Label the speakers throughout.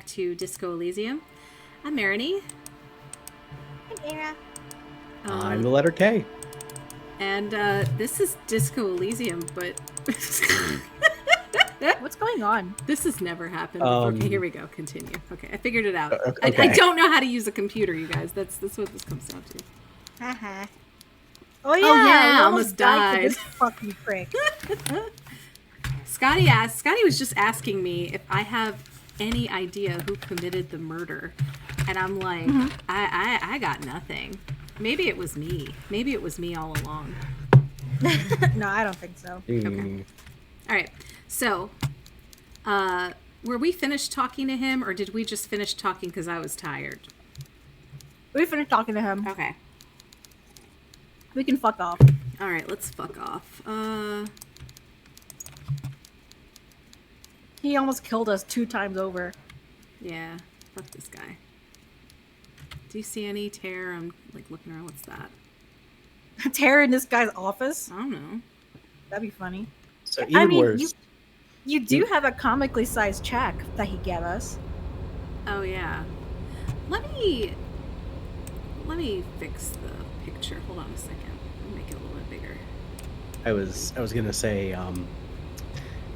Speaker 1: back to Disco Elysium. I'm Meranie.
Speaker 2: I'm Era.
Speaker 3: I'm the letter K.
Speaker 1: And this is Disco Elysium, but
Speaker 2: What's going on?
Speaker 1: this has never happened before. Okay, here we go. Continue. Okay, I figured it out.
Speaker 3: Okay.
Speaker 1: I don't know how to use a computer, you guys. That's what this comes down to.
Speaker 2: Haha. Oh
Speaker 1: yeah,
Speaker 2: I
Speaker 1: I almost died.
Speaker 2: To this fucking prick.
Speaker 1: Scotty was just asking me if I have any idea who committed the murder, and I'm like, I got nothing. Maybe it was me. Maybe it was me all along.
Speaker 2: No, I don't think so.
Speaker 1: Okay. All right. So, were we finished talking to him, or did we just finish talking because I was tired?
Speaker 2: We finished talking to him.
Speaker 1: Okay.
Speaker 2: We can fuck off.
Speaker 1: All right, let's fuck off.
Speaker 2: He almost killed us 2 times over.
Speaker 1: Yeah. Fuck this guy. Do you see any terror? I'm like looking around. What's that?
Speaker 2: Terror in this guy's office?
Speaker 1: I don't know.
Speaker 2: That'd be funny.
Speaker 3: So even worse.
Speaker 2: You do have a comically sized check that he gave us.
Speaker 1: Oh yeah. Let me fix the picture. Hold on a second. Let me make it a little bit bigger.
Speaker 3: I was gonna say,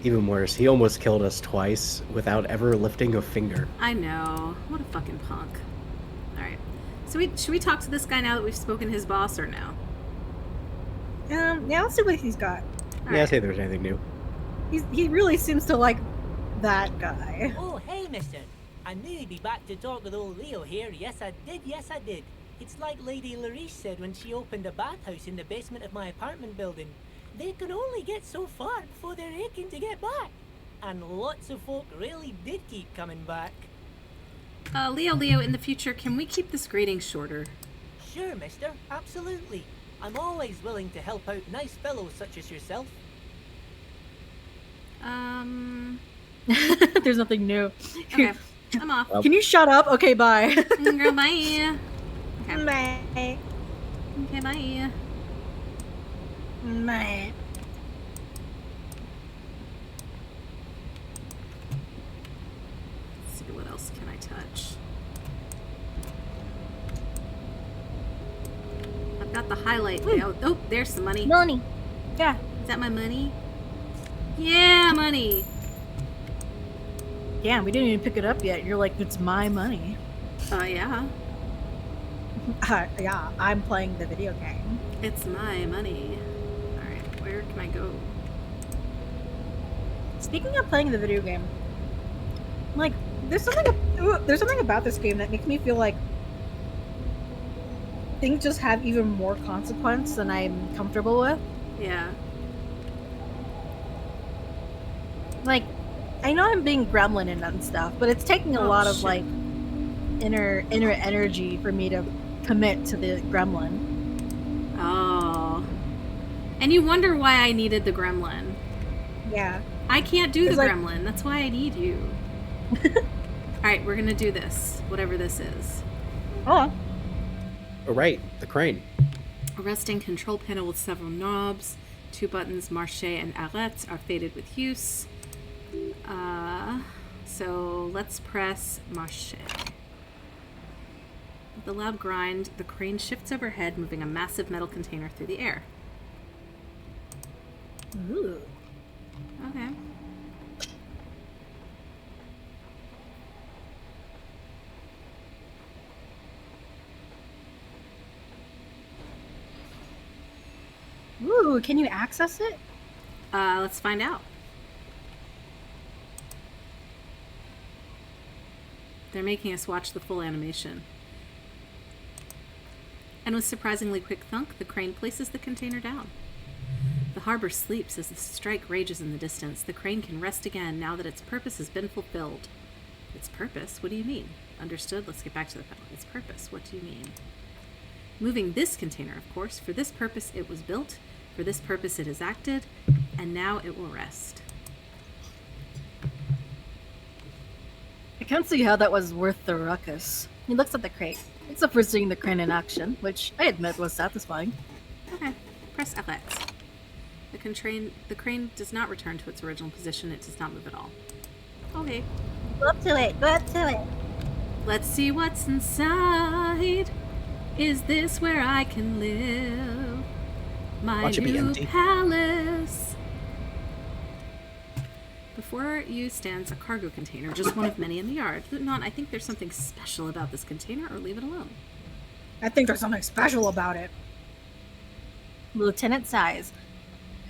Speaker 3: even worse. He almost killed us twice without ever lifting a finger.
Speaker 1: I know. What a fucking punk. All right. So should we talk to this guy now that we've spoken to his boss, or no?
Speaker 2: Yeah, let's see what he's got.
Speaker 1: All
Speaker 3: Yeah,
Speaker 1: right.
Speaker 3: say there's anything new.
Speaker 2: He really seems to like that guy.
Speaker 4: Oh, hey, mister. I knew you'd be back to talk with old Leo here. Yes, I did. It's like Lady Larice said when she opened a bathhouse in the basement of my apartment building. They can only get so far before they're aching to get back. And lots of folk really did keep coming back.
Speaker 1: Leo, in the future, can we keep this greeting shorter?
Speaker 4: Sure, mister. Absolutely. I'm always willing to help out nice fellows such as yourself.
Speaker 2: There's nothing new.
Speaker 1: Okay. I'm off.
Speaker 3: Well,
Speaker 2: Can you shut up? Okay, bye.
Speaker 1: Girl, bye. Okay.
Speaker 2: Bye.
Speaker 1: Okay, bye.
Speaker 2: Bye.
Speaker 1: Let's see, what else can I touch? I've got the highlight. Oh, there's some money.
Speaker 2: Melanie. Yeah.
Speaker 1: Is that my money? Yeah, money.
Speaker 2: Damn, we didn't even pick it up yet. You're like, it's my money.
Speaker 1: Yeah.
Speaker 2: Yeah, I'm playing the video game.
Speaker 1: It's my money. Alright, where can I go?
Speaker 2: Speaking of playing the video game, like, there's something about this game that makes me feel like things just have even more consequence than I'm comfortable with.
Speaker 1: Yeah.
Speaker 2: Like, I know I'm being gremlin and stuff, but it's taking a lot of, like, inner energy for me to commit to the gremlin.
Speaker 1: Oh. And you wonder why I needed the gremlin.
Speaker 2: Yeah.
Speaker 1: I can't do the
Speaker 2: It's like-
Speaker 1: gremlin. That's why I need you. Alright, we're gonna do this. Whatever this is.
Speaker 2: Oh.
Speaker 3: Oh, right, the crane.
Speaker 1: A resting control panel with several knobs. 2 buttons, marche and arrête, are faded with use. So let's press marche. With a loud grind, the crane shifts overhead, moving a massive metal container through the air.
Speaker 2: Ooh.
Speaker 1: Okay.
Speaker 2: Ooh, can you access it?
Speaker 1: Let's find out. They're making us watch the full animation. And with surprisingly quick thunk, the crane places the container down. The harbor sleeps as the strike rages in the distance. The crane can rest again now that its purpose has been fulfilled. Its purpose? What do you mean? Understood. Let's get back to the panel. Its purpose. What do you mean? Moving this container, of course. For this purpose it was built. For this purpose it has acted. And now it will rest.
Speaker 2: I can't see how that was worth the ruckus. He looks at the crate, except for seeing the crane in action, which I admit was satisfying.
Speaker 1: Okay. Press FX. The crane does not return to its original position. It does not move at all. Okay.
Speaker 2: Go up to it. Go up to it.
Speaker 1: Let's see what's inside. Is this where I can live? My
Speaker 3: Watch it be
Speaker 1: new
Speaker 3: empty.
Speaker 1: palace. Before you stands a cargo container, just one of many in the yard. Lieutenant, I think there's something special about this container, or leave it alone.
Speaker 2: I think there's something special about it. Lieutenant sighs.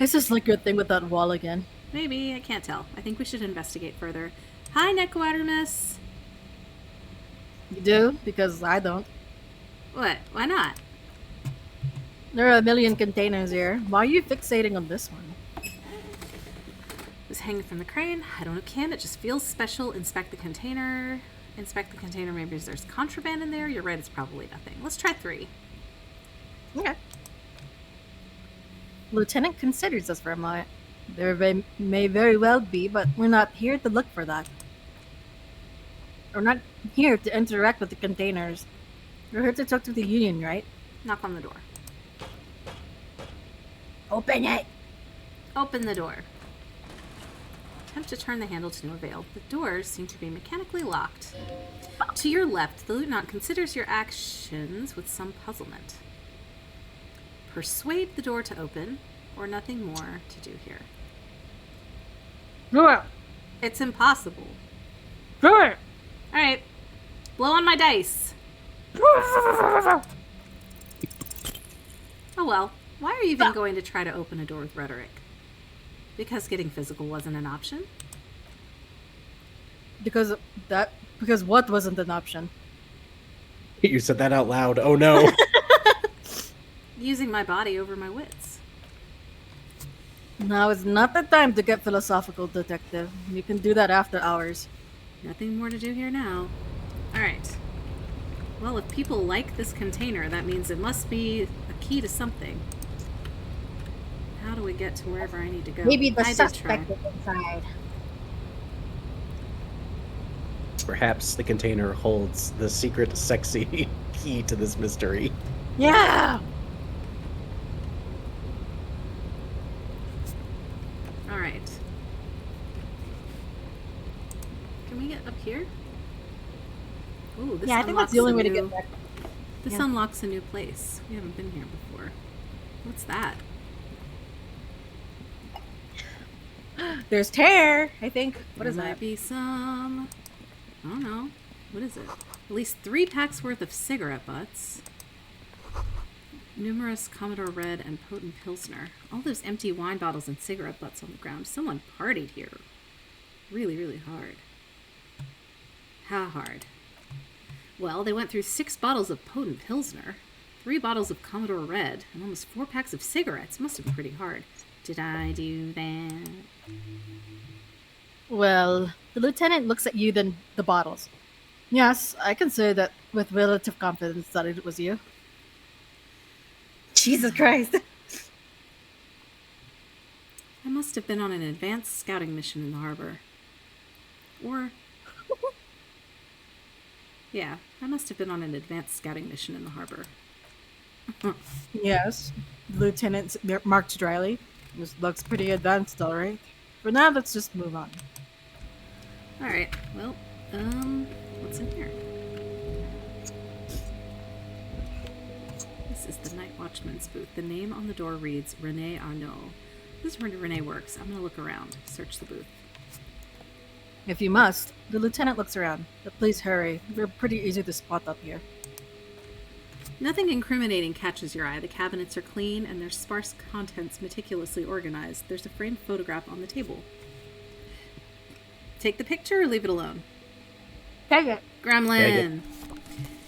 Speaker 2: Is this like your thing with that wall again?
Speaker 1: Maybe, I can't tell. I think we should investigate further. Hi, Necoadermus.
Speaker 2: You do? Because I don't.
Speaker 1: What? Why not?
Speaker 2: There are a million containers here. Why are you fixating on this one?
Speaker 1: It was hanging from the crane. I don't know, Kim. It just feels special. Inspect the container. Inspect the container. Maybe there's contraband in there. You're right, it's probably nothing. Let's try 3.
Speaker 2: Okay. Lieutenant considers us for a moment. There may very well be, but we're not here to look for that. We're not here to interact with the containers. We're here to talk to the Union, right?
Speaker 1: Knock on the door.
Speaker 2: Open it!
Speaker 1: Open the door. Attempt to turn the handle to no avail. The doors seem to be mechanically locked. To your left, the lieutenant considers your actions with some puzzlement. Persuade the door to open, or nothing more to do here.
Speaker 2: Do it!
Speaker 1: It's impossible.
Speaker 2: Do it!
Speaker 1: Alright. Blow on my dice. Oh well. Why are you even going to try to open a door with rhetoric? Because getting physical wasn't an option?
Speaker 2: Because what wasn't an option?
Speaker 3: You said that out loud. Oh no.
Speaker 1: Using my body over my wits.
Speaker 2: Now is not the time to get philosophical, detective. You can do that after hours.
Speaker 1: Nothing more to do here now. Alright. Well, if people like this container, that means it must be a key to something. How do we get to wherever I need to go?
Speaker 2: Maybe the
Speaker 1: I did try.
Speaker 2: suspect is inside.
Speaker 3: Perhaps the container holds the secret, sexy key to this mystery.
Speaker 2: Yeah!
Speaker 1: Alright. Can we get up here? Ooh, this
Speaker 2: Yeah, I think that's the only way to get back.
Speaker 1: This
Speaker 2: Yeah.
Speaker 1: unlocks a new place. We haven't been here before. What's that?
Speaker 2: There's tear, I think. What is
Speaker 1: There might
Speaker 2: that?
Speaker 1: be some... I don't know. What is it? At least 3 packs worth of cigarette butts. Numerous Commodore Red and potent Pilsner. All those empty wine bottles and cigarette butts on the ground. Someone partied here. Really, really hard. How hard? Well, they went through 6 bottles of potent Pilsner, 3 bottles of Commodore Red, and almost 4 packs of cigarettes. Must have been pretty hard. Did I do that?
Speaker 2: Well, the lieutenant looks at you, then the bottles. Yes, I can say that with relative confidence that it was you. Jesus Christ.
Speaker 1: I must have been on an advanced scouting mission in the harbor. Or... yeah, I must have been on an advanced scouting mission in the harbor.
Speaker 2: Yes, Lieutenant marked dryly. This looks pretty advanced, alright. For now, let's just move on.
Speaker 1: Alright, well, what's in here? This is the Night Watchman's booth. The name on the door reads Rene Arnaud. This is where Rene works. I'm gonna look around. Search the booth.
Speaker 2: If you must, the lieutenant looks around. But please hurry. We're pretty easy to spot up here.
Speaker 1: Nothing incriminating catches your eye. The cabinets are clean and their sparse contents meticulously organized. There's a framed photograph on the table. Take the picture or leave it alone?
Speaker 2: Take it.
Speaker 1: Gremlin!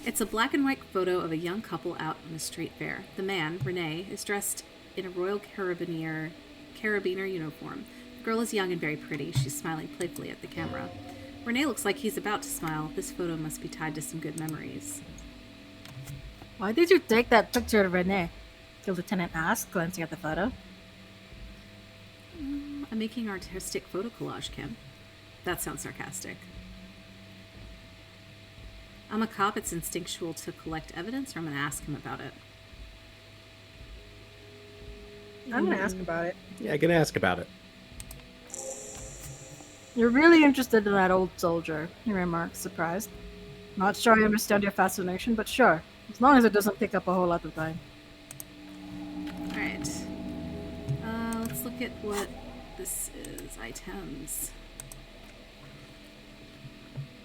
Speaker 1: It's a black and white photo of a young couple out on a street fair. The man, Rene, is dressed in a Royal Carabiner uniform. The girl is young and very pretty. She's smiling playfully at the camera. Rene looks like he's about to smile. This photo must be tied to some good memories.
Speaker 2: Why did you take that picture of Rene? The lieutenant asked, glancing at the photo.
Speaker 1: I'm making artistic photo collage, Kim. That sounds sarcastic. I'm a cop. It's instinctual to collect evidence, or I'm going to ask him about it.
Speaker 2: I'm gonna ask about it.
Speaker 3: Yeah, I can ask about it.
Speaker 2: You're really interested in that old soldier, he remarks, surprised. Not sure I understand your fascination, but sure. As long as it doesn't take up a whole lot of time.
Speaker 1: Alright. Let's look at what this is. Items.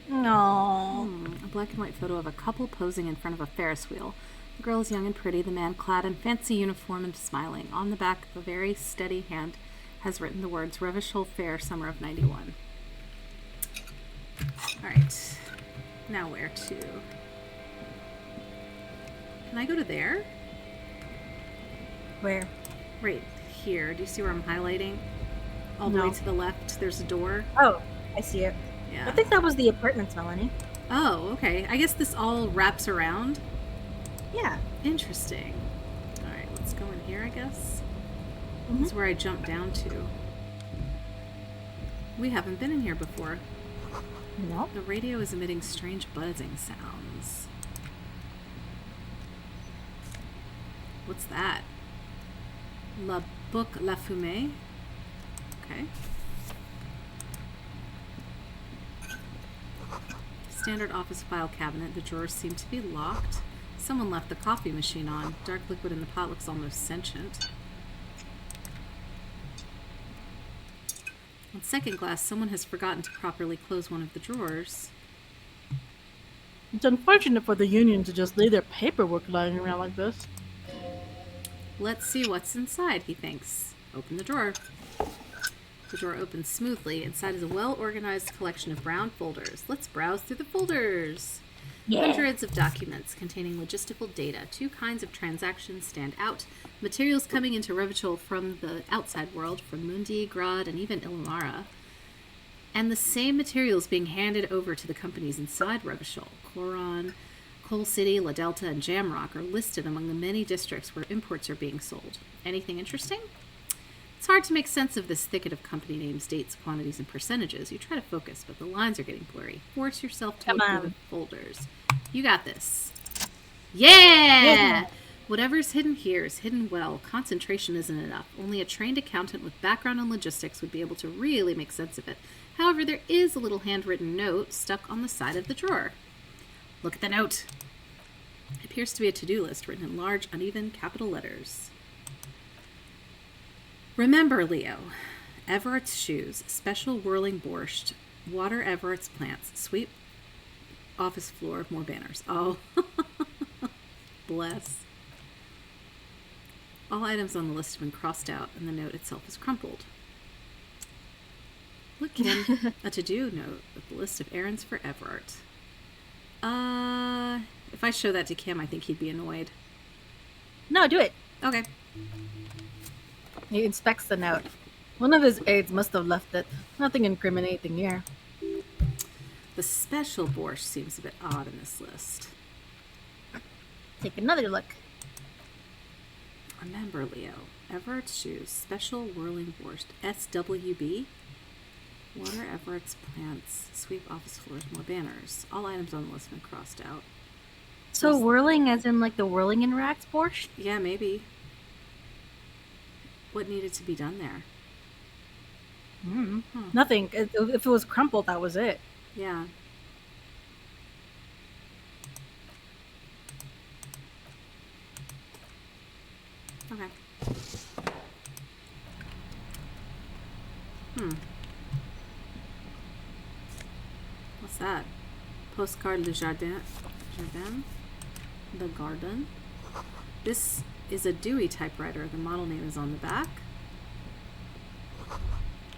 Speaker 2: No.
Speaker 1: A black and white photo of a couple posing in front of a Ferris wheel. The girl is young and pretty, the man clad in fancy uniform and smiling. On the back, a very steady hand has written the words Revachol Fair, Summer of 91. Alright. Now where to? Can I go to there?
Speaker 2: Where?
Speaker 1: Right here. Do you see where I'm highlighting? All the
Speaker 2: No.
Speaker 1: way to the left, there's a door.
Speaker 2: Oh, I see it.
Speaker 1: Yeah.
Speaker 2: I think that was the apartments, Melanie.
Speaker 1: Oh, okay. I guess this all wraps around.
Speaker 2: Yeah.
Speaker 1: Interesting. Alright, let's go in here, I guess.
Speaker 2: Mhm.
Speaker 1: This is where I jumped down to. We haven't been in here before.
Speaker 2: No.
Speaker 1: The radio is emitting strange buzzing sounds. What's that? La Boucle La Fumée. Okay. Standard office file cabinet. The drawers seem to be locked. Someone left the coffee machine on. Dark liquid in the pot looks almost sentient. On second glass, someone has forgotten to properly close one of the drawers.
Speaker 2: It's unfortunate for the union to just leave their paperwork lying around like this.
Speaker 1: Let's see what's inside, he thinks. Open the drawer. The drawer opens smoothly. Inside is a well-organized collection of brown folders. Let's browse through the folders. Hundreds of documents containing logistical data. Two kinds of transactions stand out. Materials coming into Revachol from the outside world, from Mundi, Grad, and even Ilmara. And the same materials being handed over to the companies inside Revachol. Coron, Coal City, La Delta, and Jamrock are listed among the many districts where imports are being sold. Anything interesting? It's hard to make sense of this thicket of company names, dates, quantities, and percentages. You try to focus, but the lines are getting blurry. Force yourself to
Speaker 2: Come
Speaker 1: look through
Speaker 2: on.
Speaker 1: the folders. You got this. Yeah! Whatever's hidden here is hidden well. Concentration isn't enough. Only a trained accountant with background in logistics would be able to really make sense of it. However, there is a little handwritten note stuck on the side of the drawer. Look at the note. It appears to be a to-do list written in large, uneven capital letters. Remember, Leo, Everett's shoes, special whirling borscht, water Everett's plants, sweep office floor, more banners. Oh, bless. All items on the list have been crossed out, and the note itself is crumpled. Look, Kim, a to-do note with a list of errands for Everett. If I show that to Kim, I think he'd be annoyed.
Speaker 2: No, do it.
Speaker 1: Okay.
Speaker 2: He inspects the note. One of his aides must have left it. Nothing incriminating here.
Speaker 1: The special borscht seems a bit odd in this list.
Speaker 2: Take another look.
Speaker 1: Remember, Leo, Everett's shoes, special whirling borscht, SWB, water Everett's plants, sweep office floors, more banners. All items on the list have been crossed out.
Speaker 2: So whirling as in like the whirling in Rax borscht?
Speaker 1: Yeah, maybe. What needed to be done there? Huh.
Speaker 2: Nothing. If it was crumpled, that was it.
Speaker 1: Yeah. Okay. What's that? Postcard Le Jardin. Jardin? The Garden. This is a Dewey typewriter. The model name is on the back.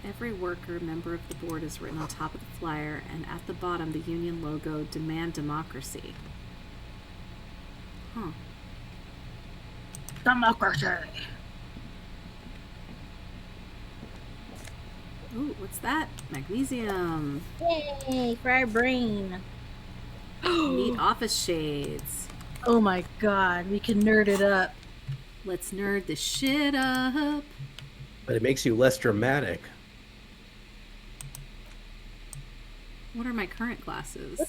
Speaker 1: Every worker member of the board is written on top of the flyer, and at the bottom the union logo, Demand Democracy. Huh.
Speaker 2: Democracy.
Speaker 1: Ooh, what's that? Magnesium.
Speaker 2: Yay, for our brain.
Speaker 1: Neat office shades.
Speaker 2: Oh my god, we can nerd it up.
Speaker 1: Let's nerd this shit up.
Speaker 3: But it makes you less dramatic.
Speaker 1: What are my current glasses?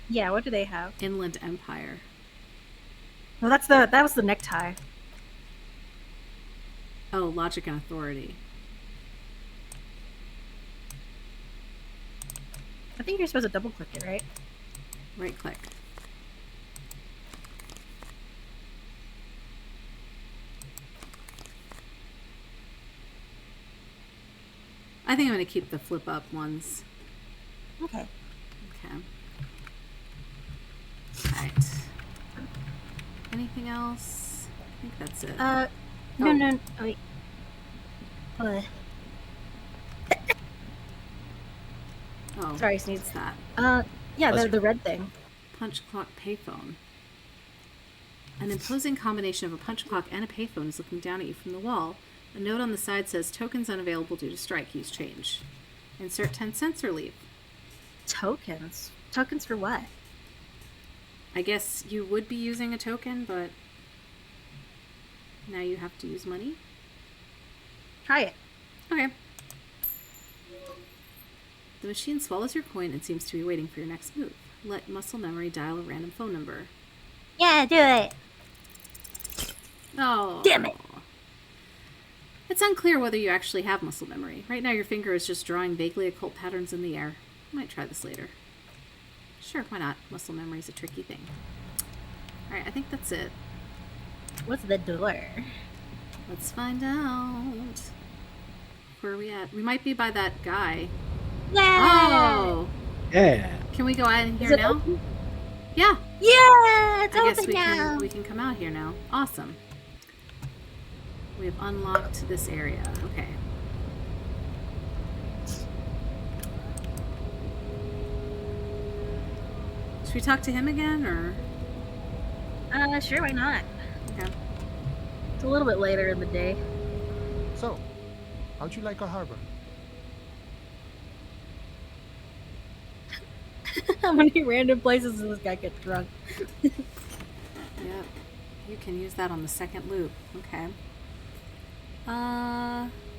Speaker 2: Yeah, what do they have?
Speaker 1: Inland Empire.
Speaker 2: Well, that was the necktie.
Speaker 1: Oh, Logic and Authority.
Speaker 2: I think you're supposed to double click it, right?
Speaker 1: Right click. I think I'm going to keep the flip up ones.
Speaker 2: Okay.
Speaker 1: Okay. Alright. Anything else? I think that's it.
Speaker 2: No,
Speaker 1: Oh.
Speaker 2: no, wait.
Speaker 1: Oh,
Speaker 2: Sorry, sneeze.
Speaker 1: what's that?
Speaker 2: Yeah,
Speaker 3: Bless
Speaker 2: the red thing.
Speaker 1: Punch clock payphone. An imposing combination of a punch clock and a payphone is looking down at you from the wall. A note on the side says, tokens unavailable due to strike. Use change. Insert 10 cents or leave.
Speaker 2: Tokens? Tokens for what?
Speaker 1: I guess you would be using a token, but now you have to use money.
Speaker 2: Try it.
Speaker 1: Okay. The machine swallows your coin and seems to be waiting for your next move. Let muscle memory dial a random phone number.
Speaker 2: Yeah, do it.
Speaker 1: Oh.
Speaker 2: Damn it.
Speaker 1: It's unclear whether you actually have muscle memory. Right now your finger is just drawing vaguely occult patterns in the air. Might try this later. Sure, why not? Muscle memory is a tricky thing. Alright, I think that's it.
Speaker 2: What's the door?
Speaker 1: Let's find out. Where are we at? We might be by that guy.
Speaker 2: Yeah!
Speaker 1: Oh!
Speaker 3: Yeah.
Speaker 1: Can we go out in
Speaker 2: Is
Speaker 1: here
Speaker 2: it
Speaker 1: now?
Speaker 2: open?
Speaker 1: Yeah!
Speaker 2: Yeah! It's
Speaker 1: I guess
Speaker 2: open now!
Speaker 1: we can come out here now. Awesome. We have unlocked this area. Okay. Should we talk to him again, or?
Speaker 2: Sure, why not?
Speaker 1: Okay.
Speaker 2: It's a little bit later in the day.
Speaker 5: So, how'd you like our harbor?
Speaker 2: How many random places does this guy get drunk?
Speaker 1: Yep. You can use that on the second loop. Okay.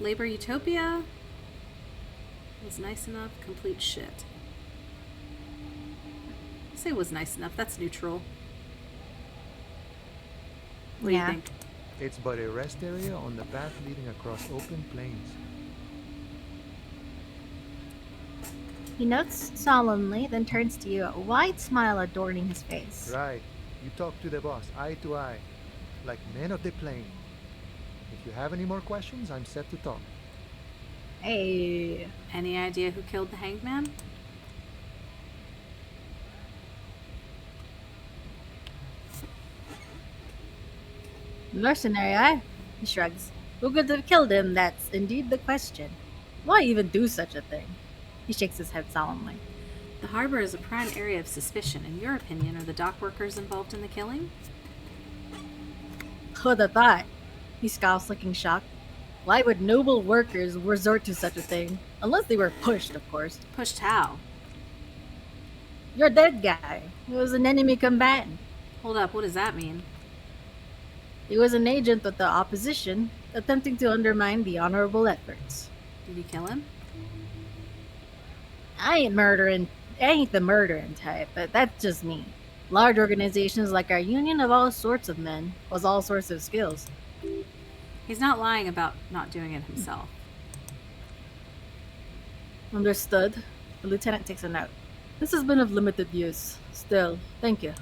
Speaker 1: Labor Utopia was nice enough. Complete shit. Say was nice enough. That's neutral. What do you think?
Speaker 5: It's but a rest area on the path leading across open plains.
Speaker 2: He notes solemnly, then turns to you, a wide smile adorning his face.
Speaker 5: Right. You talk to the boss, eye to eye, like men of the plain. If you have any more questions, I'm set to talk.
Speaker 2: Hey.
Speaker 1: Any idea who killed the hanged man?
Speaker 2: Mercenary, eh? He shrugs. Who could have killed him? That's indeed the question. Why even do such a thing? He shakes his head solemnly.
Speaker 1: The harbor is a prime area of suspicion. In your opinion, are the dock workers involved in the killing?
Speaker 2: Who'd have thought? He scowls, looking shocked. Why would noble workers resort to such a thing? Unless they were pushed, of course.
Speaker 1: Pushed how?
Speaker 2: Your dead guy. He was an enemy combatant.
Speaker 1: Hold up, what does that mean?
Speaker 2: He was an agent of the opposition, attempting to undermine the honorable efforts.
Speaker 1: Did you kill him?
Speaker 2: I ain't the murdering type, but that's just me. Large organizations like our union have all sorts of men, with all sorts of skills.
Speaker 1: He's not lying about not doing it himself.
Speaker 2: Understood. The lieutenant takes a note. This has been of limited use. Still, thank you.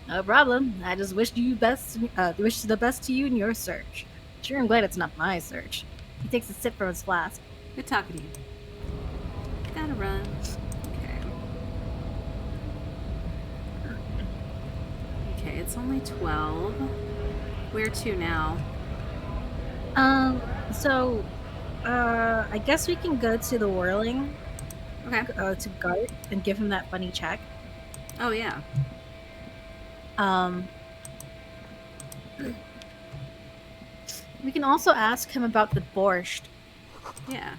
Speaker 2: No problem. I just wish the best to you in your search. Sure, I'm glad it's not my search. He takes a sip from his flask.
Speaker 1: Good talking to you. Gotta run. Okay. Okay, it's only 12. Where to now?
Speaker 2: I guess we can go to the whirling,
Speaker 1: Okay.
Speaker 2: to Gart and give him that funny check.
Speaker 1: Oh, yeah.
Speaker 2: We can also ask him about the borscht.
Speaker 1: Yeah.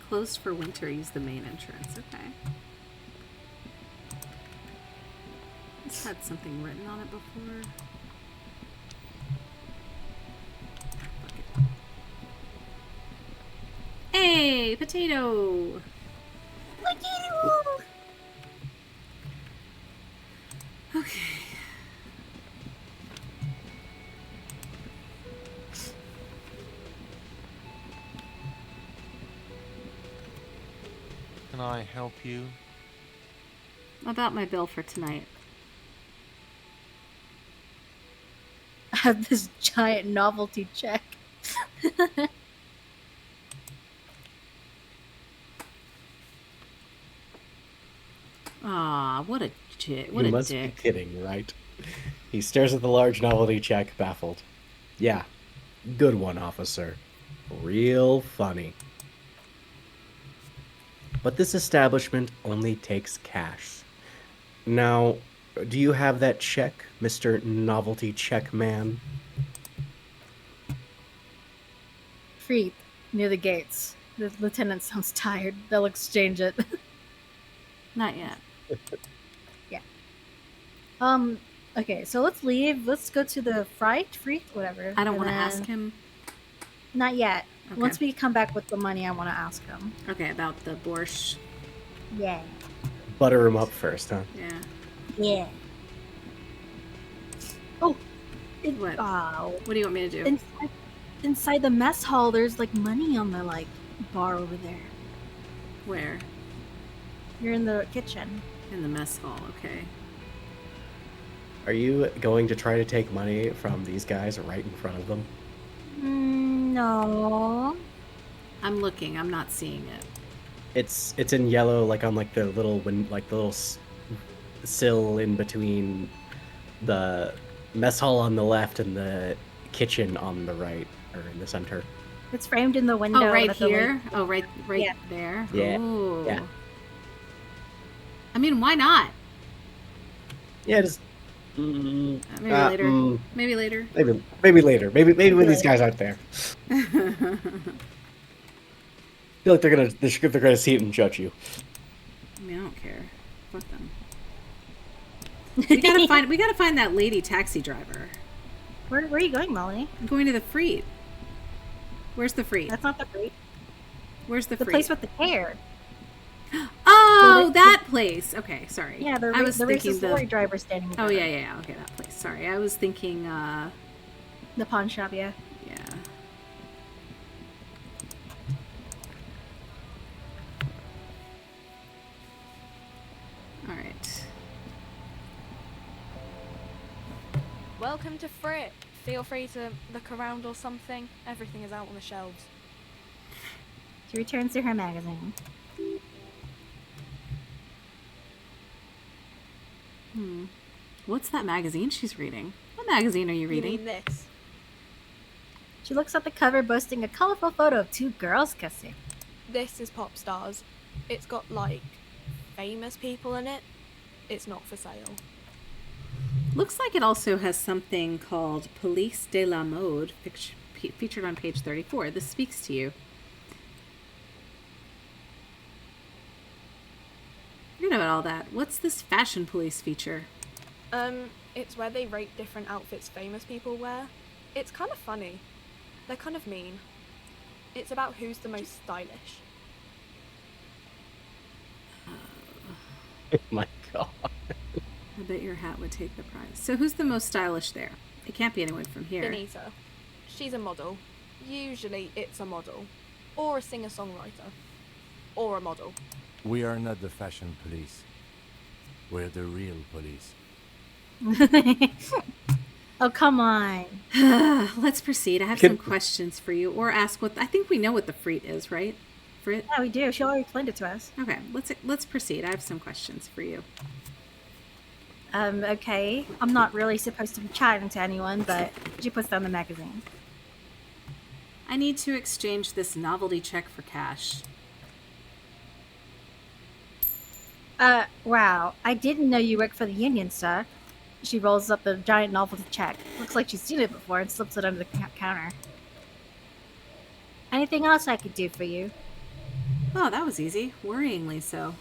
Speaker 1: Closed for winter. Use the main entrance. Okay. It's had something written on it before. Hey, potato! Okay.
Speaker 6: can I help you?
Speaker 1: About my bill for tonight.
Speaker 2: I have this giant novelty check.
Speaker 1: Aw, what a dick.
Speaker 3: You
Speaker 1: What a
Speaker 3: must
Speaker 1: dick.
Speaker 3: be kidding, right? He stares at the large novelty check, baffled. Yeah, good one, officer. Real funny. But this establishment only takes cash. Now, do you have that check, Mr. Novelty Check Man?
Speaker 2: Freed near the gates. The lieutenant sounds tired. They'll exchange it.
Speaker 1: Not yet.
Speaker 2: Okay, so let's leave. Let's go to the freak, whatever.
Speaker 1: I don't
Speaker 2: and
Speaker 1: want to
Speaker 2: then-
Speaker 1: ask him.
Speaker 2: Not yet.
Speaker 1: Okay.
Speaker 2: Once we come back with the money, I want to ask him.
Speaker 1: Okay, about the borscht.
Speaker 2: Yeah.
Speaker 3: Butter him up first, huh?
Speaker 1: Yeah.
Speaker 2: Yeah. Oh.
Speaker 1: What?
Speaker 2: Oh.
Speaker 1: What do you want me to do?
Speaker 2: Inside the mess hall, there's like money on the bar over there.
Speaker 1: Where?
Speaker 2: You're in the kitchen.
Speaker 1: In the mess hall, okay.
Speaker 3: Are you going to try to take money from these guys right in front of them?
Speaker 2: No.
Speaker 1: I'm looking. I'm not seeing it.
Speaker 3: It's in yellow, like on like the little sill in between the mess hall on the left and the kitchen on the right, or in the center.
Speaker 2: It's framed in the window.
Speaker 1: Oh, right
Speaker 2: at the
Speaker 1: here? Oh, right
Speaker 2: Yeah.
Speaker 1: there?
Speaker 3: Yeah.
Speaker 1: Ooh.
Speaker 3: Yeah.
Speaker 1: I mean, why not?
Speaker 3: Yeah, just
Speaker 1: Maybe later. Maybe later.
Speaker 3: maybe later. Maybe when these guys aren't there. I feel like they're gonna see it and judge you.
Speaker 1: I mean, I don't care. Fuck them. We gotta find that lady taxi driver.
Speaker 2: Where are you going, Molly?
Speaker 1: I'm going to the Freet. Where's the Freet?
Speaker 2: That's not the Freet.
Speaker 1: Where's the
Speaker 2: The
Speaker 1: Freet?
Speaker 2: place with the hair.
Speaker 1: Oh,
Speaker 2: The-
Speaker 1: that place. Okay, sorry.
Speaker 2: Yeah,
Speaker 1: I was
Speaker 2: the
Speaker 1: thinking
Speaker 2: racist lorry driver standing there.
Speaker 1: Oh yeah. Okay, that place. Sorry, I was thinking.
Speaker 2: The pawn shop, yeah.
Speaker 1: Yeah. All right.
Speaker 7: Welcome to Frit. Feel free to look around or something. Everything is out on the shelves.
Speaker 2: She returns to her magazine.
Speaker 1: What's that magazine she's reading? What magazine are you
Speaker 7: You
Speaker 1: reading?
Speaker 7: mean this?
Speaker 2: She looks at the cover boasting a colorful photo of two girls kissing.
Speaker 7: This is Pop Stars. It's got, like, famous people in it. It's not for sale.
Speaker 1: Looks like it also has something called Police de la Mode featured on page 34. This speaks to you. Forget about all that. What's this fashion police feature?
Speaker 7: It's where they rate different outfits famous people wear. It's kind of funny. They're kind of mean. It's about who's the most stylish.
Speaker 3: Oh my god.
Speaker 1: I bet your hat would take the prize. So who's the most stylish there? It can't be anyone from here.
Speaker 7: Benita. She's a model. Usually it's a model. Or a singer-songwriter. Or a model.
Speaker 6: We are not the fashion police. We're the real police.
Speaker 2: Oh, come on.
Speaker 1: Let's proceed. I have
Speaker 3: Can-
Speaker 1: some questions for you, or ask what I think we know what the Freet is, right? Frit.
Speaker 2: Yeah, we do. She already explained it to us.
Speaker 1: Okay, let's proceed. I have some questions for you.
Speaker 2: Okay. I'm not really supposed to be chatting to anyone, but she puts down the magazine.
Speaker 1: I need to exchange this novelty check for cash.
Speaker 2: Wow. I didn't know you worked for the union, sir. She rolls up the giant novelty check. Looks like she's seen it before and slips it under the counter. Anything else I could do for you?
Speaker 1: Oh, that was easy. Worryingly so.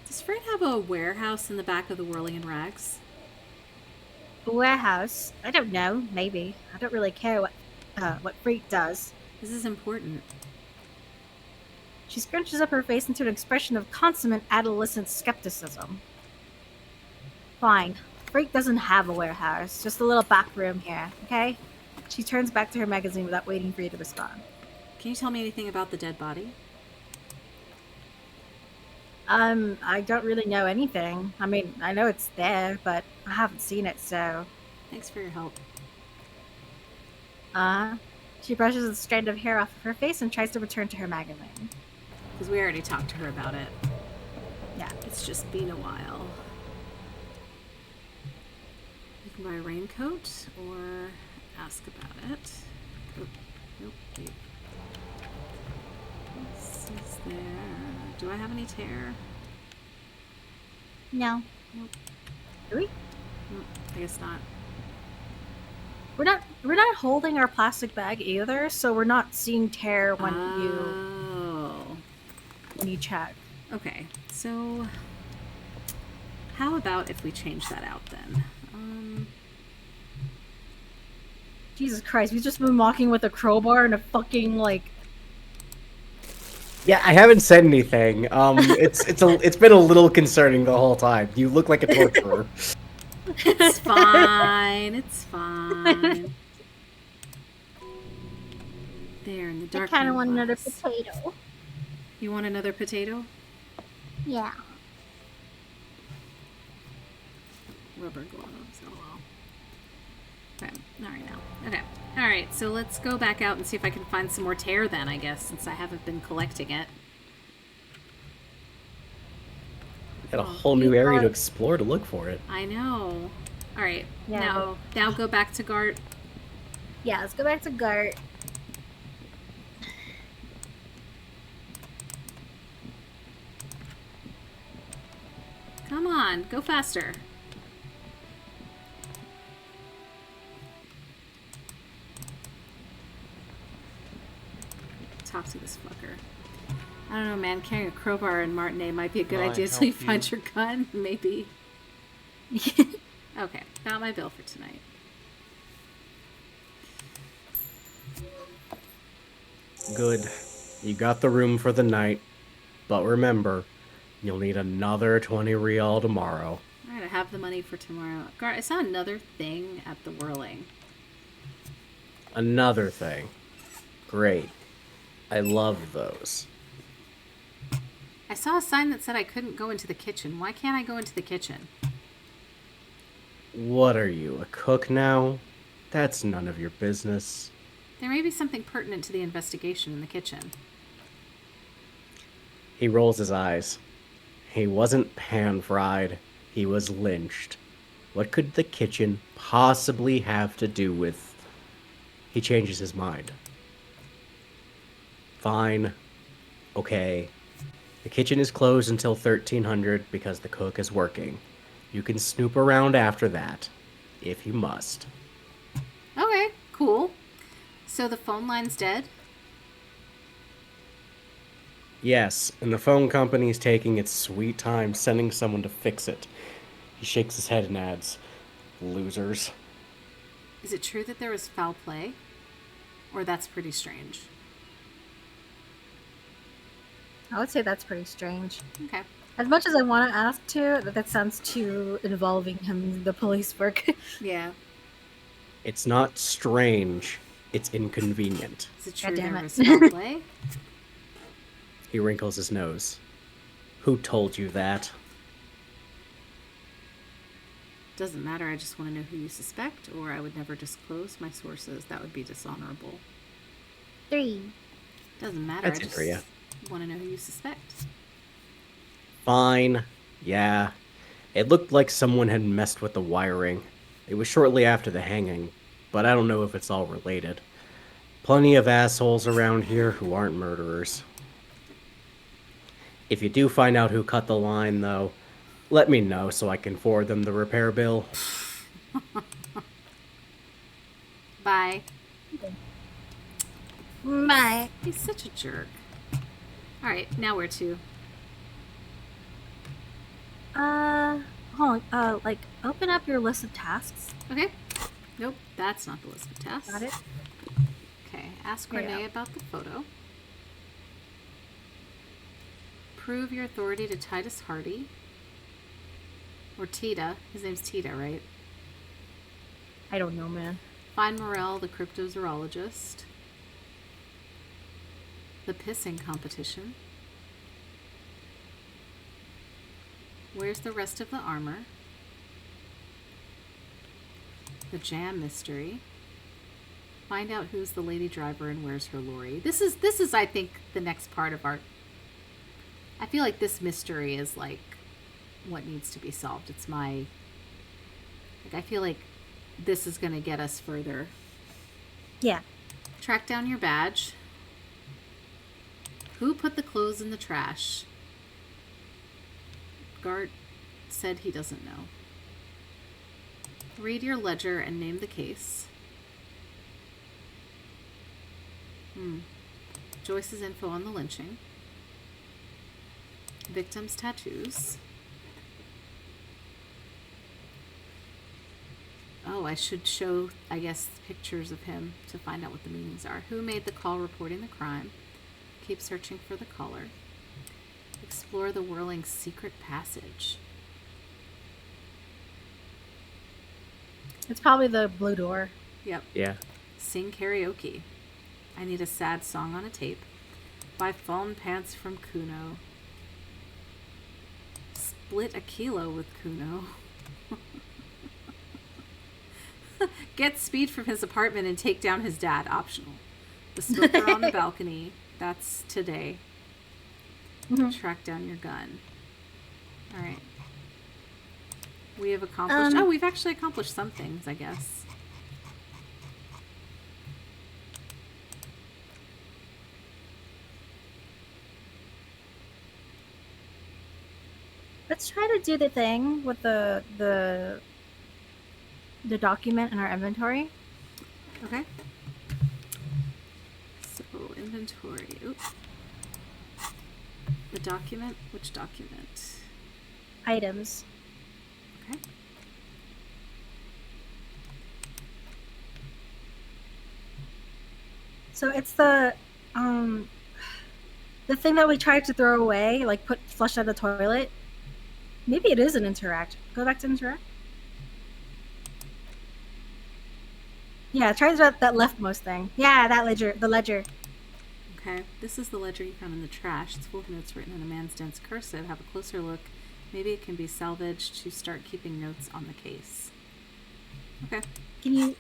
Speaker 1: Does Frit have a warehouse in the back of the Whirling in Rags?
Speaker 2: A warehouse? I don't know. Maybe. I don't really care what Freak does.
Speaker 1: This is important.
Speaker 2: She scrunches up her face into an expression of consummate adolescent skepticism. Fine. Freak doesn't have a warehouse, just a little back room here, okay? She turns back to her magazine without waiting for you to respond.
Speaker 1: Can you tell me anything about the dead body?
Speaker 2: I don't really know anything. I mean, I know it's there, but I haven't seen it, so.
Speaker 1: Thanks for your help.
Speaker 2: She brushes a strand of hair off of her face and tries to return to her magazine.
Speaker 1: Because we already talked to her about it.
Speaker 2: Yeah.
Speaker 1: It's just been a while. You can buy a raincoat or ask about it. Oh, nope, wait. This is there. Do I have any tear?
Speaker 2: No.
Speaker 1: Nope.
Speaker 2: Do we?
Speaker 1: Nope, I guess not.
Speaker 2: We're not holding our plastic bag either, so we're not seeing tear when you check.
Speaker 1: Okay, so how about if we change that out then?
Speaker 2: Jesus Christ, we've just been walking with a crowbar and a fucking
Speaker 3: Yeah, I haven't said anything. It's been a little concerning the whole time. You look like a torturer.
Speaker 1: It's fine. It's fine. There in the dark.
Speaker 8: I kind of want another
Speaker 1: glass.
Speaker 8: potato.
Speaker 1: You want another potato?
Speaker 8: Yeah.
Speaker 1: Rubber gloves. Oh well. Okay. All right now. Okay. All right. So let's go back out and see if I can find some more tear then. I guess since I haven't been collecting it.
Speaker 3: Got a whole new area to explore to look for it.
Speaker 1: I know. All right.
Speaker 2: Yeah.
Speaker 1: Now go back to Gart.
Speaker 2: Yeah, let's go back to Gart.
Speaker 1: Come on, go faster. Talk to this fucker. I don't know, man. Carrying a crowbar in Martinet might be a good idea until you find your gun. Maybe. Okay, got my bill for tonight.
Speaker 3: Good. You got the room for the night. But remember, you'll need another 20 real tomorrow.
Speaker 1: Alright, I have the money for tomorrow. Gart, I saw another thing at the whirling.
Speaker 3: Another thing. Great. I love those.
Speaker 1: I saw a sign that said I couldn't go into the kitchen. Why can't I go into the kitchen?
Speaker 3: What are you, a cook now? That's none of your business.
Speaker 1: There may be something pertinent to the investigation in the kitchen.
Speaker 3: He rolls his eyes. He wasn't pan-fried. He was lynched. What could the kitchen possibly have to do with... He changes his mind. Fine. Okay. The kitchen is closed until 1300 because the cook is working. You can snoop around after that, if you must.
Speaker 1: Okay, cool. So the phone line's dead?
Speaker 3: Yes, and the phone company's taking its sweet time sending someone to fix it. He shakes his head and adds, losers.
Speaker 1: Is it true that there was foul play? Or that's pretty strange?
Speaker 2: I would say that's pretty strange.
Speaker 1: Okay.
Speaker 2: As much as I want to ask to, that sounds too involving him in the police work.
Speaker 1: Yeah.
Speaker 3: It's not strange, it's inconvenient.
Speaker 1: Is it true
Speaker 2: God damn
Speaker 1: there
Speaker 2: it.
Speaker 1: was foul play?
Speaker 3: He wrinkles his nose. Who told you that?
Speaker 1: Doesn't matter, I just want to know who you suspect, or I would never disclose my sources. That would be dishonorable.
Speaker 8: 3.
Speaker 1: Doesn't matter,
Speaker 3: That's
Speaker 1: I
Speaker 3: it
Speaker 1: just
Speaker 3: for you.
Speaker 1: want to know who you suspect.
Speaker 3: Fine. Yeah. It looked like someone had messed with the wiring. It was shortly after the hanging, but I don't know if it's all related. Plenty of assholes around here who aren't murderers. If you do find out who cut the line, though, let me know so I can forward them the repair bill.
Speaker 1: Bye.
Speaker 8: Bye.
Speaker 1: He's such a jerk. Alright, now where to?
Speaker 2: Hold on, open up your list of tasks.
Speaker 1: Okay. Nope, that's not the list of tasks.
Speaker 2: Got it?
Speaker 1: Okay, ask
Speaker 2: Yeah.
Speaker 1: Renee about the photo. Prove your authority to Titus Hardy. Or Tita. His name's Tita, right?
Speaker 2: I don't know, man.
Speaker 1: Find Morel, the cryptozoologist. The pissing competition. Where's the rest of the armor? The jam mystery. Find out who's the lady driver and where's her lorry. This is I think the next part of our. I feel like this mystery is like what needs to be solved. It's my. Like I feel like this is going to get us further.
Speaker 2: Yeah.
Speaker 1: Track down your badge. Who put the clothes in the trash? Guard said he doesn't know. Read your ledger and name the case. Joyce's info on the lynching. Victim's tattoos. Oh, I should show, I guess, pictures of him to find out what the meanings are. Who made the call reporting the crime? Keep searching for the caller. Explore the whirling secret passage.
Speaker 2: It's probably the blue door.
Speaker 1: Yep.
Speaker 3: Yeah.
Speaker 1: Sing karaoke. I need a sad song on a tape. Buy fallen pants from Kuno. Split a kilo with Kuno. Get speed from his apartment and take down his dad. Optional. The smoker on the balcony. That's today. Track down your gun. All right. We have accomplished... we've actually accomplished some things, I guess.
Speaker 2: Let's try to do the thing with the document in our inventory.
Speaker 1: Okay. So, inventory. Oops. The document? Which document?
Speaker 2: Items.
Speaker 1: Okay.
Speaker 2: So it's the thing that we tried to throw away, like flush out the toilet. Maybe it is an interact. Go back to interact. Yeah, try that leftmost thing. Yeah, that ledger, the ledger.
Speaker 1: Okay, this is the ledger you found in the trash. It's full of notes written in a man's dense cursive. Have a closer look. Maybe it can be salvaged to start keeping notes on the case. Okay.
Speaker 2: Can you...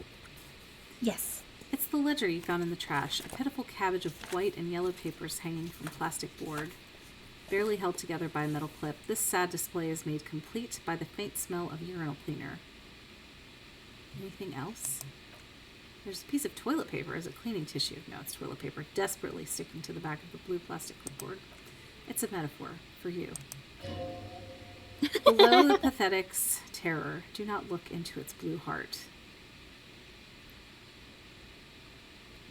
Speaker 2: Yes.
Speaker 1: It's the ledger you found in the trash. A pitiful cabbage of white and yellow papers hanging from plastic board. Barely held together by a metal clip. This sad display is made complete by the faint smell of urinal cleaner. Anything else? There's a piece of toilet paper as a cleaning tissue. No, it's toilet paper desperately sticking to the back of the blue plastic clipboard. It's a metaphor for you. Below the pathetic's terror, do not look into its blue heart.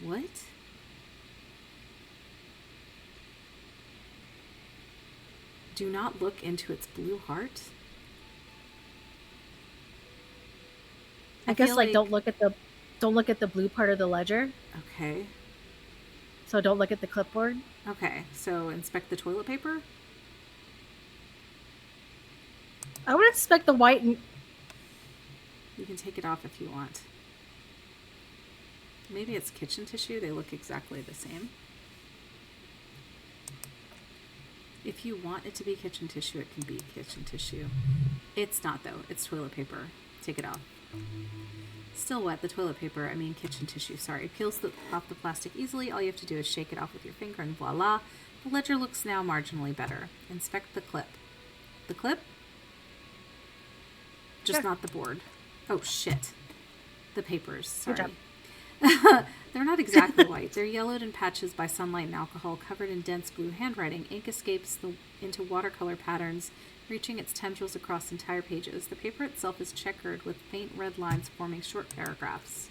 Speaker 1: What? Do not look into its blue heart?
Speaker 2: I guess
Speaker 1: feel
Speaker 2: like don't look at the blue part of the ledger.
Speaker 1: Okay.
Speaker 2: So don't look at the clipboard.
Speaker 1: Okay, so inspect the toilet paper?
Speaker 2: I would expect the white and...
Speaker 1: You can take it off if you want. Maybe it's kitchen tissue. They look exactly the same. If you want it to be kitchen tissue, it can be kitchen tissue. It's not, though. It's toilet paper. Take it off. Still wet. The toilet paper, I mean kitchen tissue, sorry. Peels off the plastic easily. All you have to do is shake it off with your finger and voila. The ledger looks now marginally better. Inspect the clip. The clip? Just
Speaker 2: Sure.
Speaker 1: not the board. Oh, shit. The papers,
Speaker 2: Good
Speaker 1: sorry.
Speaker 2: job.
Speaker 1: They're not exactly white. They're yellowed in patches by sunlight and alcohol, covered in dense blue handwriting. Ink escapes into watercolor patterns, reaching its tendrils across entire pages. The paper itself is checkered with faint red lines forming short paragraphs.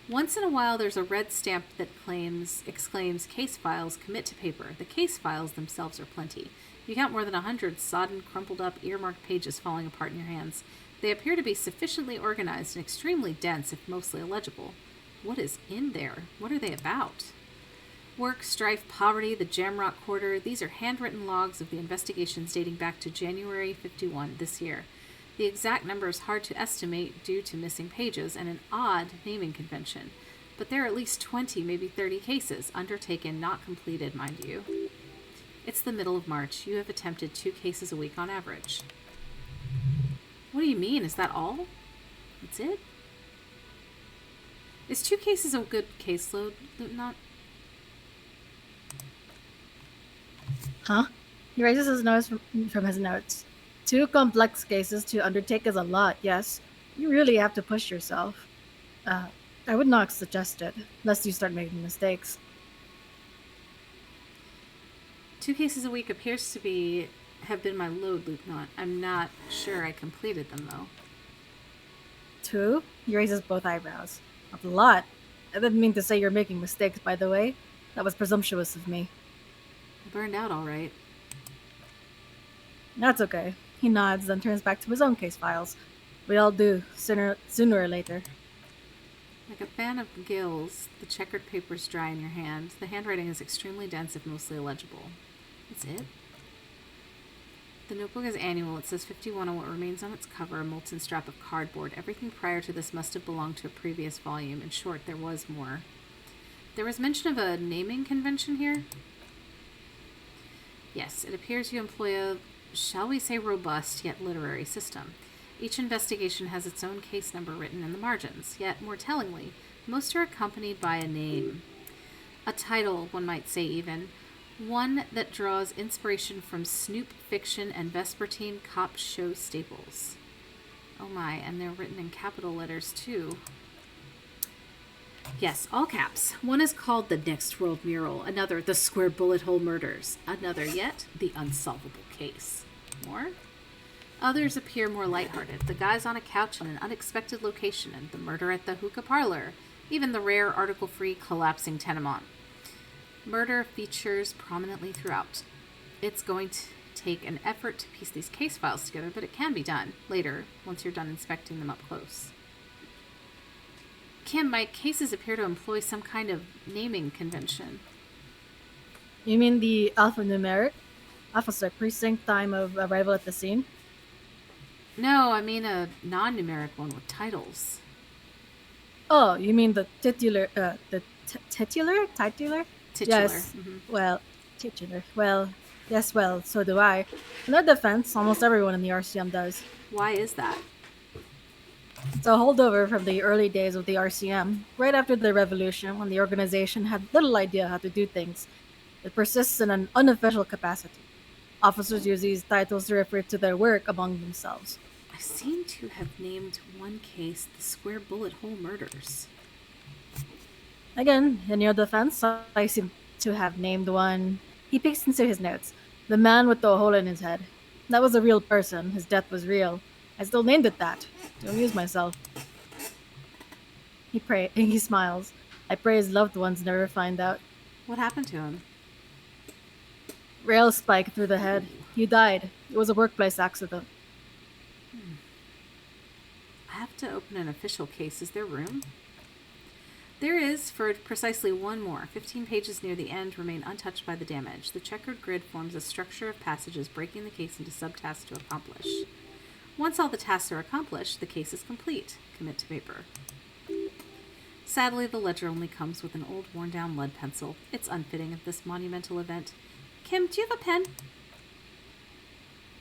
Speaker 1: Once in a while, there's a red stamp that exclaims, case files, commit to paper. The case files themselves are plenty. You count more than 100 sodden, crumpled up, earmarked pages falling apart in your hands. They appear to be sufficiently organized and extremely dense, if mostly illegible. What is in there? What are they about? Work, strife, poverty, the Jamrock Quarter. These are handwritten logs of the investigations dating back to January 51 this year. The exact number is hard to estimate due to missing pages and an odd naming convention. But there are at least 20, maybe 30 cases, undertaken, not completed, mind you. It's the middle of March. You have attempted 2 cases a week on average. What do you mean? Is that all? That's it? Is 2 cases a good caseload? Not.
Speaker 2: Huh? He raises his nose from his notes. 2 complex cases to undertake is a lot, yes. You really have to push yourself. I would not suggest it, lest you start making mistakes.
Speaker 1: 2 cases a week appears to have been my load, Lieutenant. I'm not sure I completed them, though.
Speaker 2: 2? He raises both eyebrows. That's a lot. I didn't mean to say you're making mistakes, by the way. That was presumptuous of me.
Speaker 1: I burned out all right.
Speaker 2: That's okay. He nods, then turns back to his own case files. We all do, sooner or later.
Speaker 1: Like a fan of gills, the checkered paper's dry in your hand. The handwriting is extremely dense, if mostly illegible. That's it? The notebook is annual. It says 51 on what remains on its cover, a molten scrap of cardboard. Everything prior to this must have belonged to a previous volume. In short, there was more. There was mention of a naming convention here? Yes, it appears you employ a, shall we say, robust yet literary system. Each investigation has its own case number written in the margins, yet, more tellingly, most are accompanied by a name. A title, one might say even. One that draws inspiration from Snoop fiction and Vespertine cop show staples. Oh my, and they're written in capital letters too. Yes, all caps. One is called The Next World Mural, another The Square Bullet Hole Murders, another yet The Unsolvable Case. More? Others appear more lighthearted. The guys on a couch in an unexpected location, and the murder at the hookah parlor, even the rare article-free collapsing tenement. Murder features prominently throughout. It's going to take an effort to piece these case files together, but it can be done later, once you're done inspecting them up close. Kim, my cases appear to employ some kind of naming convention.
Speaker 2: You mean the alphanumeric? Officer, precinct, time of arrival at the scene?
Speaker 1: No, I mean a non-numeric one with titles.
Speaker 2: Oh, you mean the titular, titular?
Speaker 1: Titular.
Speaker 2: Yes,
Speaker 1: Mm-hmm.
Speaker 2: well, titular. Well, yes, well, so do I. In their defense, almost everyone in the RCM does.
Speaker 1: Why is that?
Speaker 2: It's a holdover from the early days of the RCM, right after the revolution when the organization had little idea how to do things. It persists in an unofficial capacity. Officers use these titles to refer to their work among themselves.
Speaker 1: I seem to have named one case the Square Bullet Hole Murders.
Speaker 2: Again, in your defense, I seem to have named one. He peeks into his notes. The man with the hole in his head. That was a real person. His death was real. I still named it that, to amuse myself. He smiles. I pray his loved ones never find out.
Speaker 1: What happened to him?
Speaker 2: Rail spike through the head. He died. It was a workplace accident.
Speaker 1: I have to open an official case. Is there room? There is, for precisely one more. 15 pages near the end remain untouched by the damage. The checkered grid forms a structure of passages breaking the case into subtasks to accomplish. Once all the tasks are accomplished, the case is complete. Commit to paper. Sadly, the ledger only comes with an old, worn-down lead pencil. It's unfitting of this monumental event. Kim, do you have a pen?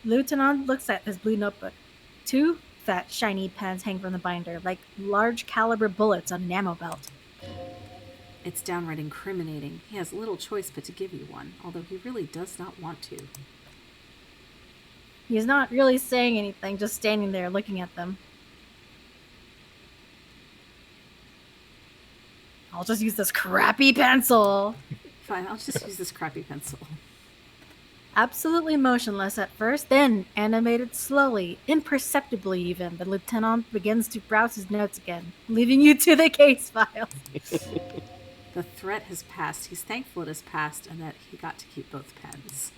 Speaker 2: Lieutenant looks at his blue notebook. 2 fat, shiny pens hang from the binder, like large caliber bullets on an ammo belt.
Speaker 1: It's downright incriminating. He has little choice but to give you one, although he really does not want to.
Speaker 2: He's not really saying anything, just standing there looking at them. I'll just use this crappy pencil.
Speaker 1: Fine, I'll just use this crappy pencil.
Speaker 2: Absolutely motionless at first, then animated slowly, imperceptibly even, the lieutenant begins to browse his notes again, leaving you to the case files.
Speaker 1: The threat has passed. He's thankful it has passed and that he got to keep both pens.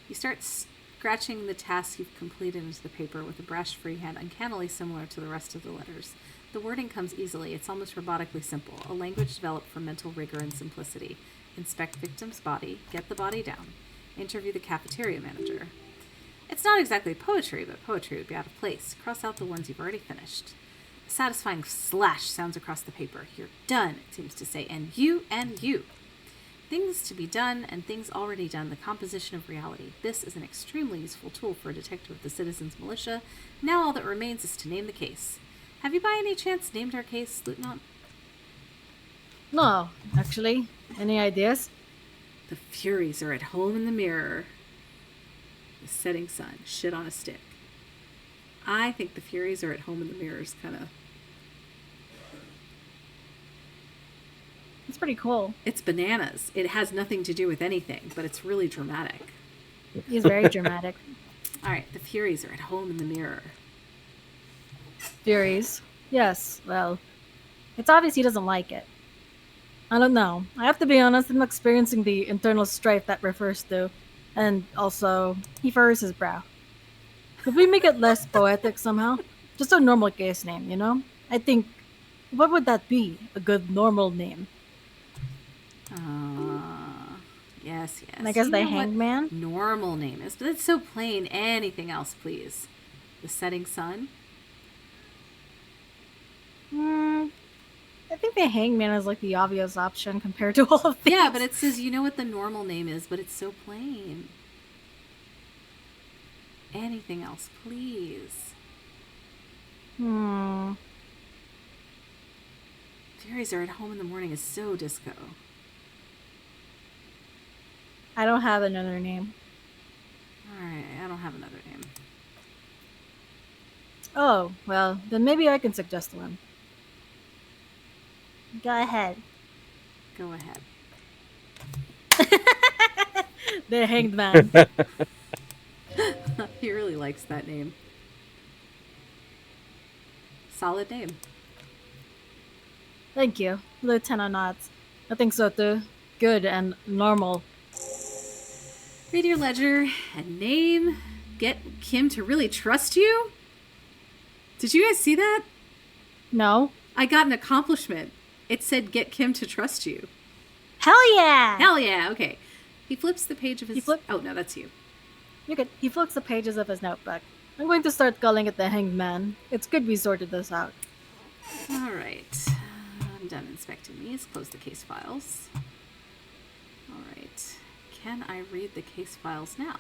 Speaker 1: He starts scratching the tasks you've completed into the paper with a brash freehand uncannily similar to the rest of the letters. The wording comes easily. It's almost robotically simple, a language developed for mental rigor and simplicity. Inspect victim's body, get the body down, interview the cafeteria manager. It's not exactly poetry, but poetry would be out of place. Cross out the ones you've already finished. A satisfying slash sounds across the paper. You're done, it seems to say, and you and you. Things to be done and things already done, the composition of reality. This is an extremely useful tool for a detective of the Citizens Militia. Now all that remains is to name the case. Have you by any chance named our case, Lieutenant?
Speaker 2: No, actually. Any ideas?
Speaker 1: The Furies are at home in the mirror. The setting sun, shit on a stick. I think the Furies are at home in the mirrors, kind of.
Speaker 2: It's pretty cool.
Speaker 1: It's bananas. It has nothing to do with anything, but it's really dramatic.
Speaker 2: He's very dramatic.
Speaker 1: All right, the Furies are at home in the mirror.
Speaker 2: Furies. Yes, well, it's obvious he doesn't like it. I don't know. I have to be honest, I'm experiencing the internal strife that refers to. And also, he furrows his brow. Could we make it less poetic somehow? Just a normal case name, you know? I think, what would that be? A good normal name.
Speaker 1: Yes.
Speaker 2: I guess
Speaker 1: You
Speaker 2: the
Speaker 1: know what
Speaker 2: Hangman?
Speaker 1: normal name is, but it's so plain. Anything else, please? The setting sun?
Speaker 2: I think the Hangman is like the obvious option compared to all of these.
Speaker 1: Yeah, but it says you know what the normal name is, but it's so plain. Anything else, please? Furies are at home in the morning is so disco.
Speaker 2: I don't have another name.
Speaker 1: Alright, I don't have another name.
Speaker 2: Oh, well, then maybe I can suggest one. Go ahead.
Speaker 1: Go ahead.
Speaker 2: The Hanged Man.
Speaker 1: He really likes that name. Solid name.
Speaker 2: Thank you, Lieutenant Knotts. I think so too. Good and normal.
Speaker 1: Read your ledger and name. Get Kim to really trust you? Did you guys see that?
Speaker 2: No?
Speaker 1: I got an accomplishment. It said get Kim to trust you.
Speaker 2: Hell yeah!
Speaker 1: Hell yeah, okay. He flips the page of his...
Speaker 2: He
Speaker 1: Oh, no, that's you.
Speaker 2: You're good. He flips the pages of his notebook. I'm going to start calling it the Hanged Man. It's good we sorted this out.
Speaker 1: All right. I'm done inspecting these. Close the case files. All right. Can I read the case files now?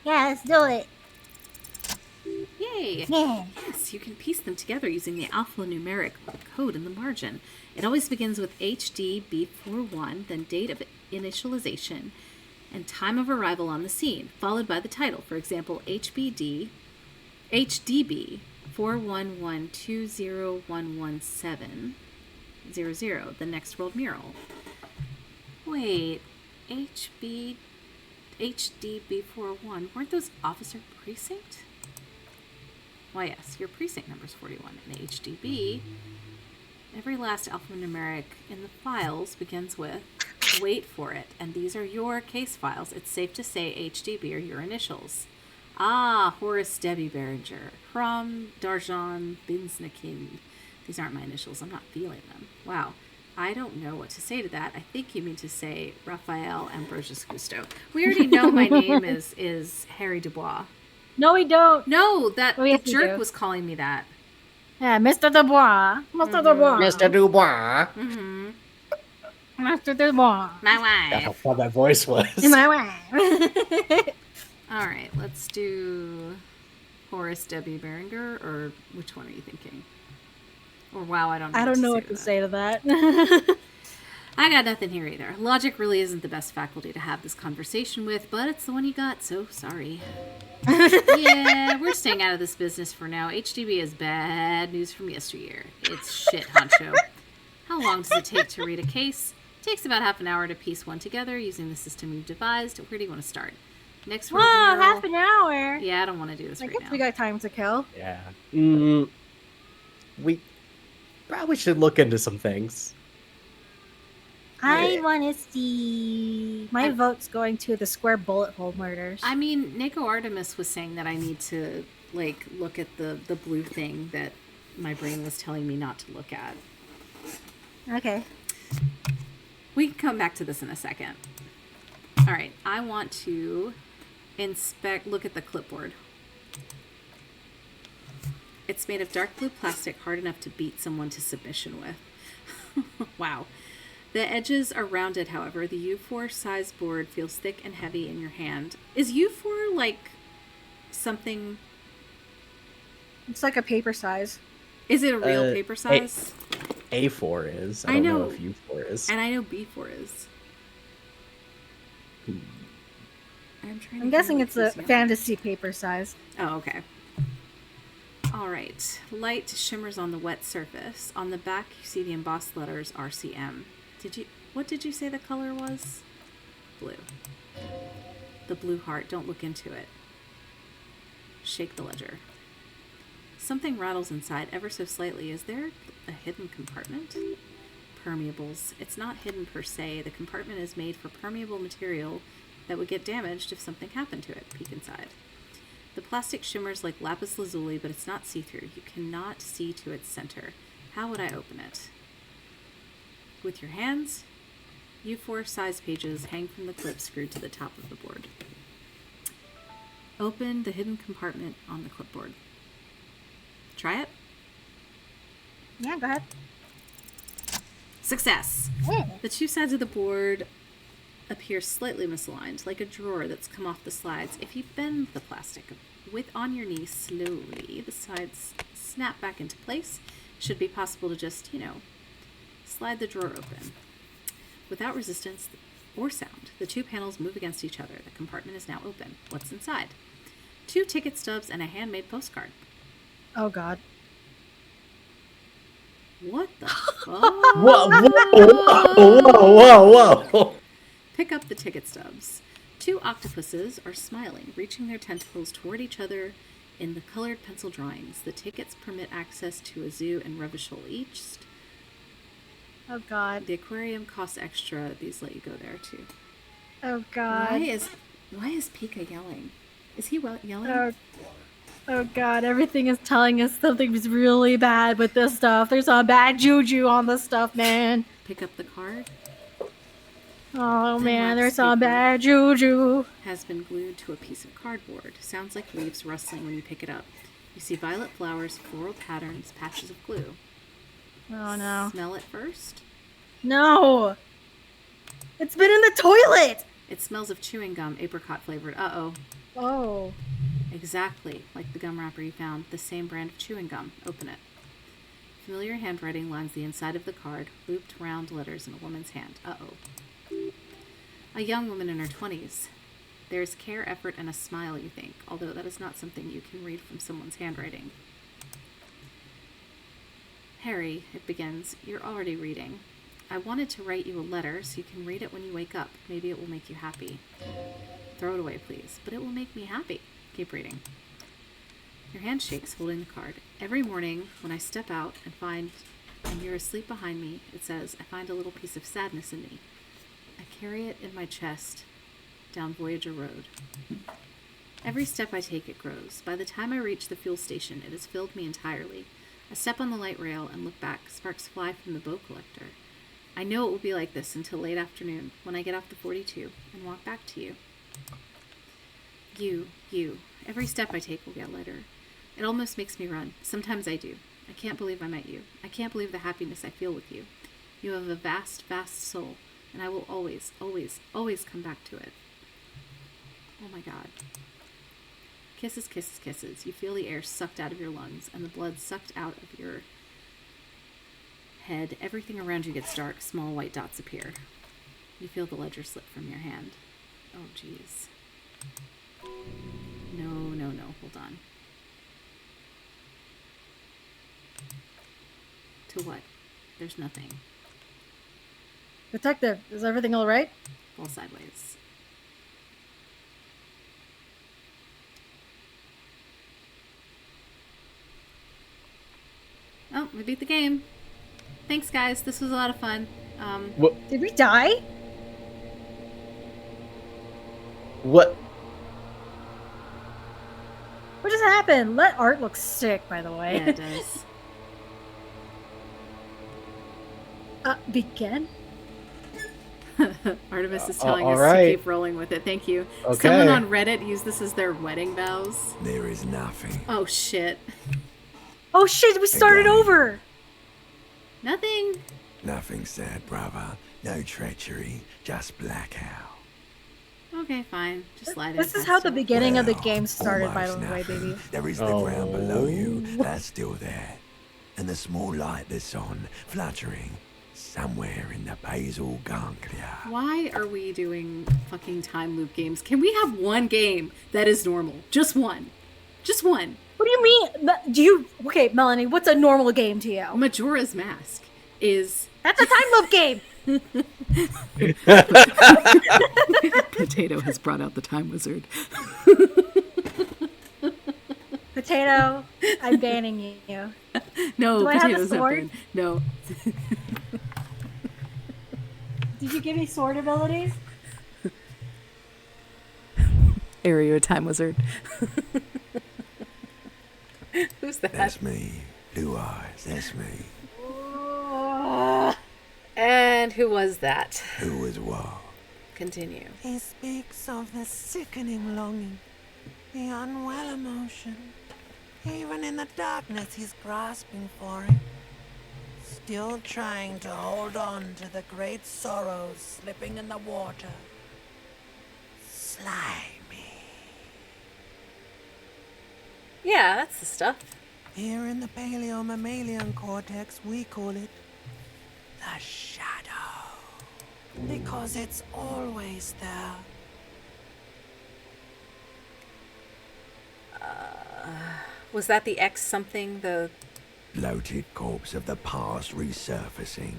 Speaker 8: Yeah, let's do it.
Speaker 1: Yay!
Speaker 8: Yeah.
Speaker 1: Yes, you can piece them together using the alphanumeric code in the margin. It always begins with HDB41, then date of initialization, and time of arrival on the scene, followed by the title. For example, HDB 411201170, the Next World Mural. Wait, HDB41, weren't those Officer Precinct? Why, yes, your precinct number's 41. And HDB, every last alphanumeric in the files begins with, wait for it, and these are your case files. It's safe to say HDB are your initials. Ah, Horace Debbie Behringer, Hram Darjan Binsnakin. These aren't my initials. I'm not feeling them. Wow. I don't know what to say to that. I think you mean to say Raphael Ambrosius Gusto. We already know my name is Harry Dubois.
Speaker 2: No, we don't.
Speaker 1: No, that
Speaker 2: Oh, yes,
Speaker 1: the
Speaker 2: we
Speaker 1: jerk
Speaker 2: do.
Speaker 1: was calling me that.
Speaker 2: Yeah, Mr. Dubois. Mr. Dubois.
Speaker 3: Mr. Dubois.
Speaker 1: Mm-hmm.
Speaker 2: Mr. Dubois.
Speaker 1: My
Speaker 3: That's how
Speaker 1: wife.
Speaker 3: fun that voice was.
Speaker 2: My wife.
Speaker 1: All right, let's do Horace Debbie Behringer, or which one are you thinking? Or wow, I don't know.
Speaker 2: I don't know what to say to that.
Speaker 1: I got nothing here either. Logic really isn't the best faculty to have this conversation with, but it's the one you got, so sorry. Yeah, we're staying out of this business for now. HDB is bad news from yesteryear. It's shit, honcho. How long does it take to read a case? It takes about half an hour to piece one together using the system you've devised. Where do you want to start? Next World
Speaker 2: Wow,
Speaker 1: Mural.
Speaker 2: half an hour.
Speaker 1: Yeah, I don't want to do this
Speaker 2: I
Speaker 1: right
Speaker 2: guess
Speaker 1: now.
Speaker 2: we got time to kill.
Speaker 3: Yeah. We probably should look into some things.
Speaker 2: I want to see. My vote's going to the square bullet hole murders.
Speaker 1: I mean, Nico Artemis was saying that I need to, like, look at the blue thing that my brain was telling me not to look at.
Speaker 2: Okay.
Speaker 1: We can come back to this in a second. All right, I want to look at the clipboard. It's made of dark blue plastic, hard enough to beat someone to submission with. Wow. The edges are rounded, however. The U4 size board feels thick and heavy in your hand. Is U4 like something...
Speaker 2: It's like a paper size.
Speaker 1: Is it a real paper size?
Speaker 3: A4 is.
Speaker 1: I
Speaker 3: I don't know
Speaker 1: know.
Speaker 3: if U4 is.
Speaker 1: And I know B4 is.
Speaker 2: I'm guessing it's a fantasy paper size.
Speaker 1: Oh, okay. All right. Light shimmers on the wet surface. On the back, you see the embossed letters RCM. What did you say the color was? Blue. The blue heart. Don't look into it. Shake the ledger. Something rattles inside ever so slightly. Is there a hidden compartment? Permeables. It's not hidden per se. The compartment is made for permeable material that would get damaged if something happened to it. Peek inside. The plastic shimmers like lapis lazuli, but it's not see-through. You cannot see to its center. How would I open it? With your hands? U4 size pages hang from the clip screwed to the top of the board. Open the hidden compartment on the clipboard. Try it.
Speaker 2: Yeah, go ahead.
Speaker 1: Success! The two sides of the board appear slightly misaligned, like a drawer that's come off the slides. If you bend the plastic on your knee slowly, the sides snap back into place. Should be possible to just, slide the drawer open. Without resistance or sound, the two panels move against each other. The compartment is now open. What's inside? 2 ticket stubs and a handmade postcard.
Speaker 2: Oh, God.
Speaker 1: What the fuck?
Speaker 3: Whoa, whoa.
Speaker 1: Pick up the ticket stubs. 2 octopuses are smiling, reaching their tentacles toward each other in the colored pencil drawings. The tickets permit access to a zoo and Revachol each.
Speaker 2: Oh, God.
Speaker 1: The aquarium costs extra. These let you go there, too.
Speaker 2: Oh, God.
Speaker 1: Why is Pika yelling? Is he yelling?
Speaker 2: Oh, God. Everything is telling us something's really bad with this stuff. There's some bad juju on this stuff, man.
Speaker 1: Pick up the card.
Speaker 2: Oh,
Speaker 1: The
Speaker 2: man.
Speaker 1: wax
Speaker 2: There's some
Speaker 1: paper
Speaker 2: bad juju.
Speaker 1: has been glued to a piece of cardboard. Sounds like leaves rustling when you pick it up. You see violet flowers, floral patterns, patches of glue.
Speaker 2: Oh, no.
Speaker 1: Smell it first.
Speaker 2: No! It's been in the toilet!
Speaker 1: It smells of chewing gum, apricot flavored. Uh-oh.
Speaker 2: Oh.
Speaker 1: Exactly like the gum wrapper you found, the same brand of chewing gum. Open it. Familiar handwriting lines the inside of the card, looped round letters in a woman's hand. Uh-oh. A young woman in her 20s. There's care, effort, and a smile, you think, although that is not something you can read from someone's handwriting. Harry, it begins, you're already reading. I wanted to write you a letter so you can read it when you wake up. Maybe it will make you happy. Throw it away, please. But it will make me happy. Keep reading. Your hand shakes, holding the card. Every morning, when I step out and you're asleep behind me, it says, I find a little piece of sadness in me. I carry it in my chest down Voyager Road. Every step I take, it grows. By the time I reach the fuel station, it has filled me entirely. I step on the light rail and look back. Sparks fly from the boat collector. I know it will be like this until late afternoon, when I get off the 42 and walk back to you. You. Every step I take will get lighter. It almost makes me run. Sometimes I do. I can't believe I met you. I can't believe the happiness I feel with you. You have a vast, vast soul, and I will always, always, always come back to it. Oh my God. Kisses, kisses, kisses. You feel the air sucked out of your lungs and the blood sucked out of your head. Everything around you gets dark. Small white dots appear. You feel the ledger slip from your hand. Oh, jeez. No. Hold on. To what? There's nothing.
Speaker 2: Detective, is everything all right?
Speaker 1: Fall sideways. Oh, we beat the game. Thanks, guys. This was a lot of fun.
Speaker 3: What?
Speaker 2: Did we die?
Speaker 3: What?
Speaker 2: What just happened? That art looks sick, by the way.
Speaker 1: Yeah, it does.
Speaker 2: Begin?
Speaker 1: Artemis is telling
Speaker 3: all
Speaker 1: us
Speaker 3: right.
Speaker 1: to keep rolling with it. Thank you.
Speaker 3: Okay.
Speaker 1: Someone on Reddit used this as their wedding vows.
Speaker 6: There is nothing.
Speaker 1: Oh, shit.
Speaker 2: Oh shit, we started
Speaker 6: Again.
Speaker 2: over!
Speaker 1: Nothing.
Speaker 9: Nothing sad, brother. No treachery, just blackout.
Speaker 1: Okay, fine. Just lie there.
Speaker 2: This is how the beginning of the
Speaker 9: Well,
Speaker 2: game started, by the
Speaker 9: almost
Speaker 2: way,
Speaker 9: nothing.
Speaker 2: baby.
Speaker 9: There is the ground below you.
Speaker 3: Oh.
Speaker 9: That's still there. And the small light that's on, fluttering, somewhere in the basal ganglia.
Speaker 1: Why are we doing fucking time loop games? Can we have one game that is normal? Just one. Just one.
Speaker 2: What do you mean? Okay, Melanie, what's a normal game to you?
Speaker 1: Majora's Mask is...
Speaker 2: That's a time loop game!
Speaker 1: Potato has brought out the time wizard.
Speaker 2: Potato, I'm banning you.
Speaker 1: No,
Speaker 2: Do I have a
Speaker 1: Potato's not
Speaker 2: sword?
Speaker 1: banned. No.
Speaker 2: Did you give me sword abilities?
Speaker 1: Area time wizard. Who's that?
Speaker 9: That's me. Blue eyes, that's me.
Speaker 1: And who was that?
Speaker 9: Who was what?
Speaker 1: Continue.
Speaker 10: He speaks of the sickening longing, the unwell emotion. Even in the darkness, he's grasping for it. Still trying to hold on to the great sorrows slipping in the water. Slimy.
Speaker 1: Yeah, that's the stuff.
Speaker 10: Here in the paleo-mammalian cortex, we call it the shadow. Because it's always there.
Speaker 1: Was that the X something? The...
Speaker 9: Bloated corpse of the past resurfacing.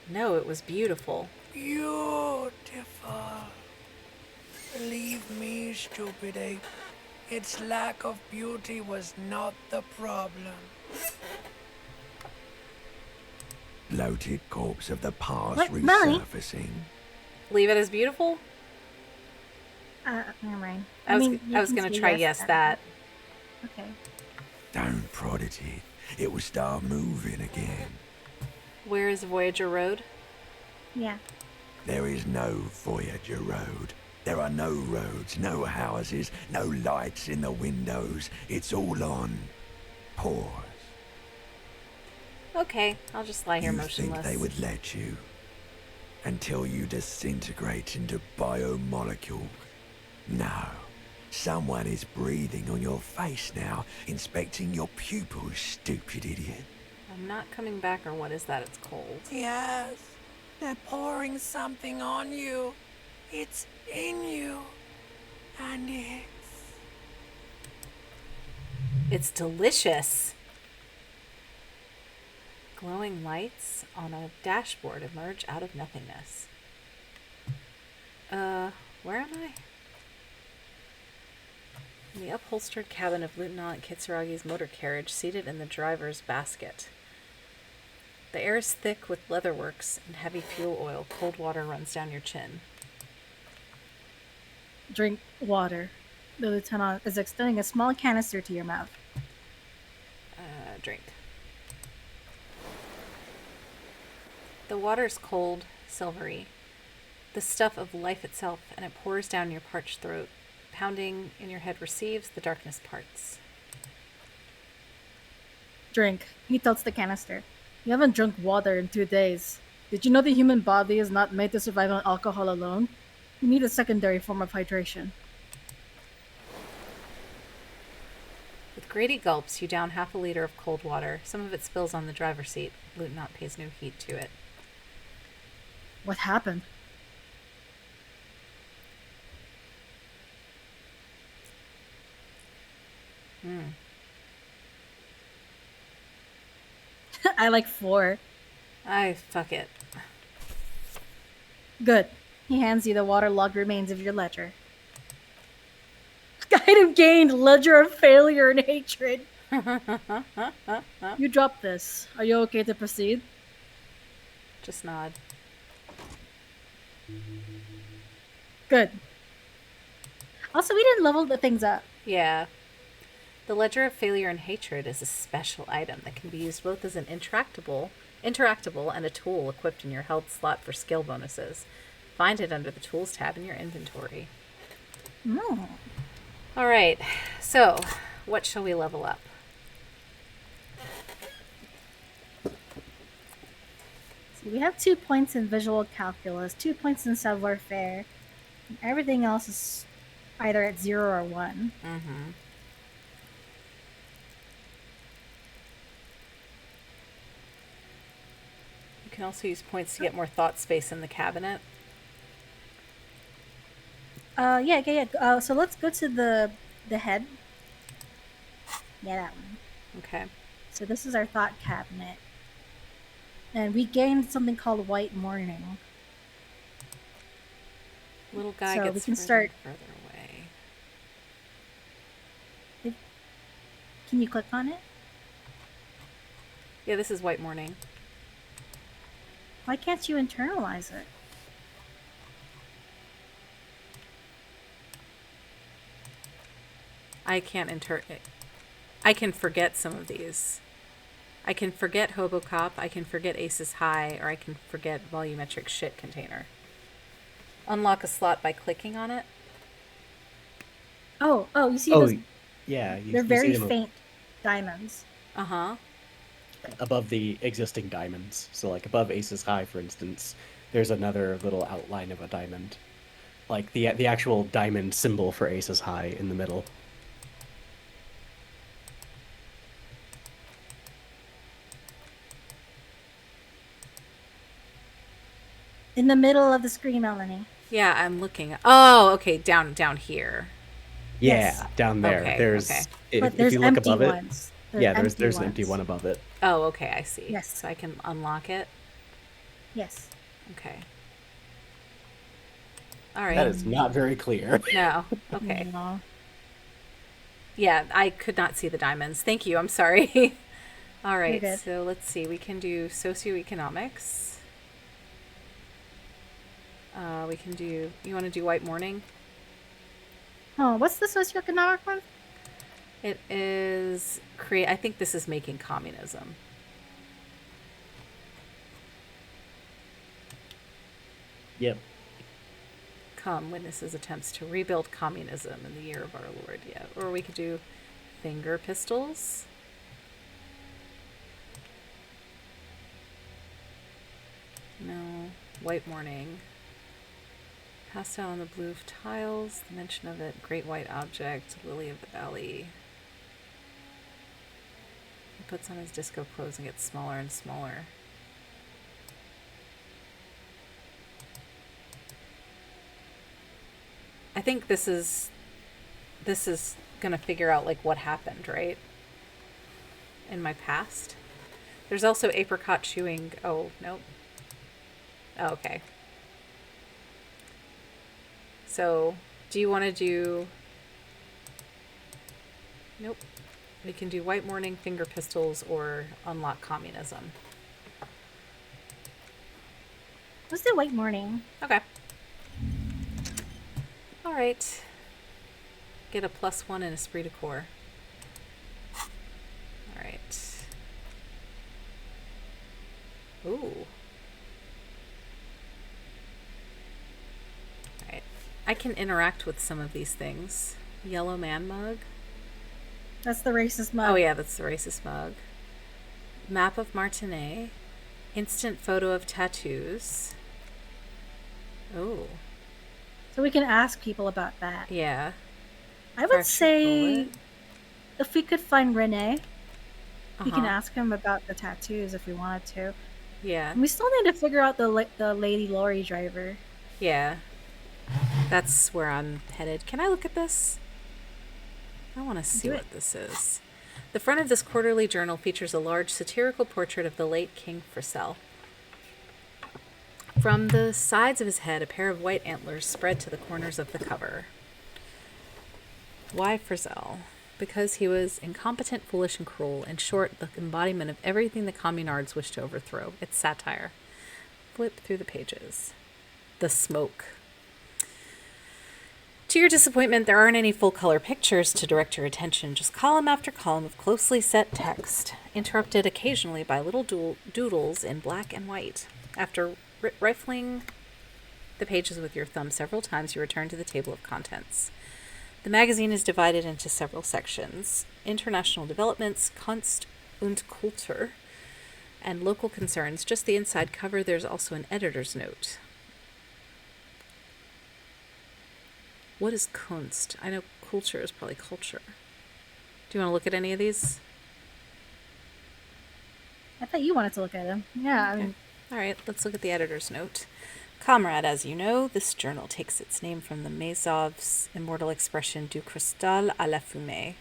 Speaker 1: No, it was beautiful.
Speaker 10: Beautiful. Believe me, stupid ape. Its lack of beauty was not the problem.
Speaker 9: Bloated corpse of the past
Speaker 2: What, Melanie?
Speaker 9: resurfacing.
Speaker 1: Leave it as beautiful?
Speaker 2: Never mind.
Speaker 1: I was
Speaker 2: you
Speaker 1: going
Speaker 2: can
Speaker 1: to
Speaker 2: say
Speaker 1: try yes that.
Speaker 2: Okay.
Speaker 9: Don't prod it. It will start moving again.
Speaker 1: Where is Voyager Road?
Speaker 2: Yeah.
Speaker 9: There is no Voyager Road. There are no roads, no houses, no lights in the windows. It's all on pause.
Speaker 1: Okay, I'll just lie here
Speaker 9: You
Speaker 1: motionless.
Speaker 9: think they would let you? Until you disintegrate into biomolecules. No. Someone is breathing on your face now, inspecting your pupils, stupid idiot.
Speaker 1: I'm not coming back, or what is that? It's cold.
Speaker 10: Yes, they're pouring something on you. It's in you. And
Speaker 1: It's delicious. Glowing lights on a dashboard emerge out of nothingness. Where am I? In the upholstered cabin of Lieutenant Kitsuragi's motor carriage, seated in the driver's basket. The air is thick with leatherworks and heavy fuel oil. Cold water runs down your chin.
Speaker 2: Drink water. The lieutenant is extending a small canister to your mouth.
Speaker 1: Drink. The water is cold, silvery, the stuff of life itself, and it pours down your parched throat. Pounding in your head receives, the darkness parts.
Speaker 2: Drink. He tilts the canister. You haven't drunk water in 2 days. Did you know the human body is not made to survive on alcohol alone? You need a secondary form of hydration.
Speaker 1: With greedy gulps, you down half a liter of cold water. Some of it spills on the driver's seat. Lieutenant pays no heed to it.
Speaker 2: What happened? I like 4.
Speaker 1: Fuck it.
Speaker 2: Good. He hands you the waterlogged remains of your ledger. Item gained, ledger of failure and hatred. You dropped this. Are you okay to proceed?
Speaker 1: Just nod.
Speaker 2: Good. Also, we didn't level the things up.
Speaker 1: Yeah. The Ledger of Failure and Hatred is a special item that can be used both as an interactable and a tool equipped in your health slot for skill bonuses. Find it under the Tools tab in your inventory.
Speaker 2: No.
Speaker 1: Alright, so what shall we level up?
Speaker 2: See, we have 2 points in visual calculus, 2 points in savoir faire. And everything else is either at 0 or 1.
Speaker 1: Mm-hmm. You can also use points to get more thought space in the cabinet.
Speaker 2: Yeah. So let's go to the head. Yeah, that one.
Speaker 1: Okay.
Speaker 2: So this is our thought cabinet. And we gained something called White Morning.
Speaker 1: Little guy
Speaker 2: So
Speaker 1: gets
Speaker 2: we can
Speaker 1: further
Speaker 2: start.
Speaker 1: and further away.
Speaker 2: Can you click on it?
Speaker 1: Yeah, this is White Morning.
Speaker 2: Why can't you internalize it?
Speaker 1: I can forget some of these. I can forget Hobocop, I can forget Aces High, or I can forget Volumetric Shit Container. Unlock a slot by clicking on it.
Speaker 2: Oh, you see those?
Speaker 3: Yeah.
Speaker 2: They're
Speaker 3: you
Speaker 2: very
Speaker 3: see them
Speaker 2: faint diamonds.
Speaker 1: Uh-huh.
Speaker 3: above the existing diamonds. So, like, above Aces High, for instance, there's another little outline of a diamond. Like, the actual diamond symbol for Aces High in the middle.
Speaker 2: In the middle of the screen, Melanie.
Speaker 1: Yeah, I'm looking. Oh, okay, down here.
Speaker 3: Yeah,
Speaker 2: Yes.
Speaker 3: down there.
Speaker 1: Okay,
Speaker 3: There's
Speaker 1: okay.
Speaker 2: But
Speaker 3: if
Speaker 2: there's
Speaker 3: you look
Speaker 2: empty
Speaker 3: above
Speaker 2: ones.
Speaker 3: it, there's an empty one above it.
Speaker 1: Oh, okay, I see.
Speaker 2: Yes.
Speaker 1: So I can unlock it.
Speaker 2: Yes.
Speaker 1: Okay. All right.
Speaker 3: That is not very clear.
Speaker 1: No. Okay.
Speaker 2: No.
Speaker 1: Yeah, I could not see the diamonds. Thank you. I'm sorry. All right.
Speaker 2: You're good.
Speaker 1: So let's see. We can do socioeconomics. We can do. You want to do White Morning?
Speaker 2: Oh, what's the socioeconomic one?
Speaker 1: It is create. I think this is making communism.
Speaker 3: Yep.
Speaker 1: Come, witnesses attempts to rebuild communism in the year of our Lord. Yeah. Or we could do finger pistols. No. White Morning. Passed out on the blue tiles. The mention of it. Great white object. Lily of the Valley. He puts on his disco clothes and gets smaller and smaller. I think this is gonna figure out like what happened, right? In my past. There's also apricot chewing. Oh, nope. Oh, okay. So, do you want to do... Nope. We can do White Morning, finger pistols, or unlock communism.
Speaker 2: Let's do White Morning.
Speaker 1: Okay. All right. Get a +1 and esprit de corps. All right. Ooh. All right. I can interact with some of these things. Yellow man mug.
Speaker 2: That's the racist mug.
Speaker 1: Oh yeah, that's the racist mug. Map of Martinet. Instant photo of tattoos. Oh.
Speaker 2: So we can ask people about that.
Speaker 1: Yeah.
Speaker 2: I would
Speaker 1: Fresh
Speaker 2: say
Speaker 1: bullet.
Speaker 2: if we could find Renee, we can
Speaker 1: Uh-huh.
Speaker 2: ask him about the tattoos if we wanted to.
Speaker 1: Yeah.
Speaker 2: And we still need to figure out the lady lorry driver.
Speaker 1: Yeah. That's where I'm headed. Can I look at this? I want to see
Speaker 2: Do it.
Speaker 1: what this is. The front of this quarterly journal features a large satirical portrait of the late King Frisell. From the sides of his head, a pair of white antlers spread to the corners of the cover. Why Frisell? Because he was incompetent, foolish, and cruel. In short, the embodiment of everything the communards wished to overthrow. It's satire. Flip through the pages. The smoke. To your disappointment, there aren't any full-color pictures to direct your attention, just column after column of closely set text, interrupted occasionally by little doodles in black and white. After rifling the pages with your thumb several times, you return to the table of contents. The magazine is divided into several sections. International developments, Kunst und Kultur, And local concerns. Just the inside cover, there's also an editor's note. What is Kunst? I know culture is probably culture. Do you want to look at any of these?
Speaker 2: I thought you wanted to look at them. Yeah, I mean...
Speaker 1: All right, let's look at the editor's note. Comrade, as you know, this journal takes its name from the Mazov's immortal expression du cristal à la fumée.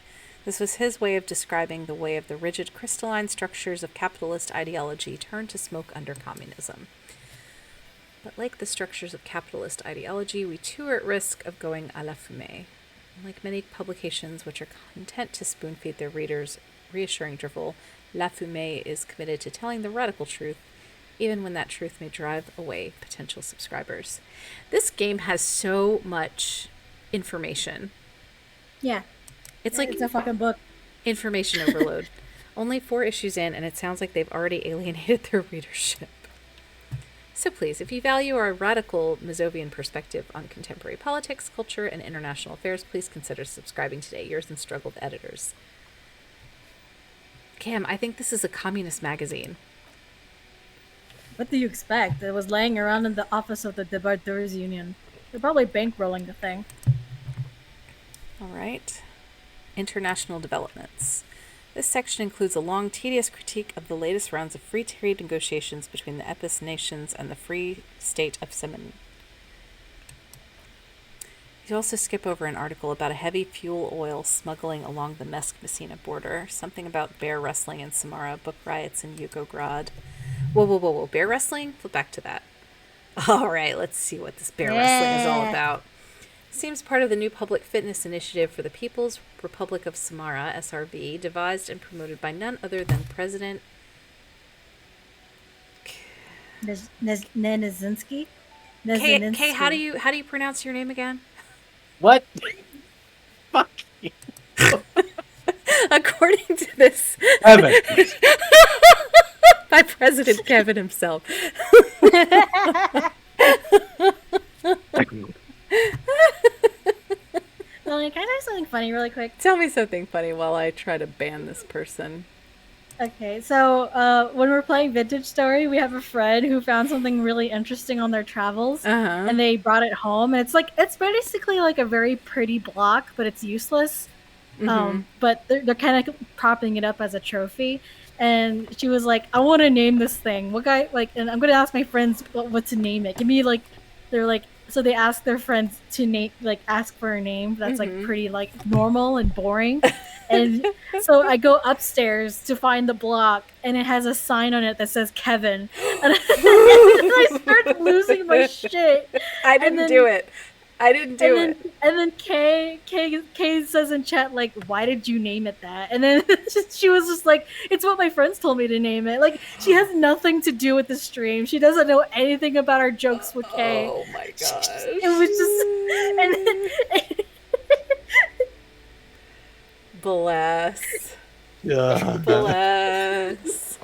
Speaker 1: This was his way of describing the way of the rigid crystalline structures of capitalist ideology turned to smoke under communism. But like the structures of capitalist ideology, we too are at risk of going à la fumée. Like many publications which are content to spoon-feed their readers reassuring drivel, La Fumée is committed to telling the radical truth, even when that truth may drive away potential subscribers. This game has so much information.
Speaker 2: Yeah.
Speaker 1: It's like
Speaker 2: it's a fucking book.
Speaker 1: Information overload. Only 4 issues in, and it sounds like they've already alienated their readership. So please, if you value our radical Mazovian perspective on contemporary politics, culture, and international affairs, please consider subscribing today. Yours in struggled editors. Cam, I think this is a communist magazine.
Speaker 2: What do you expect? It was laying around in the office of the Debardeurs Union. They're probably bankrolling the thing.
Speaker 1: All right. International developments. This section includes a long, tedious critique of the latest rounds of free trade negotiations between the Epis nations and the Free State of Semen. You also skip over an article about a heavy fuel oil smuggling along the Mesk-Messina border, something about bear wrestling in Samara, book riots in Yukograd. Whoa. Bear wrestling? Flip back to that. All right, let's see what this bear wrestling is all about. Seems part of the new public fitness initiative for the People's Republic of Samara, SRV, devised and promoted by none other than President
Speaker 2: Nenezinski?
Speaker 1: Kay, how do you pronounce your name again?
Speaker 3: What? Fuck you.
Speaker 1: According to this,
Speaker 3: Kevin.
Speaker 1: by President Kevin himself.
Speaker 2: Well, can I have something funny really quick?
Speaker 1: Tell me something funny while I try to ban this person.
Speaker 2: Okay, so when we're playing Vintage Story, we have a friend who found something really interesting on their travels, and they brought it home. And it's basically like a very pretty block, but it's useless. But they're kind of propping it up as a trophy. And she was like, "I want to name this thing. What guy like?" And I'm gonna ask my friends what to name it. Give me like, they're like. So they ask their friends to ask for a name that's like pretty like normal and boring. And so I go upstairs to find the block, and it has a sign on it that says Kevin. And I start losing my shit.
Speaker 1: I didn't do it. And
Speaker 2: then Kay says in chat, like, "Why did you name it that?" And then she was just like, "It's what my friends told me to name it." Like, she has nothing to do with the stream. She doesn't know anything about our jokes with Kay.
Speaker 1: Oh my gosh.
Speaker 2: It was just...
Speaker 1: Bless.
Speaker 3: Yeah.
Speaker 1: Bless.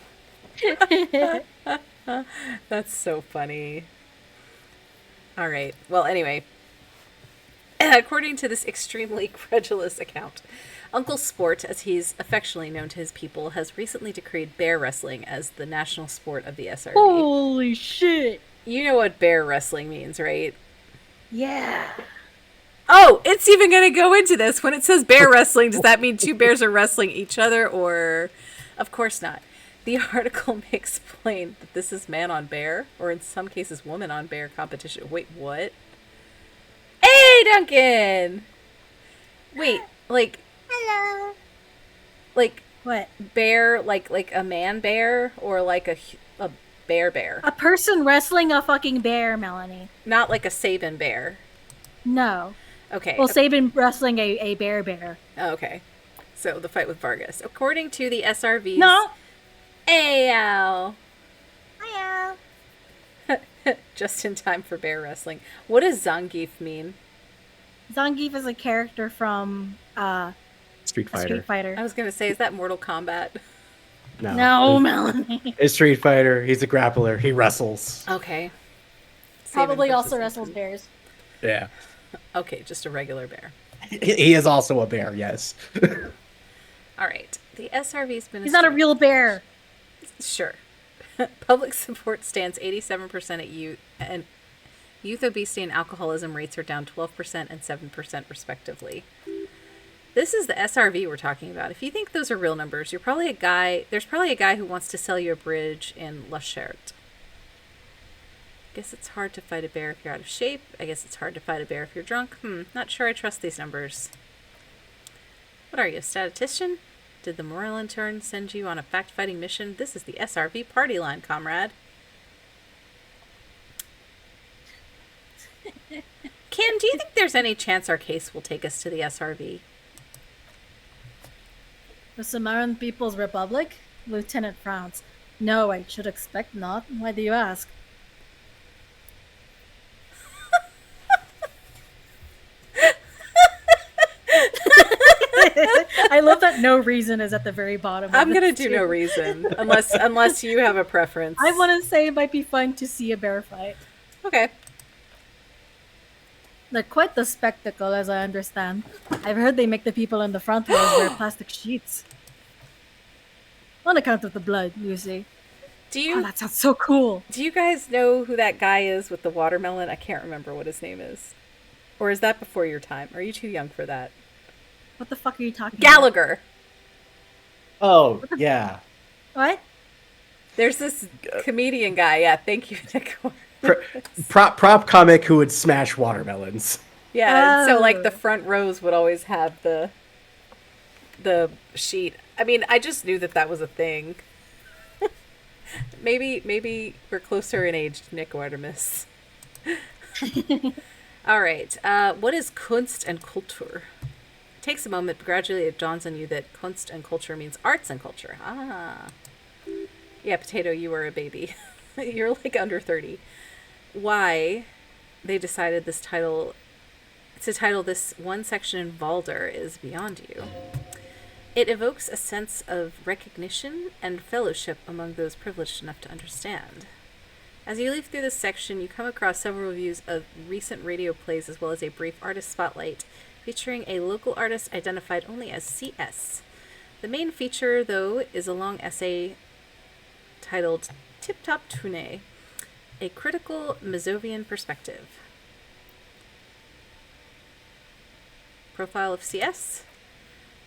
Speaker 1: That's so funny. All right. Well, anyway. According to this extremely credulous account, Uncle Sport, as he's affectionately known to his people, has recently decreed bear wrestling as the national sport of the SRB.
Speaker 2: Holy shit!
Speaker 1: You know what bear wrestling means, right?
Speaker 2: Yeah.
Speaker 1: Oh, it's even going to go into this. When it says bear wrestling, does that mean 2 bears are wrestling each other, or... Of course not. The article may explain that this is man on bear, or in some cases woman on bear competition. Wait, what? Hey, Duncan! Wait, like...
Speaker 8: Hello.
Speaker 1: Like...
Speaker 2: What?
Speaker 1: Bear, like a man bear, or like a bear?
Speaker 2: A person wrestling a fucking bear, Melanie.
Speaker 1: Not like a Saban bear.
Speaker 2: No.
Speaker 1: Okay.
Speaker 2: Well, Saban wrestling a bear.
Speaker 1: Oh, okay. So, the fight with Vargas. According to the SRV's...
Speaker 2: No!
Speaker 1: Ayow!
Speaker 8: Hiya.
Speaker 1: Just in time for bear wrestling. What does Zangief mean?
Speaker 2: Zangief is a character from
Speaker 3: Street Fighter.
Speaker 1: I was going to say, is that Mortal Kombat?
Speaker 2: No, Melanie.
Speaker 3: It's Street Fighter. He's a grappler. He wrestles.
Speaker 1: Okay.
Speaker 2: Probably
Speaker 1: Saban
Speaker 2: also
Speaker 1: versus
Speaker 2: wrestles
Speaker 1: Saban.
Speaker 2: bears.
Speaker 3: Yeah.
Speaker 1: Okay, just a regular bear.
Speaker 3: He is also a bear, yes.
Speaker 1: All right. The SRV's been...
Speaker 2: He's not a real bear.
Speaker 1: Sure. Public support stands 87% at youth, and youth obesity and alcoholism rates are down 12% and 7% respectively. This is the SRV we're talking about. If you think those are real numbers, there's probably a guy who wants to sell you a bridge in Lushert. Guess it's hard to fight a bear if you're out of shape. I guess it's hard to fight a bear if you're drunk. Not sure I trust these numbers. What are you, a statistician? Did the moral intern send you on a fact-fighting mission? This is the SRV party line, comrade. Kim, do you think there's any chance our case will take us to the SRV?
Speaker 2: The Samaran People's Republic? Lieutenant frowns. No, I should expect not. Why do you ask? I love that no reason is at the very bottom.
Speaker 1: I'm gonna do no reason, unless you have a preference.
Speaker 2: I want to say it might be fun to see a bear fight.
Speaker 1: Okay.
Speaker 2: They're quite the spectacle, as I understand. I've heard they make the people in the front rows wear plastic sheets. On account of the blood, you see. Oh, that sounds so cool.
Speaker 1: Do you guys know who that guy is with the watermelon? I can't remember what his name is. Or is that before your time? Are you too young for that?
Speaker 2: What the fuck are you talking
Speaker 1: Gallagher.
Speaker 3: Oh, yeah.
Speaker 2: What?
Speaker 1: There's this comedian guy. Yeah, thank you, Nick.
Speaker 3: Prop comic who would smash watermelons.
Speaker 1: Yeah, and so like the front rows would always have the sheet. I mean, I just knew that was a thing. maybe we're closer in age to Nick Artemis. All right. What is Kunst and Kultur? It takes a moment, but gradually it dawns on you that Kunst and Kultur means arts and culture. Ah. Yeah, Potato, you were a baby. You're like under 30. Why they decided to title this one section in Valder is beyond you. It evokes a sense of recognition and fellowship among those privileged enough to understand. As you leaf through this section, you come across several reviews of recent radio plays as well as a brief artist spotlight featuring a local artist identified only as CS. The main feature, though, is a long essay titled Tip Top Tune, a critical Mazovian perspective. Profile of CS.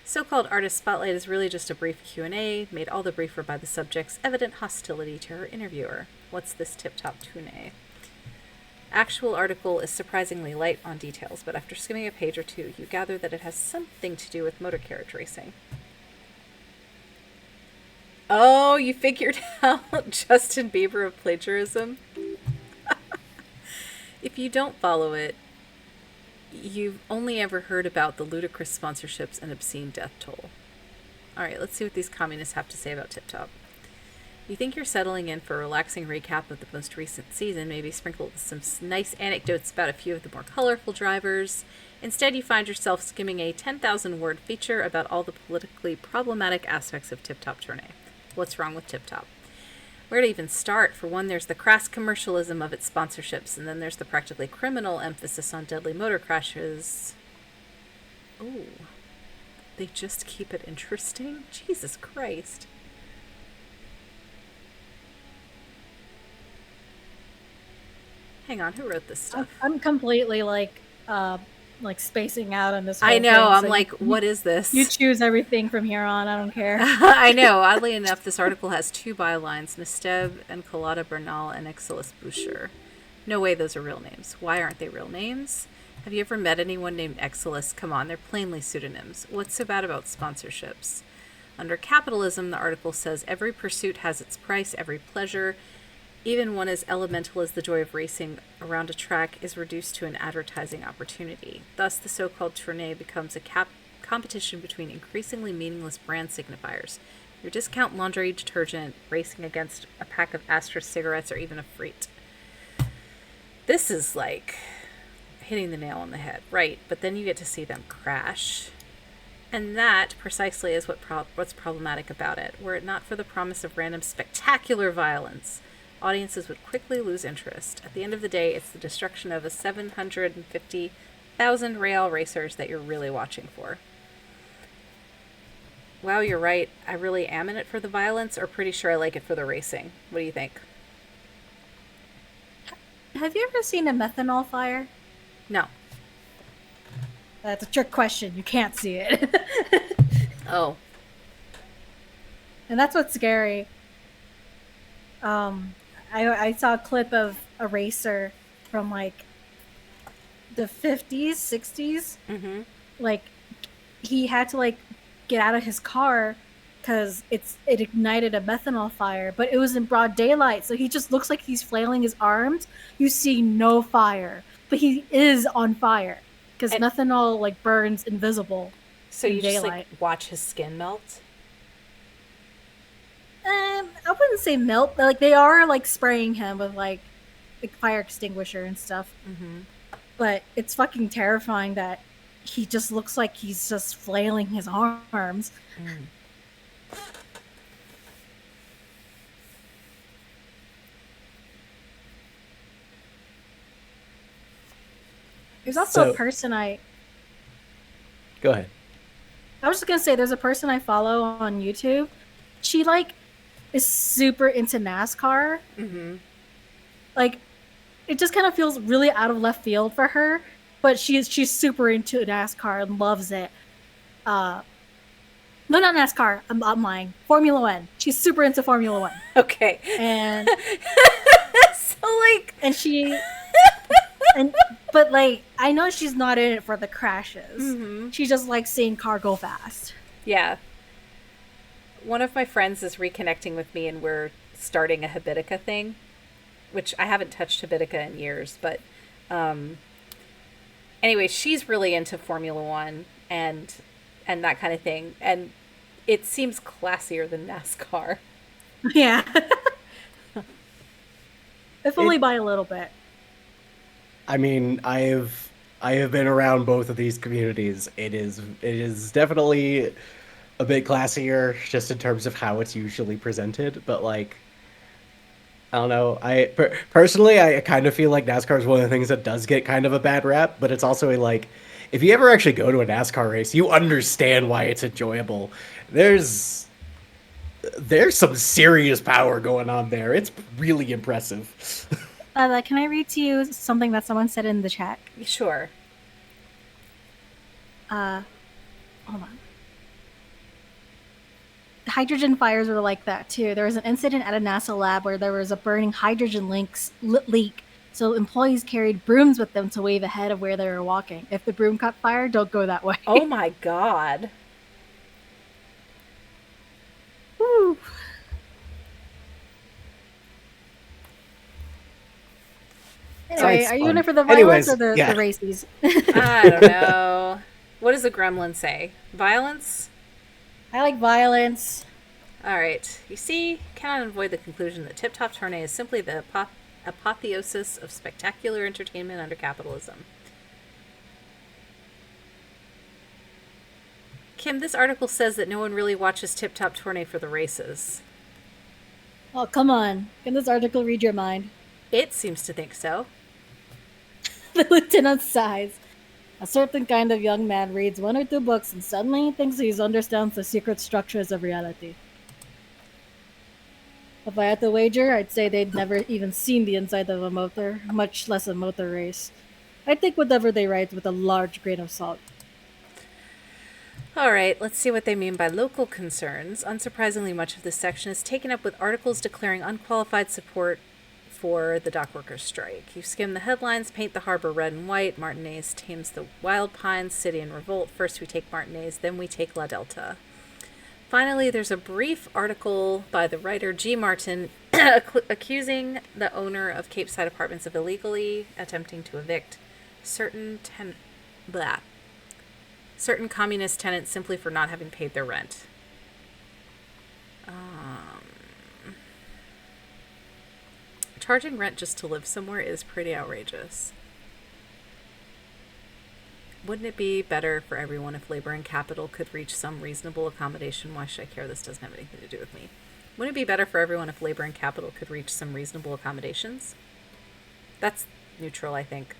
Speaker 1: So-called artist spotlight is really just a brief Q&A, made all the briefer by the subject's evident hostility to her interviewer. What's this tip-top tune? Actual article is surprisingly light on details, but after skimming a page or two, you gather that it has something to do with motor carriage racing. Oh, you figured out Justin Bieber of plagiarism? If you don't follow it, you've only ever heard about the ludicrous sponsorships and obscene death toll. Alright, let's see what these communists have to say about Tip Top. You think you're settling in for a relaxing recap of the most recent season, maybe sprinkled with some nice anecdotes about a few of the more colorful drivers. Instead, you find yourself skimming a 10,000-word feature about all the politically problematic aspects of Tip Top Tournay. What's wrong with Tip Top? Where to even start? For one, there's the crass commercialism of its sponsorships, and then there's the practically criminal emphasis on deadly motor crashes. Oh, they just keep it interesting? Jesus Christ. Hang on, who wrote this stuff?
Speaker 2: I'm completely like spacing out on this whole
Speaker 1: I know,
Speaker 2: thing,
Speaker 1: I'm
Speaker 2: so
Speaker 1: like, what is this?
Speaker 2: You choose everything from here on, I don't care.
Speaker 1: I know, oddly enough, this article has two bylines, Nestev and Colada Bernal and Exilus Boucher. No way those are real names. Why aren't they real names? Have you ever met anyone named Exilus? Come on, they're plainly pseudonyms. What's so bad about sponsorships? Under capitalism, the article says every pursuit has its price, every pleasure, even one as elemental as the joy of racing around a track, is reduced to an advertising opportunity. Thus, the so-called tournée becomes a competition between increasingly meaningless brand signifiers. Your discount laundry detergent racing against a pack of Astra cigarettes or even a Freet. This is like hitting the nail on the head, right? But then you get to see them crash. And that precisely is what's problematic about it. Were it not for the promise of random spectacular violence, audiences would quickly lose interest. At the end of the day, it's the destruction of 750,000 real racers that you're really watching for. wow, you're right. I really am in it for the violence, or pretty sure I like it for the racing. What do you think?
Speaker 2: Have you ever seen a methanol fire?
Speaker 1: No.
Speaker 2: That's a trick question. You can't see it.
Speaker 1: Oh.
Speaker 2: And that's what's scary. I saw a clip of a racer from like the 50s, 60s.
Speaker 1: Mm-hmm.
Speaker 2: Like he had to like get out of his car because it ignited a methanol fire, but it was in broad daylight, so he just looks like he's flailing his arms. You see no fire, but he is on fire because methanol like burns invisible.
Speaker 1: So
Speaker 2: in
Speaker 1: you
Speaker 2: daylight.
Speaker 1: just like watch his skin melt?
Speaker 2: I wouldn't say melt, but like they are like spraying him with like fire extinguisher and stuff.
Speaker 1: Mm-hmm.
Speaker 2: But it's fucking terrifying that he just looks like he's just flailing his arms.
Speaker 1: Mm.
Speaker 2: There's also a person
Speaker 3: Go ahead.
Speaker 2: I was just gonna say there's a person I follow on YouTube. She like is super into NASCAR.
Speaker 1: Mm-hmm.
Speaker 2: Like it just kind of feels really out of left field for her, but she's super into NASCAR and loves it. No, not NASCAR. I'm lying. Formula One. She's super into Formula One.
Speaker 1: Okay.
Speaker 2: And
Speaker 1: so like,
Speaker 2: but like I know she's not in it for the crashes.
Speaker 1: Mm-hmm.
Speaker 2: She just likes seeing car go fast.
Speaker 1: Yeah. One of my friends is reconnecting with me, and we're starting a Habitica thing, which I haven't touched Habitica in years, but anyway, she's really into Formula One and that kind of thing, and it seems classier than NASCAR.
Speaker 2: Yeah. If only by a little bit.
Speaker 3: I mean, I have been around both of these communities. It is definitely a bit classier just in terms of how it's usually presented, but like I don't know. Personally, I kind of feel like NASCAR is one of the things that does get kind of a bad rap, but it's also like if you ever actually go to a NASCAR race, you understand why it's enjoyable. There's some serious power going on there. It's really impressive.
Speaker 2: Can I read to you something that someone said in the chat?
Speaker 1: Sure.
Speaker 2: Hold on. Hydrogen fires were like that too. There was an incident at a NASA lab where there was a burning hydrogen leak, so employees carried brooms with them to wave ahead of where they were walking. If the broom caught fire, don't go that way.
Speaker 1: Oh my god.
Speaker 2: Woo. Anyway, are you in it for the violence or the races?
Speaker 1: I don't know. What does the gremlin say? Violence?
Speaker 2: I like violence.
Speaker 1: Alright. You see, cannot avoid the conclusion that Tip Top Tourney is simply the apotheosis of spectacular entertainment under capitalism. Kim, this article says that no one really watches Tip Top Tourney for the races.
Speaker 2: Oh, come on. Can this article read your mind?
Speaker 1: It seems to think so.
Speaker 2: The lieutenant sighs. A certain kind of young man reads 1 or 2 books and suddenly he thinks he understands the secret structures of reality. If I had to wager, I'd say they'd never even seen the inside of a motor, much less a motor race. I take whatever they write with a large grain of salt.
Speaker 1: Alright, let's see what they mean by local concerns. Unsurprisingly, much of this section is taken up with articles declaring unqualified support for the dockworkers' strike. You skim the headlines, paint the harbor red and white. Martinez tames the wild pines, city in revolt. First we take Martinez, then we take La Delta. Finally, there's a brief article by the writer G. Martin accusing the owner of Cape Side Apartments of illegally attempting to evict certain communist tenants simply for not having paid their rent. Charging rent just to live somewhere is pretty outrageous. Wouldn't it be better for everyone if labor and capital could reach some reasonable accommodation? Why should I care? This doesn't have anything to do with me. Wouldn't it be better for everyone if labor and capital could reach some reasonable accommodations? That's neutral, I think.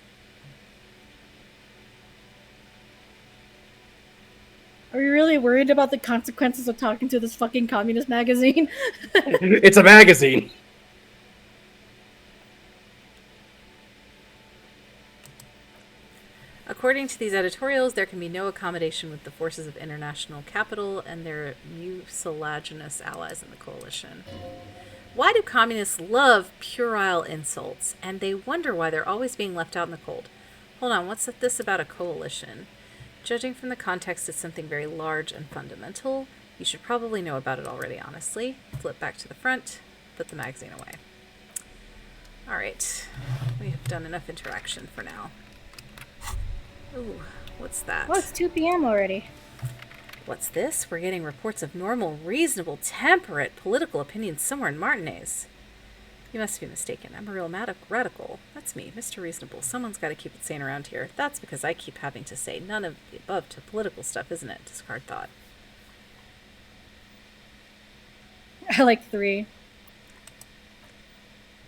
Speaker 2: Are you really worried about the consequences of talking to this fucking communist magazine?
Speaker 3: It's a magazine.
Speaker 1: According to these editorials, there can be no accommodation with the forces of international capital and their mucilaginous allies in the coalition. Why do communists love puerile insults, and they wonder why they're always being left out in the cold? Hold on, what's this about a coalition? Judging from the context, it's something very large and fundamental. You should probably know about it already, honestly. Flip back to the front, put the magazine away. Alright, we have done enough interaction for now. Ooh, what's that?
Speaker 2: Oh, it's 2 p.m. already.
Speaker 1: What's this? We're getting reports of normal, reasonable, temperate political opinions somewhere in Martinez. You must be mistaken. I'm a real radical. That's me, Mr. Reasonable. Someone's got to keep it sane around here. That's because I keep having to say none of the above to political stuff, isn't it? Discard thought.
Speaker 2: I like 3.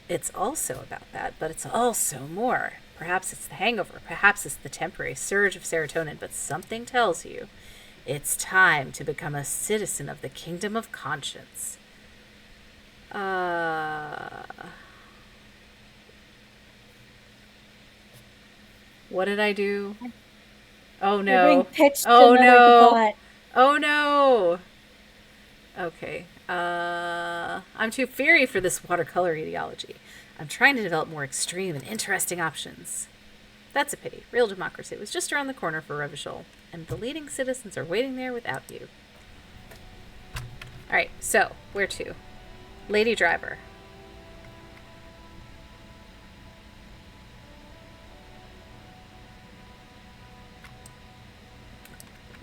Speaker 1: It's also about that, but it's also more. Perhaps it's the hangover. Perhaps it's the temporary surge of serotonin, but something tells you it's time to become a citizen of the kingdom of conscience. What did I do? Oh no.
Speaker 2: You're being pitched
Speaker 1: Oh
Speaker 2: another
Speaker 1: no.
Speaker 2: thought.
Speaker 1: Oh no. Okay. I'm too fiery for this watercolor ideology. I'm trying to develop more extreme and interesting options. That's a pity. Real democracy was just around the corner for Revachol, and the leading citizens are waiting there without you. Alright, so, where to? Lady Driver.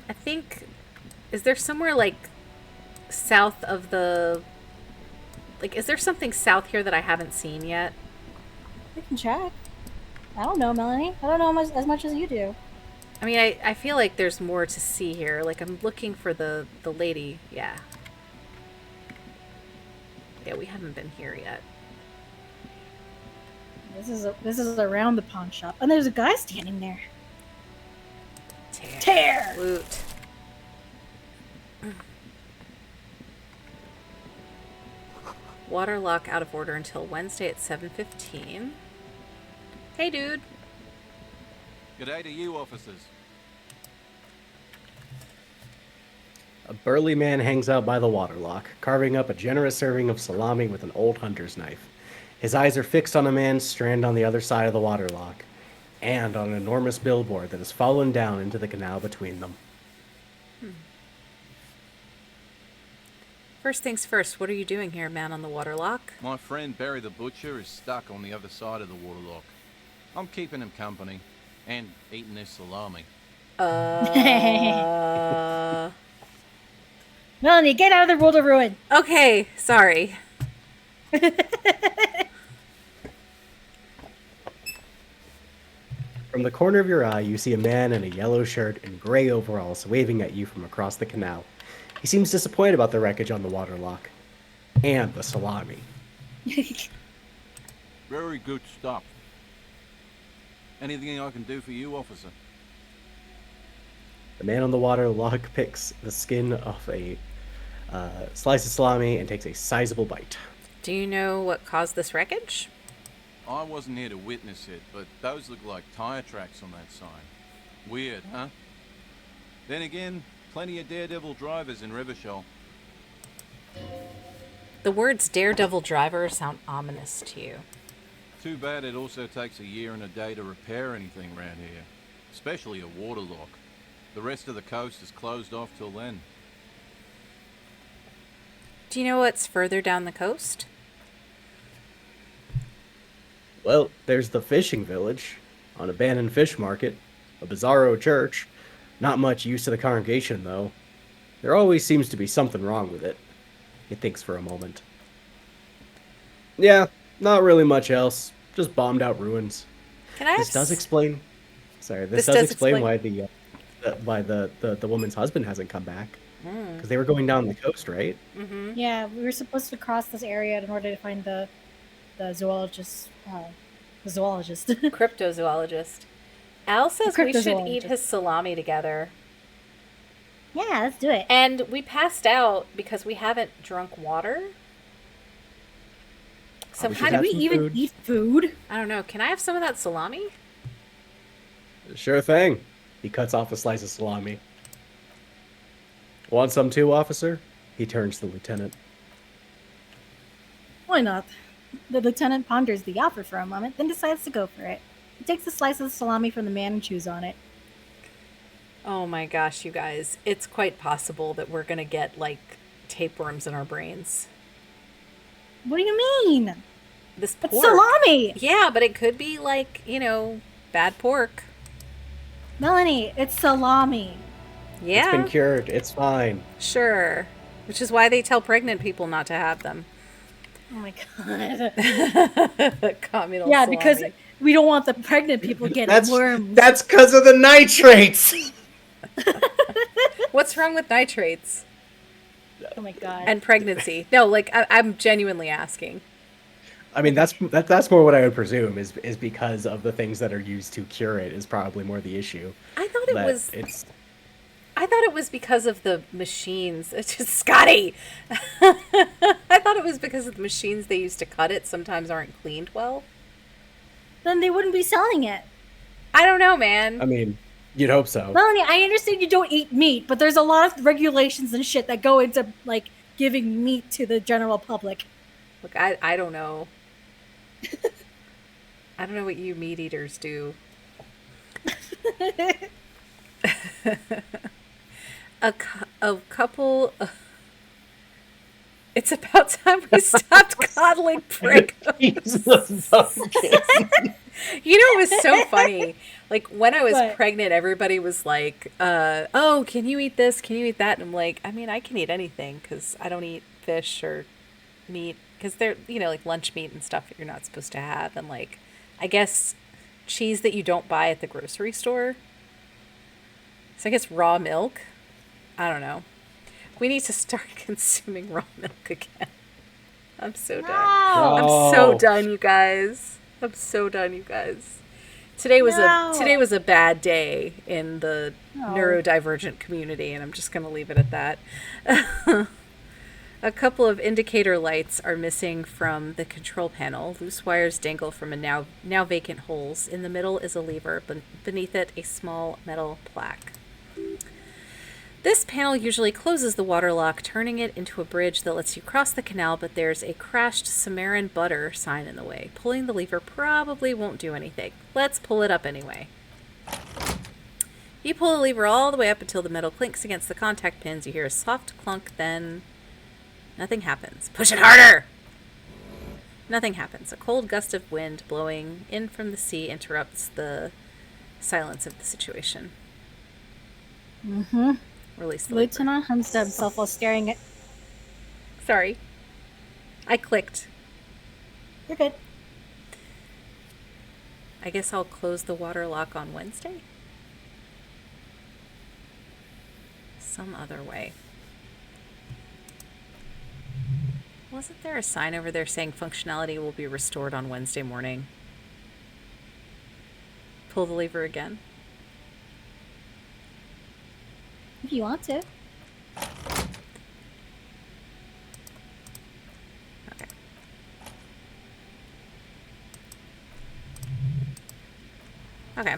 Speaker 1: I think... Is there somewhere, like, south of the... Like, is there something south here that I haven't seen yet?
Speaker 2: We can check. I don't know, Melanie. I don't know as much as you do.
Speaker 1: I mean, I feel like there's more to see here. Like, I'm looking for the lady. Yeah. Yeah, we haven't been here yet.
Speaker 2: This is around the pawn shop. And there's a guy standing there.
Speaker 1: Tear! Loot. Water lock out of order until Wednesday at 7:15. Hey, dude.
Speaker 11: G'day to you, officers.
Speaker 3: A burly man hangs out by the waterlock, carving up a generous serving of salami with an old hunter's knife. His eyes are fixed on a man's strand on the other side of the waterlock, and on an enormous billboard that has fallen down into the canal between them.
Speaker 1: First things first, what are you doing here, man on the waterlock?
Speaker 11: My friend Barry the Butcher is stuck on the other side of the waterlock. I'm keeping him company, and eating this salami.
Speaker 2: Melanie, get out of the world of ruin!
Speaker 1: Okay, sorry.
Speaker 3: From the corner of your eye, you see a man in a yellow shirt and gray overalls waving at you from across the canal. He seems disappointed about the wreckage on the waterlock. And the salami.
Speaker 11: Very good stuff. Anything I can do for you, officer?
Speaker 3: The man on the waterlock picks the skin off a slice of salami and takes a sizable bite.
Speaker 1: Do you know what caused this wreckage?
Speaker 11: I wasn't here to witness it, but those look like tire tracks on that sign. Weird, huh? Then again, plenty of daredevil drivers in Revachol.
Speaker 1: The words daredevil driver sound ominous to you.
Speaker 11: Too bad it also takes a year and a day to repair anything around here. Especially a waterlock. The rest of the coast is closed off till then.
Speaker 1: Do you know what's further down the coast?
Speaker 3: Well, there's the fishing village, an abandoned fish market, a bizarro church. Not much use to the congregation, though. There always seems to be something wrong with it. He thinks for a moment. Yeah, not really much else. Just bombed out ruins. This does explain. Sorry, this does explain why the woman's husband hasn't come back. Because they were going down the coast, right?
Speaker 1: Mm-hmm.
Speaker 2: Yeah, we were supposed to cross this area in order to find the zoologist. The zoologist.
Speaker 1: Cryptozoologist. Al says we should eat his salami together.
Speaker 2: Yeah, let's do it.
Speaker 1: And we passed out because we haven't drunk water. Some
Speaker 3: We should
Speaker 1: kind
Speaker 2: Can
Speaker 1: of
Speaker 3: have
Speaker 2: we
Speaker 3: some
Speaker 2: even
Speaker 3: food.
Speaker 2: eat food?
Speaker 1: I don't know. Can I have some of that salami?
Speaker 3: Sure thing. He cuts off a slice of salami. Want some too, officer? He turns to the lieutenant.
Speaker 2: Why not? The lieutenant ponders the offer for a moment, then decides to go for it. He takes a slice of the salami from the man and chews on it.
Speaker 1: Oh my gosh, you guys. It's quite possible that we're going to get, like, tapeworms in our brains.
Speaker 2: What do you mean?
Speaker 1: This
Speaker 2: It's
Speaker 1: pork.
Speaker 2: salami!
Speaker 1: Yeah, but it could be, like, bad pork.
Speaker 2: Melanie, it's salami.
Speaker 1: Yeah.
Speaker 3: It's been cured. It's fine.
Speaker 1: Sure. Which is why they tell pregnant people not to have them.
Speaker 2: Oh my god.
Speaker 1: Communal
Speaker 2: Yeah,
Speaker 1: salami.
Speaker 2: because we don't want the pregnant people getting worms.
Speaker 3: That's because of the nitrates.
Speaker 1: What's wrong with nitrates?
Speaker 2: Oh my god.
Speaker 1: And pregnancy? No, like, I'm genuinely asking.
Speaker 3: I mean, that's more what I would presume is because of the things that are used to cure it is probably more the issue.
Speaker 1: I thought it
Speaker 3: That
Speaker 1: was.
Speaker 3: It's
Speaker 1: I thought it was because of the machines. It's just Scotty. I thought it was because of the machines they use to cut it. Sometimes aren't cleaned well.
Speaker 2: Then they wouldn't be selling it.
Speaker 1: I don't know, man.
Speaker 3: I mean, you'd hope so.
Speaker 2: Melanie, I understand you don't eat meat, but there's a lot of regulations and shit that go into, like, giving meat to the general public.
Speaker 1: Look, I don't know. I don't know what you meat eaters do. A couple. It's about time we stopped coddling prickles. It was so funny. Like, when I was
Speaker 2: What?
Speaker 1: pregnant, everybody was like, oh, can you eat this? Can you eat that? And I'm like, I mean, I can eat anything because I don't eat fish or meat because they're, like lunch meat and stuff that you're not supposed to have. And, like, I guess cheese that you don't buy at the grocery store. So I guess raw milk. I don't know. We need to start consuming raw milk again. I'm so done. I'm so done, you guys. I'm so done, you guys. Today was a bad day in the neurodivergent community, and I'm just going to leave it at that. A couple of indicator lights are missing from the control panel. Loose wires dangle from a now vacant holes. In the middle is a lever, beneath it a small metal plaque. This panel usually closes the water lock, turning it into a bridge that lets you cross the canal, but there's a crashed Samaran butter sign in the way. Pulling the lever probably won't do anything. Let's pull it up anyway. You pull the lever all the way up until the metal clinks against the contact pins. You hear a soft clunk, then nothing happens. Push it harder! Nothing happens. A cold gust of wind blowing in from the sea interrupts the silence of the situation.
Speaker 2: Mm-hmm.
Speaker 1: Release the lever.
Speaker 2: Lieutenant hums to himself while staring at...
Speaker 1: Sorry. I clicked.
Speaker 2: You're good.
Speaker 1: I guess I'll close the water lock on Wednesday? Some other way. Wasn't there a sign over there saying functionality will be restored on Wednesday morning? Pull the lever again.
Speaker 2: If you want to.
Speaker 1: Okay. Okay.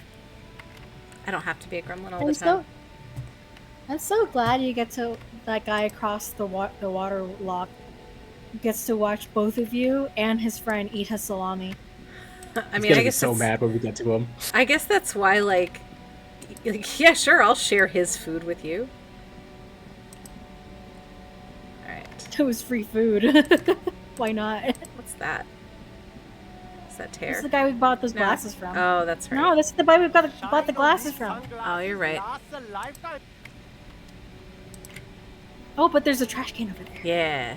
Speaker 1: I don't have to be a gremlin all the time.
Speaker 2: I'm so glad you get to... That guy across the water lock gets to watch both of you and his friend eat his salami.
Speaker 1: I mean,
Speaker 3: He's gonna
Speaker 1: I guess
Speaker 3: be so mad when we get to him.
Speaker 1: I guess that's why, like, yeah, sure, I'll share his food with you. Alright.
Speaker 2: It was free food. Why not?
Speaker 1: What's that? Is that tear?
Speaker 2: This is the guy we bought those
Speaker 1: No.
Speaker 2: glasses from.
Speaker 1: Oh, that's right.
Speaker 2: No, this is the guy we bought the glasses from.
Speaker 1: Oh, you're right.
Speaker 2: Oh, but there's a trash can over there.
Speaker 1: Yeah.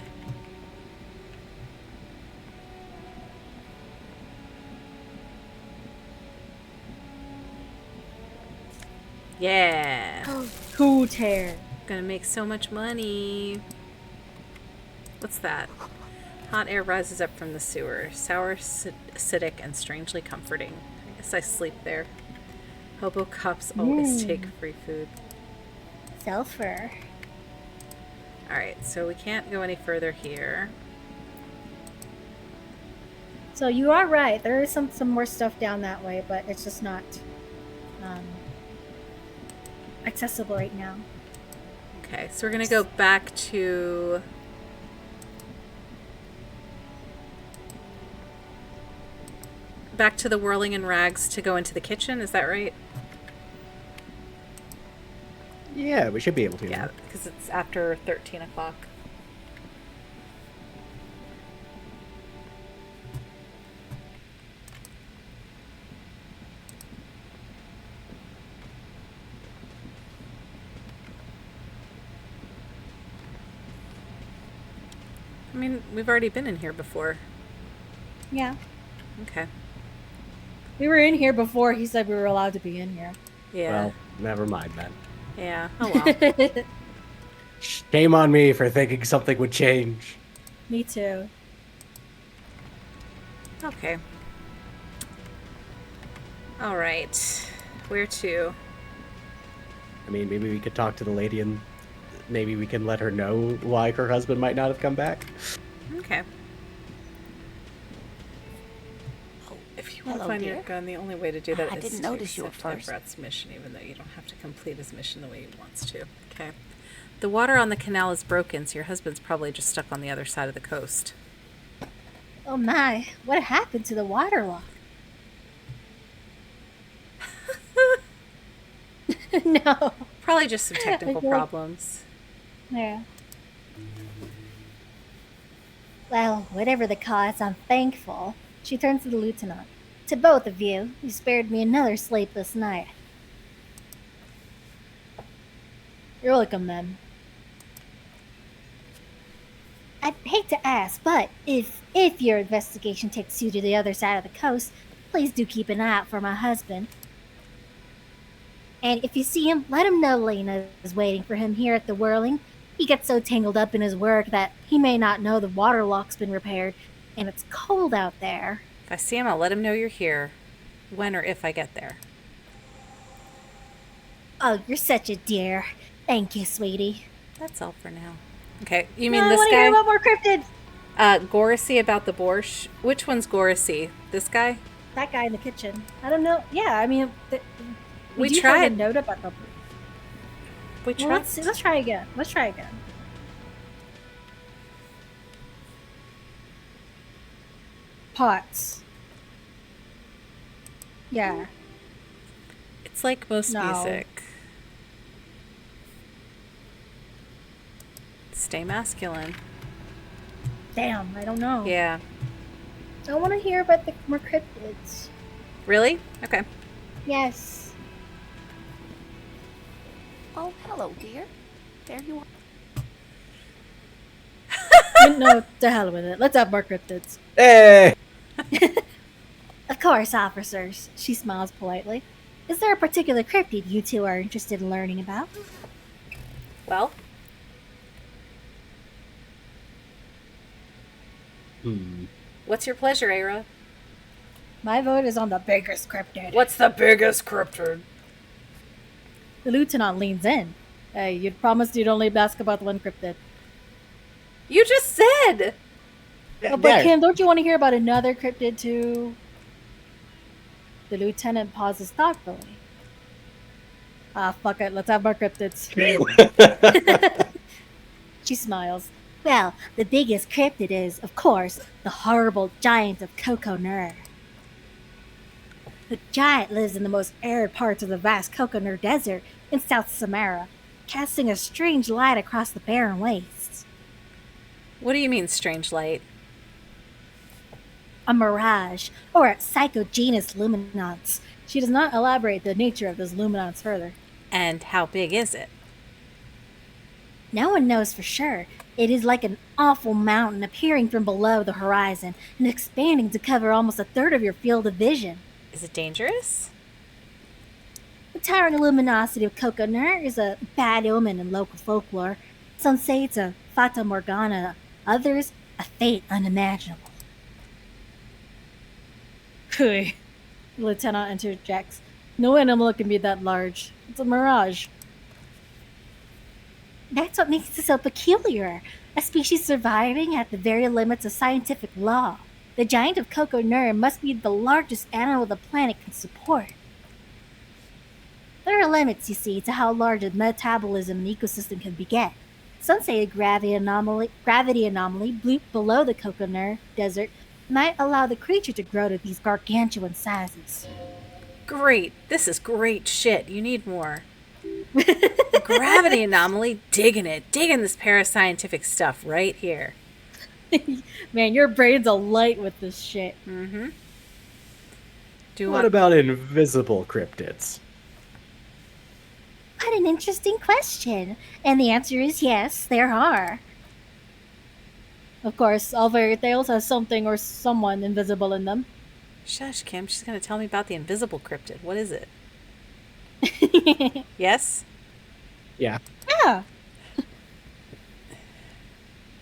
Speaker 1: Yeah.
Speaker 2: Cool tear.
Speaker 1: Gonna make so much money. What's that? Hot air rises up from the sewer. Sour, acidic, and strangely comforting. I guess I sleep there. Hobo cops always take free food.
Speaker 2: Sulfur.
Speaker 1: Alright, so we can't go any further here.
Speaker 2: So you are right. There is some more stuff down that way, but it's just not accessible right now.
Speaker 1: Okay, so we're gonna go back to... back to the whirling in rags to go into the kitchen, is that right?
Speaker 3: Yeah, we should be able to.
Speaker 1: Yeah, because it's after 13 o'clock. I mean, we've already been in here before.
Speaker 2: Yeah.
Speaker 1: Okay.
Speaker 2: We were in here before he said we were allowed to be in here.
Speaker 1: Yeah.
Speaker 3: Well, never mind then.
Speaker 1: Yeah. Oh well.
Speaker 3: Shame on me for thinking something would change.
Speaker 2: Me too.
Speaker 1: Okay. All right. Where to?
Speaker 3: I mean, maybe we could talk to the lady and maybe we can let her know why her husband might not have come back.
Speaker 1: Okay. If you want to find your gun, the only way to do that
Speaker 8: I
Speaker 1: is
Speaker 8: didn't
Speaker 1: to
Speaker 8: notice you at
Speaker 1: accept
Speaker 8: first.
Speaker 1: Everett's mission, even though you don't have to complete his mission the way he wants to. Okay. The water on the canal is broken, so your husband's probably just stuck on the other side of the coast.
Speaker 2: Oh my, what happened to the water lock? No.
Speaker 1: Probably just some technical
Speaker 2: Okay.
Speaker 1: problems.
Speaker 2: Yeah. Well, whatever the cause, I'm thankful. She turns to the lieutenant. To both of you, you spared me another sleepless night. You're welcome, then. I'd hate to ask, but if your investigation takes you to the other side of the coast, please do keep an eye out for my husband. And if you see him, let him know Lena is waiting for him here at the Whirling. He gets so tangled up in his work that he may not know the water lock's been repaired, and it's cold out there.
Speaker 1: If I see him, I'll let him know you're here. When or if I get there.
Speaker 2: Oh, you're such a dear. Thank you, sweetie.
Speaker 1: That's all for now. Okay, you mean
Speaker 2: I
Speaker 1: this
Speaker 2: want to
Speaker 1: guy?
Speaker 2: hear about more cryptids.
Speaker 1: Gorisy about the borscht. Which one's Gorisy? This guy?
Speaker 2: That guy in the kitchen. I don't know. Yeah, I mean,
Speaker 1: We
Speaker 2: do
Speaker 1: tried.
Speaker 2: have a note about the.
Speaker 1: We
Speaker 2: Well,
Speaker 1: tried.
Speaker 2: let's try again. Let's try again. Pots. Yeah.
Speaker 1: It's like most
Speaker 2: No.
Speaker 1: music. Stay masculine.
Speaker 2: Damn, I don't know.
Speaker 1: Yeah.
Speaker 2: I want to hear about the more cryptids.
Speaker 1: Really? Okay.
Speaker 2: Yes.
Speaker 8: Oh, hello, dear. There you are.
Speaker 2: No, to hell with it. Let's have more cryptids.
Speaker 3: Hey!
Speaker 2: Of course, officers. She smiles politely. Is there a particular cryptid you two are interested in learning about?
Speaker 1: Well, what's your pleasure, Aira?
Speaker 2: My vote is on the biggest cryptid.
Speaker 1: What's the biggest cryptid?
Speaker 2: The lieutenant leans in. Hey, you'd promised you'd only ask about one cryptid.
Speaker 1: You just said!
Speaker 2: Oh, but Kim, don't you want to hear about another cryptid too? The lieutenant pauses thoughtfully. Ah, fuck it. Let's have more cryptids. She smiles. Well, the biggest cryptid is, of course, the horrible giant of Coco Nur. The giant lives in the most arid parts of the vast Coco Nur Desert in South Samara, casting a strange light across the barren wastes.
Speaker 1: What do you mean, strange light?
Speaker 2: A mirage, or a psychogenous luminance. She does not elaborate the nature of this luminance further.
Speaker 1: And how big is it?
Speaker 2: No one knows for sure. It is like an awful mountain appearing from below the horizon and expanding to cover almost a third of your field of vision.
Speaker 1: Is it dangerous?
Speaker 2: The towering luminosity of Coco Nur is a bad omen in local folklore. Some say it's a fata morgana, others a fate unimaginable. The lieutenant interjects. No animal can be that large. It's a mirage.
Speaker 12: That's what makes it so peculiar. A species surviving at the very limits of scientific law. The giant of Coco Nur must be the largest animal the planet can support. There are limits, you see, to how large a metabolism an ecosystem can beget. Some say a gravity anomaly below the Coco Nur desert might allow the creature to grow to these gargantuan sizes.
Speaker 1: Great. This is great shit. You need more. The gravity anomaly, digging it. Digging this parascientific stuff right here.
Speaker 2: Man, your brain's a light with this shit.
Speaker 1: Mm-hmm.
Speaker 3: What about invisible cryptids?
Speaker 12: What an interesting question. And the answer is yes, there are.
Speaker 2: Of course, all fairy tales has something or someone invisible in them.
Speaker 1: Shush, Kim. She's going to tell me about the invisible cryptid. What is it? Yes?
Speaker 3: Yeah.
Speaker 12: Yeah.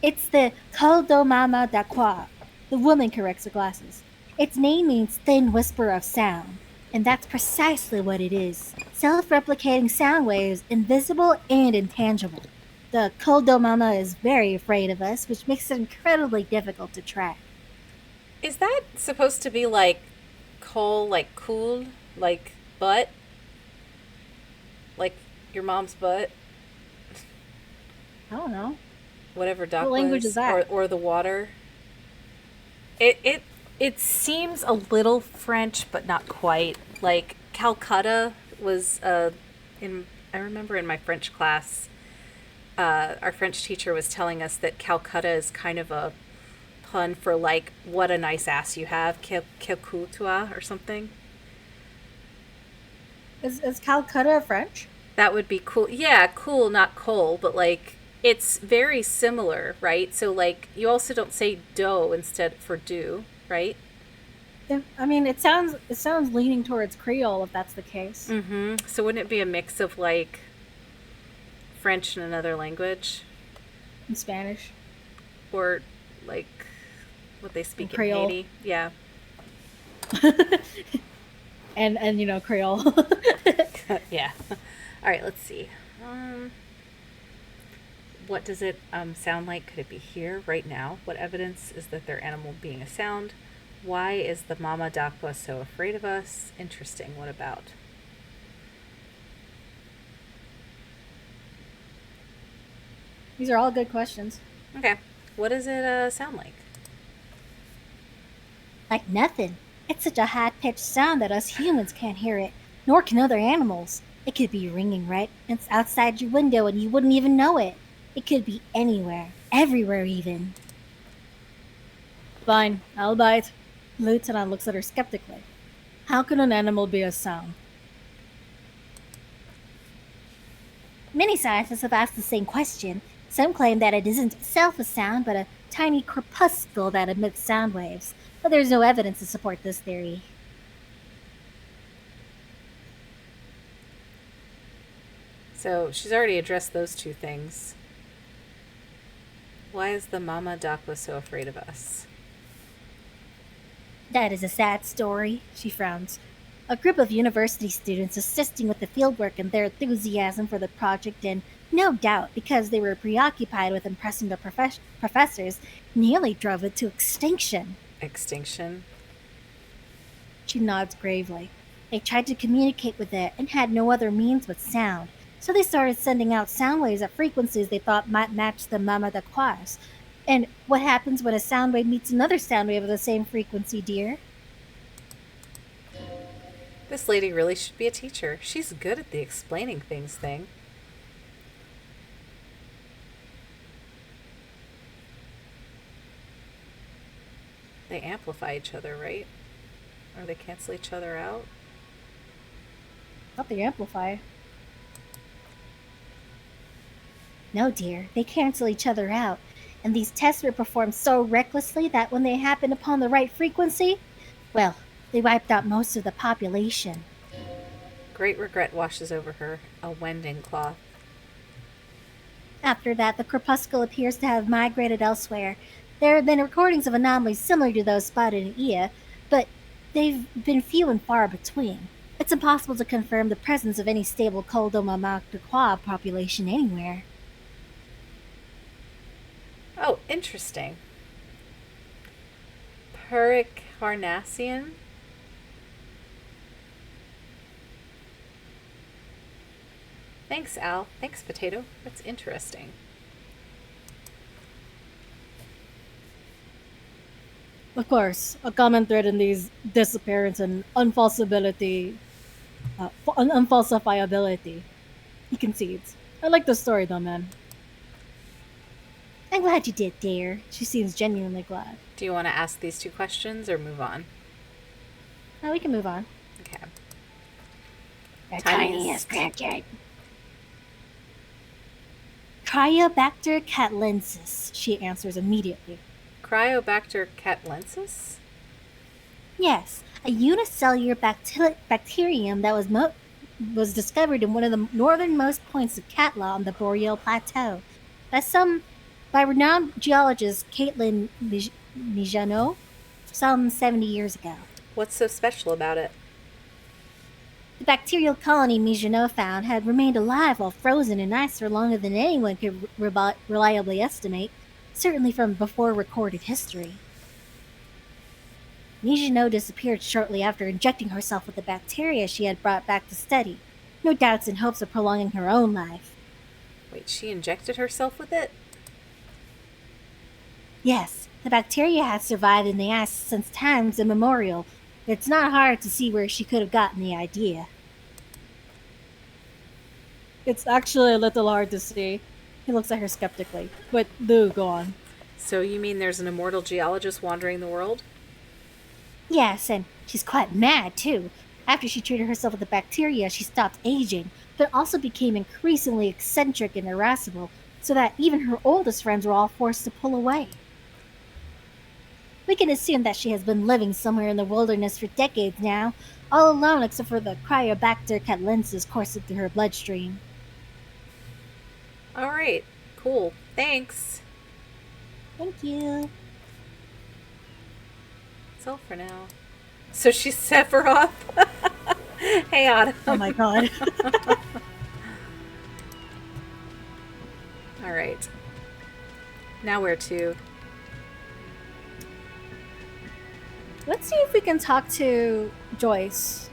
Speaker 12: It's the Koldomama Dakwa. The woman corrects her glasses. Its name means thin whisper of sound. And that's precisely what it is. Self-replicating sound waves, invisible and intangible. The Koldomama is very afraid of us, which makes it incredibly difficult to track.
Speaker 1: Is that supposed to be like coal, like cool, like butt? Like your mom's butt?
Speaker 2: I don't know.
Speaker 1: Whatever duck
Speaker 2: What language is that?
Speaker 1: Or the water. It seems a little French, but not quite. Like Calcutta was I remember in my French class, our French teacher was telling us that Calcutta is kind of a pun for like what a nice ass you have, quel cul toi or something.
Speaker 2: Is Calcutta French?
Speaker 1: That would be cool. Yeah, cool, not coal, but like it's very similar, right? So like you also don't say do instead for do, right?
Speaker 2: Yeah, I mean it sounds leaning towards Creole if that's the case.
Speaker 1: Mm-hmm. So wouldn't it be a mix of like French and another language?
Speaker 2: In Spanish.
Speaker 1: Or like what they speak in
Speaker 2: Creole.
Speaker 1: Haiti? Yeah.
Speaker 2: and you know Creole.
Speaker 1: Yeah. All right, let's see. What does it sound like? Could it be here right now? What evidence is that their animal being a sound? Why is the Mama Dakwa so afraid of us? Interesting. What about?
Speaker 2: These are all good questions.
Speaker 1: Okay. What does it sound like?
Speaker 12: Like nothing. It's such a high-pitched sound that us humans can't hear it, nor can other animals. It could be ringing right it's outside your window and you wouldn't even know it. It could be anywhere, everywhere even.
Speaker 2: Fine, I'll buy it. Lieutenant looks at her skeptically. How can an animal be a sound?
Speaker 12: Many scientists have asked the same question. Some claim that it isn't itself a sound, but a tiny corpuscle that emits sound waves. But there's no evidence to support this theory.
Speaker 1: So she's already addressed those two things. Why is the Mama Dakwa so afraid of us?
Speaker 12: That is a sad story, she frowns. A group of university students assisting with the fieldwork and their enthusiasm for the project, and no doubt because they were preoccupied with impressing the professors, nearly drove it to extinction.
Speaker 1: Extinction?
Speaker 12: She nods gravely. They tried to communicate with it and had no other means but sound, so they started sending out sound waves at frequencies they thought might match the Mama Dakwas. And what happens when a sound wave meets another sound wave of the same frequency, dear?
Speaker 1: This lady really should be a teacher. She's good at the explaining things thing. They amplify each other, right? Or they cancel each other out?
Speaker 2: Not the amplify.
Speaker 12: No, dear, they cancel each other out. And these tests were performed so recklessly that when they happened upon the right frequency, well, they wiped out most of the population.
Speaker 1: Great regret washes over her. A wending cloth.
Speaker 12: After that, the corpuscle appears to have migrated elsewhere. There have been recordings of anomalies similar to those spotted in Ia, but they've been few and far between. It's impossible to confirm the presence of any stable Koldoma Makdakwa population anywhere.
Speaker 1: Oh, interesting. Pericarnassian? Thanks, Al. Thanks, Potato. That's interesting.
Speaker 2: Of course, a common thread in these disappearance and unfalsibility, unfalsifiability. He concedes. I like the story though, man.
Speaker 12: I'm glad you did, dear.
Speaker 2: She seems genuinely glad.
Speaker 1: Do you want to ask these 2 questions or move on?
Speaker 2: Now we can move on.
Speaker 1: Okay.
Speaker 12: The tiniest cricket. Cryobacter catlensis, she answers immediately.
Speaker 1: Cryobacter catlensis?
Speaker 12: Yes, a unicellular bacterium that was discovered in one of the northernmost points of Katla on the Boreal Plateau by renowned geologist Caitlin Mijano some 70 years ago.
Speaker 1: What's so special about it?
Speaker 12: The bacterial colony Mijano found had remained alive while frozen in ice for longer than anyone could reliably estimate, certainly from before recorded history. Mijano disappeared shortly after injecting herself with the bacteria she had brought back to study, no doubts in hopes of prolonging her own life.
Speaker 1: Wait, she injected herself with it?
Speaker 12: Yes, the bacteria has survived in the ice since times immemorial. It's not hard to see where she could have gotten the idea.
Speaker 2: It's actually a little hard to see. He looks at her skeptically. But do go on.
Speaker 1: So you mean there's an immortal geologist wandering the world?
Speaker 12: Yes, and she's quite mad, too. After she treated herself with the bacteria, she stopped aging, but also became increasingly eccentric and irascible, so that even her oldest friends were all forced to pull away. We can assume that she has been living somewhere in the wilderness for decades now, all alone except for the Cryobacter catlensis coursing through her bloodstream.
Speaker 1: All right, cool. Thanks.
Speaker 12: Thank you.
Speaker 1: That's all for now. So she's Sephiroth. Hey, Autumn.
Speaker 2: Oh my god.
Speaker 1: All right. Now where to?
Speaker 2: Let's see if we can talk to Joyce.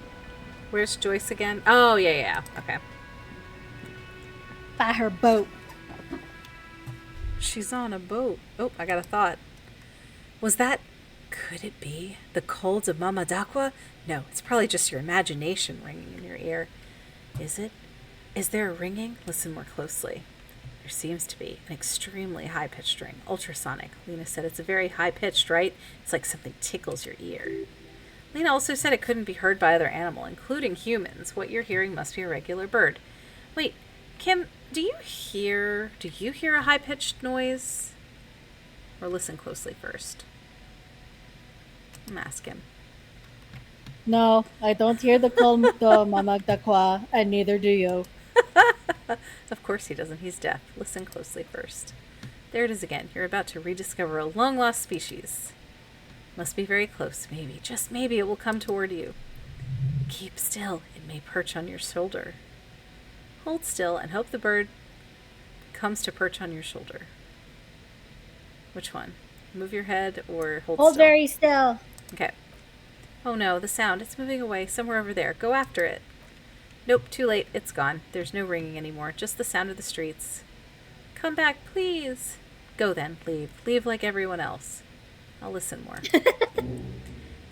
Speaker 1: Where's Joyce again? Oh, yeah. Okay.
Speaker 2: By her boat.
Speaker 1: She's on a boat. Oh, I got a thought. Could it be the colds of Mama Dakwa? No, it's probably just your imagination ringing in your ear. Is it? Is there a ringing? Listen more closely. There seems to be an extremely high-pitched ring, ultrasonic. Lena said it's a very high-pitched, right? It's like something tickles your ear. Lena also said it couldn't be heard by other animal, including humans. What you're hearing must be a regular bird. Wait, Kim, do you hear a high-pitched noise? Or listen closely first. I'm asking.
Speaker 2: No, I don't hear the call to Mama Dakwa, and neither do you.
Speaker 1: Of course he doesn't. He's deaf. Listen closely first. There it is again. You're about to rediscover a long-lost species. Must be very close. Maybe, just maybe, it will come toward you. Keep still. It may perch on your shoulder. Hold still and hope the bird comes to perch on your shoulder. Which one? Move your head or hold still?
Speaker 2: Hold very still.
Speaker 1: Okay. Oh no, the sound. It's moving away. Somewhere over there. Go after it. Nope, too late. It's gone. There's no ringing anymore. Just the sound of the streets. Come back, please. Go then. Leave. Leave like everyone else. I'll listen more.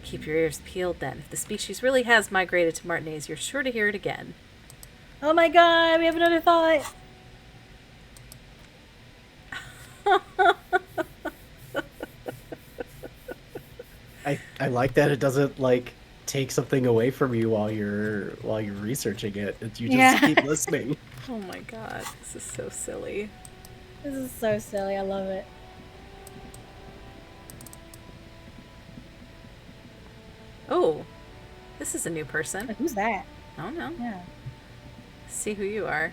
Speaker 1: Keep your ears peeled then. If the species really has migrated to Martinez, you're sure to hear it again.
Speaker 2: Oh my god, we have another thought.
Speaker 3: I like that it doesn't like take something away from you while you're researching it. You just keep listening.
Speaker 1: Oh my god, this is so silly.
Speaker 2: This is so silly. I love it.
Speaker 1: Oh, this is a new person.
Speaker 2: Who's that?
Speaker 1: I don't know.
Speaker 2: Yeah.
Speaker 1: See who you are.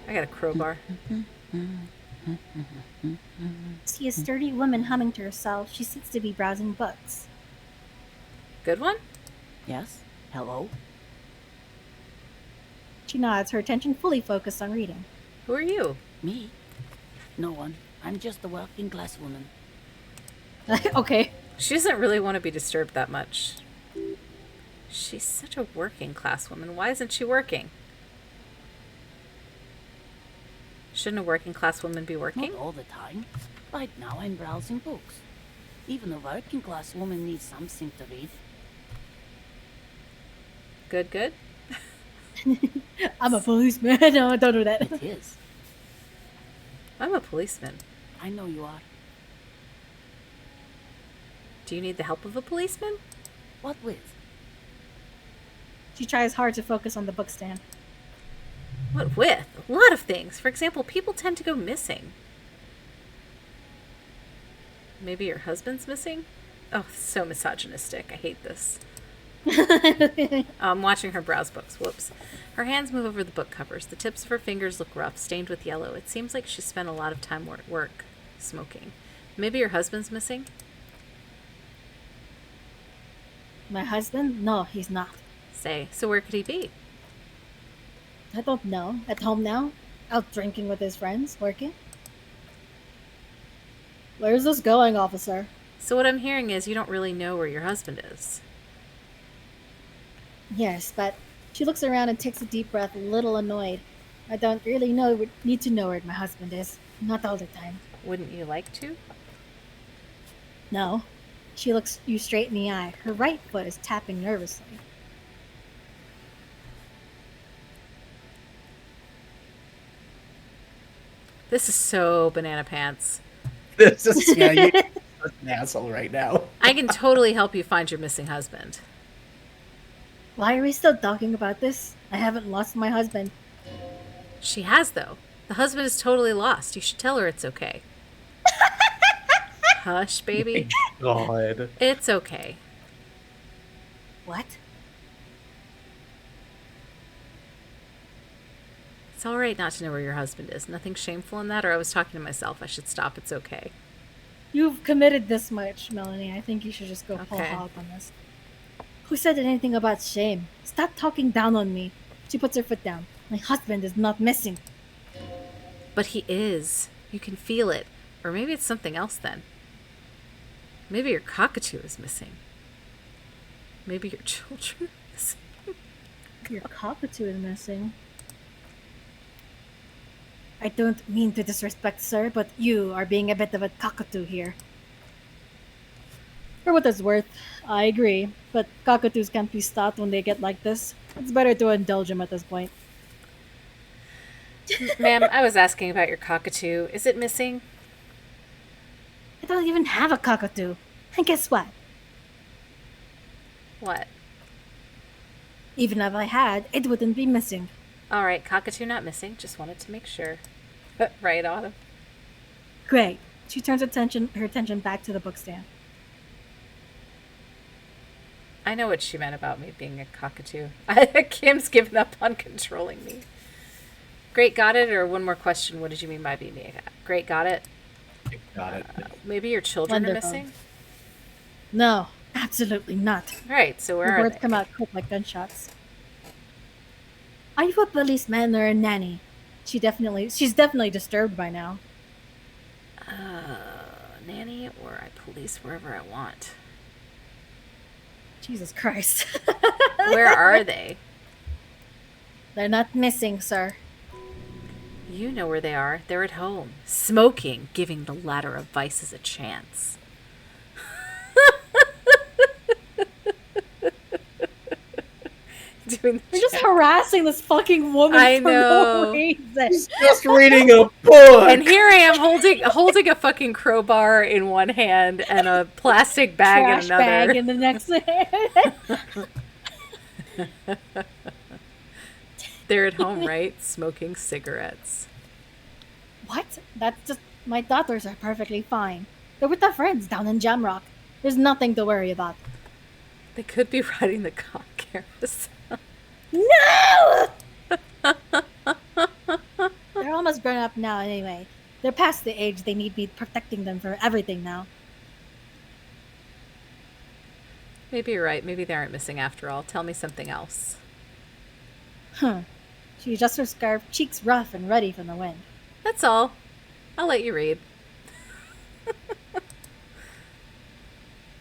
Speaker 1: I got a crowbar.
Speaker 12: See a sturdy woman humming to herself. She seems to be browsing books.
Speaker 1: Good one?
Speaker 8: Yes? Hello?
Speaker 2: She nods, her attention fully focused on reading.
Speaker 1: Who are you?
Speaker 8: Me? No one. I'm just a working class woman.
Speaker 2: Okay.
Speaker 1: She doesn't really want to be disturbed that much. She's such a working class woman. Why isn't she working? Shouldn't a working class woman be working?
Speaker 8: Not all the time. Right now I'm browsing books. Even a working class woman needs something to read.
Speaker 1: Good, good.
Speaker 2: I'm a policeman. No, don't do that.
Speaker 8: It is.
Speaker 1: I'm a policeman.
Speaker 8: I know you are.
Speaker 1: Do you need the help of a policeman?
Speaker 8: What with?
Speaker 2: She tries hard to focus on the book stand.
Speaker 1: What with? A lot of things. For example, people tend to go missing. Maybe your husband's missing? Oh, so misogynistic. I hate this. I'm watching her browse books. Whoops. Her hands move over the book covers. The tips of her fingers look rough, stained with yellow. It seems like she spent a lot of time at work, smoking. Maybe your husband's missing?
Speaker 2: My husband? No, he's not.
Speaker 1: Say, so where could he be?
Speaker 2: I don't know. At home now? Out drinking with his friends? Working? Where's this going, officer?
Speaker 1: So what I'm hearing is you don't really know where your husband is.
Speaker 2: Yes, but she looks around and takes a deep breath, a little annoyed. I don't really need to know where my husband is. Not all the time.
Speaker 1: Wouldn't you like to?
Speaker 2: No. She looks you straight in the eye. Her right foot is tapping nervously.
Speaker 1: This is so banana pants.
Speaker 3: This is you're an asshole right now.
Speaker 1: I can totally help you find your missing husband.
Speaker 2: Why are we still talking about this? I haven't lost my husband.
Speaker 1: She has, though. The husband is totally lost. You should tell her it's okay. Hush, baby.
Speaker 3: God.
Speaker 1: It's okay.
Speaker 2: What?
Speaker 1: It's all right not to know where your husband is. Nothing shameful in that, or I was talking to myself. I should stop. It's okay.
Speaker 2: You've committed this much, Melanie. I think you should just go full
Speaker 1: Okay.
Speaker 2: hog on this. Who said anything about shame? Stop talking down on me. She puts her foot down. My husband is not missing.
Speaker 1: But he is. You can feel it. Or maybe it's something else then. Maybe your cockatoo is missing. Maybe your children are missing.
Speaker 2: Your cockatoo is missing. I don't mean to disrespect, sir, but you are being a bit of a cockatoo here. For what it's worth, I agree, but cockatoos can't be stopped when they get like this. It's better to indulge them at this point.
Speaker 1: Ma'am, I was asking about your cockatoo. Is it missing?
Speaker 2: I don't even have a cockatoo. And guess what?
Speaker 1: What?
Speaker 2: Even if I had, it wouldn't be missing.
Speaker 1: All right, cockatoo not missing. Just wanted to make sure. Right, Autumn?
Speaker 2: Great. She turns her attention back to the bookstand.
Speaker 1: I know what she meant about me being a cockatoo. Kim's given up on controlling me. Great, got it? Or one more question. What did you mean by being a cat? Great, got it?
Speaker 3: Got it.
Speaker 1: Maybe your children
Speaker 2: Wonderful.
Speaker 1: are missing?
Speaker 2: No, absolutely not.
Speaker 1: Right, so where
Speaker 2: The
Speaker 1: are
Speaker 2: words
Speaker 1: they?
Speaker 2: come out quick like gunshots. Are you a policeman or a nanny? She's definitely disturbed by now.
Speaker 1: Nanny, or I police wherever I want.
Speaker 2: Jesus Christ.
Speaker 1: Where are they?
Speaker 2: They're not missing, sir.
Speaker 1: You know where they are. They're at home. Smoking, giving the ladder of vices a chance. Doing
Speaker 2: You're just harassing this fucking woman
Speaker 1: I
Speaker 2: for
Speaker 1: know.
Speaker 2: no reason.
Speaker 3: Just reading a book.
Speaker 1: And here I am holding a fucking crowbar in one hand and a plastic bag
Speaker 2: Trash
Speaker 1: in another.
Speaker 2: bag in the next hand.
Speaker 1: They're at home, right? Smoking cigarettes.
Speaker 2: What? That's just... My daughters are perfectly fine. They're with their friends down in Jamrock. There's nothing to worry about.
Speaker 1: They could be riding the cock carousel.
Speaker 2: No! They're almost grown up now anyway. They're past the age they need me protecting them for everything now.
Speaker 1: Maybe you're right. Maybe they aren't missing after all. Tell me something else.
Speaker 2: She adjusts her scarf, cheeks rough and ruddy from the wind.
Speaker 1: That's all. I'll let you read.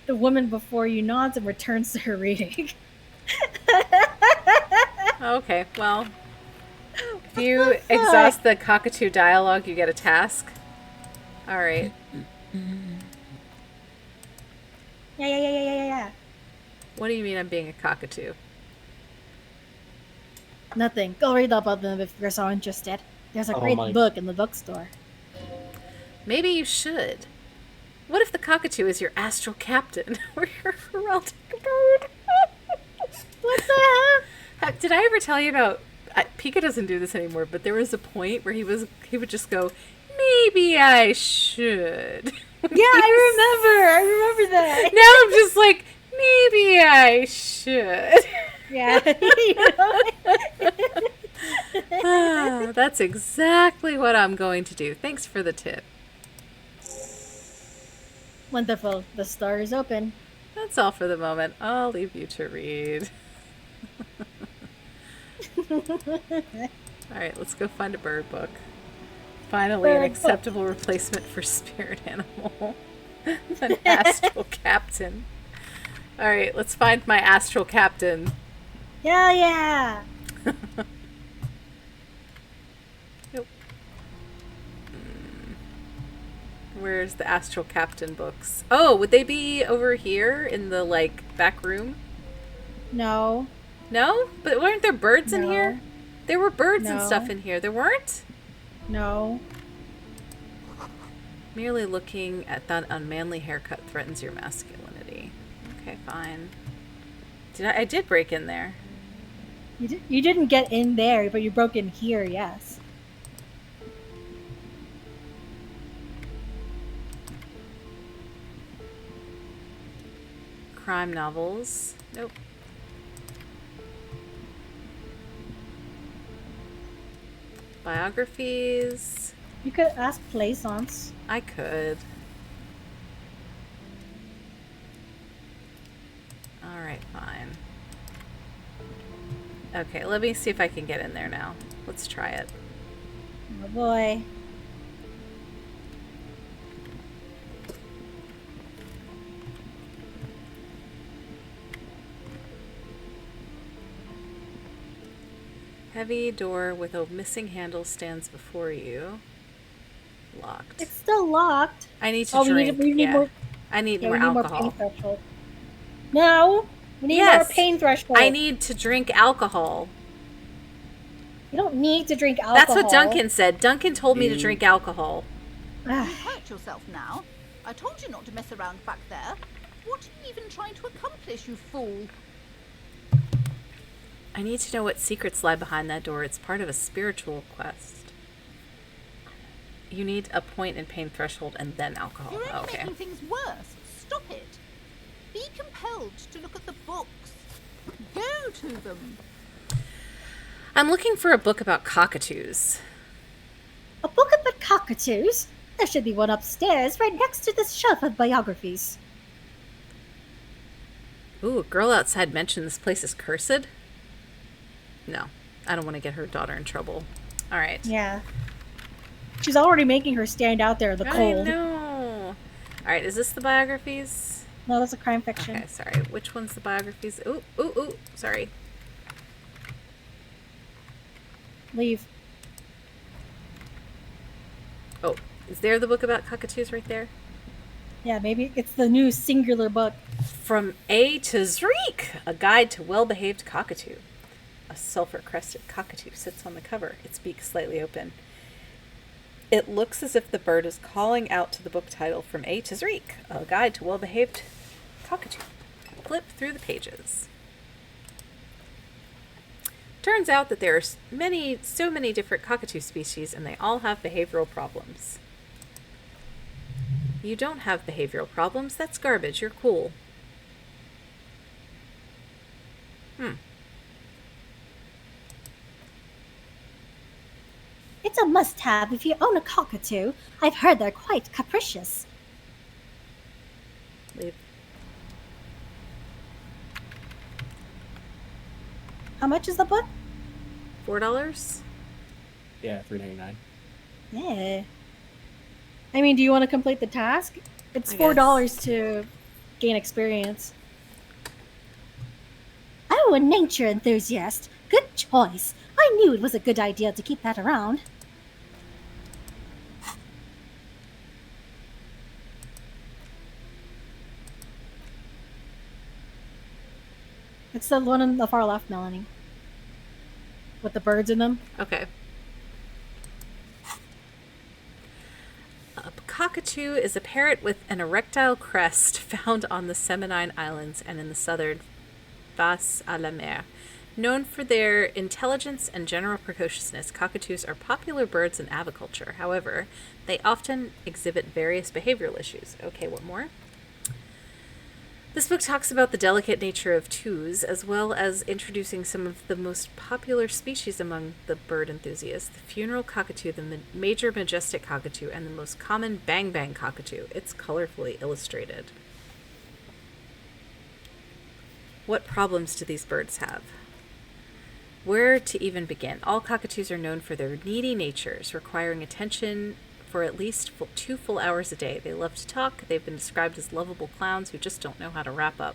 Speaker 2: The woman before you nods and returns to her reading.
Speaker 1: Okay, well, if you exhaust the cockatoo dialogue, you get a task. All right.
Speaker 2: Yeah.
Speaker 1: What do you mean I'm being a cockatoo?
Speaker 2: Nothing. Go read about them if you're so interested. There's a great book in the bookstore.
Speaker 1: Maybe you should. What if the cockatoo is your astral captain or your heraldic bird?
Speaker 2: What the
Speaker 1: heck? Did I ever tell you about... Pika doesn't do this anymore, but there was a point where he would just go, maybe I should.
Speaker 2: Yeah, I remember that.
Speaker 1: Now I'm just like, maybe I should.
Speaker 2: Yeah.
Speaker 1: That's exactly what I'm going to do. Thanks for the tip.
Speaker 2: Wonderful. The store is open.
Speaker 1: That's all for the moment. I'll leave you to read. Alright, let's go find a bird book. Finally, an acceptable replacement for spirit animal. An astral captain. Alright, let's find my astral captain.
Speaker 2: Yeah.
Speaker 1: Nope. Where's the astral captain books? Oh, would they be over here in the, back room?
Speaker 2: No.
Speaker 1: No? But weren't there birds in here? There were birds and stuff in here. There weren't?
Speaker 2: No.
Speaker 1: Merely looking at that unmanly haircut threatens your masculinity. Okay, fine. I did break in there.
Speaker 2: You didn't get in there, but you broke in here, yes.
Speaker 1: Crime novels. Nope. Biographies.
Speaker 2: You could ask Plaisance.
Speaker 1: I could. Alright, fine. Okay, let me see if I can get in there now. Let's try it.
Speaker 2: Oh boy.
Speaker 1: Heavy door with a missing handle stands before you. Locked.
Speaker 2: It's still locked.
Speaker 1: I need to drink.
Speaker 2: We need more.
Speaker 1: I need
Speaker 2: Yeah,
Speaker 1: more
Speaker 2: we need
Speaker 1: alcohol.
Speaker 2: more pain threshold. No, we need more pain threshold.
Speaker 1: I need to drink alcohol.
Speaker 2: You don't need to drink alcohol.
Speaker 1: That's what Duncan said. Duncan told me to drink alcohol.
Speaker 13: You hurt yourself now. I told you not to mess around back there. What are you even trying to accomplish, you fool?
Speaker 1: I need to know what secrets lie behind that door. It's part of a spiritual quest. You need a point in pain threshold and then alcohol.
Speaker 13: You're only
Speaker 1: Okay.
Speaker 13: making things worse. Stop it. Be compelled to look at the books. Go to them.
Speaker 1: I'm looking for a book about cockatoos.
Speaker 12: A book about cockatoos? There should be one upstairs, right next to this shelf of biographies.
Speaker 1: Ooh, a girl outside mentioned this place is cursed. No, I don't want to get her daughter in trouble. All right.
Speaker 2: Yeah. She's already making her stand out there in the cold.
Speaker 1: I know. All right, is this the biographies?
Speaker 2: No, that's a crime fiction.
Speaker 1: Okay, sorry. Which one's the biographies? Ooh, sorry.
Speaker 2: Leave.
Speaker 1: Oh, is there the book about cockatoos right there?
Speaker 2: Yeah, maybe it's the new singular book.
Speaker 1: From A to Zreek, a guide to well-behaved cockatoo. A sulfur-crested cockatoo sits on the cover, its beak slightly open. It looks as if the bird is calling out to the book title From A to Zreek, a guide to well-behaved cockatoo. Flip through the pages. Turns out that there are so many different cockatoo species, and they all have behavioral problems. You don't have behavioral problems. That's garbage. You're cool.
Speaker 12: It's a must-have if you own a cockatoo. I've heard they're quite capricious.
Speaker 1: Leave.
Speaker 2: How much is the book?
Speaker 1: $4?
Speaker 3: Yeah, $3.99.
Speaker 2: Yeah. I mean, do you want to complete the task? It's
Speaker 1: I
Speaker 2: $4 to gain experience.
Speaker 12: Oh, a nature enthusiast. Good choice. I knew it was a good idea to keep that around.
Speaker 2: It's the one on the far left, Melanie. With the birds in them.
Speaker 1: Okay. A cockatoo is a parrot with an erectile crest found on the Seminine Islands and in the southern face à la mer. Known for their intelligence and general precociousness, cockatoos are popular birds in aviculture. However, they often exhibit various behavioral issues. Okay, what more? This book talks about the delicate nature of toos, as well as introducing some of the most popular species among the bird enthusiasts. The funeral cockatoo, the major majestic cockatoo, and the most common bang-bang cockatoo. It's colorfully illustrated. What problems do these birds have? Where to even begin? All cockatoos are known for their needy natures, requiring attention for at least 2 full hours a day. They love to talk. They've been described as lovable clowns who just don't know how to wrap up.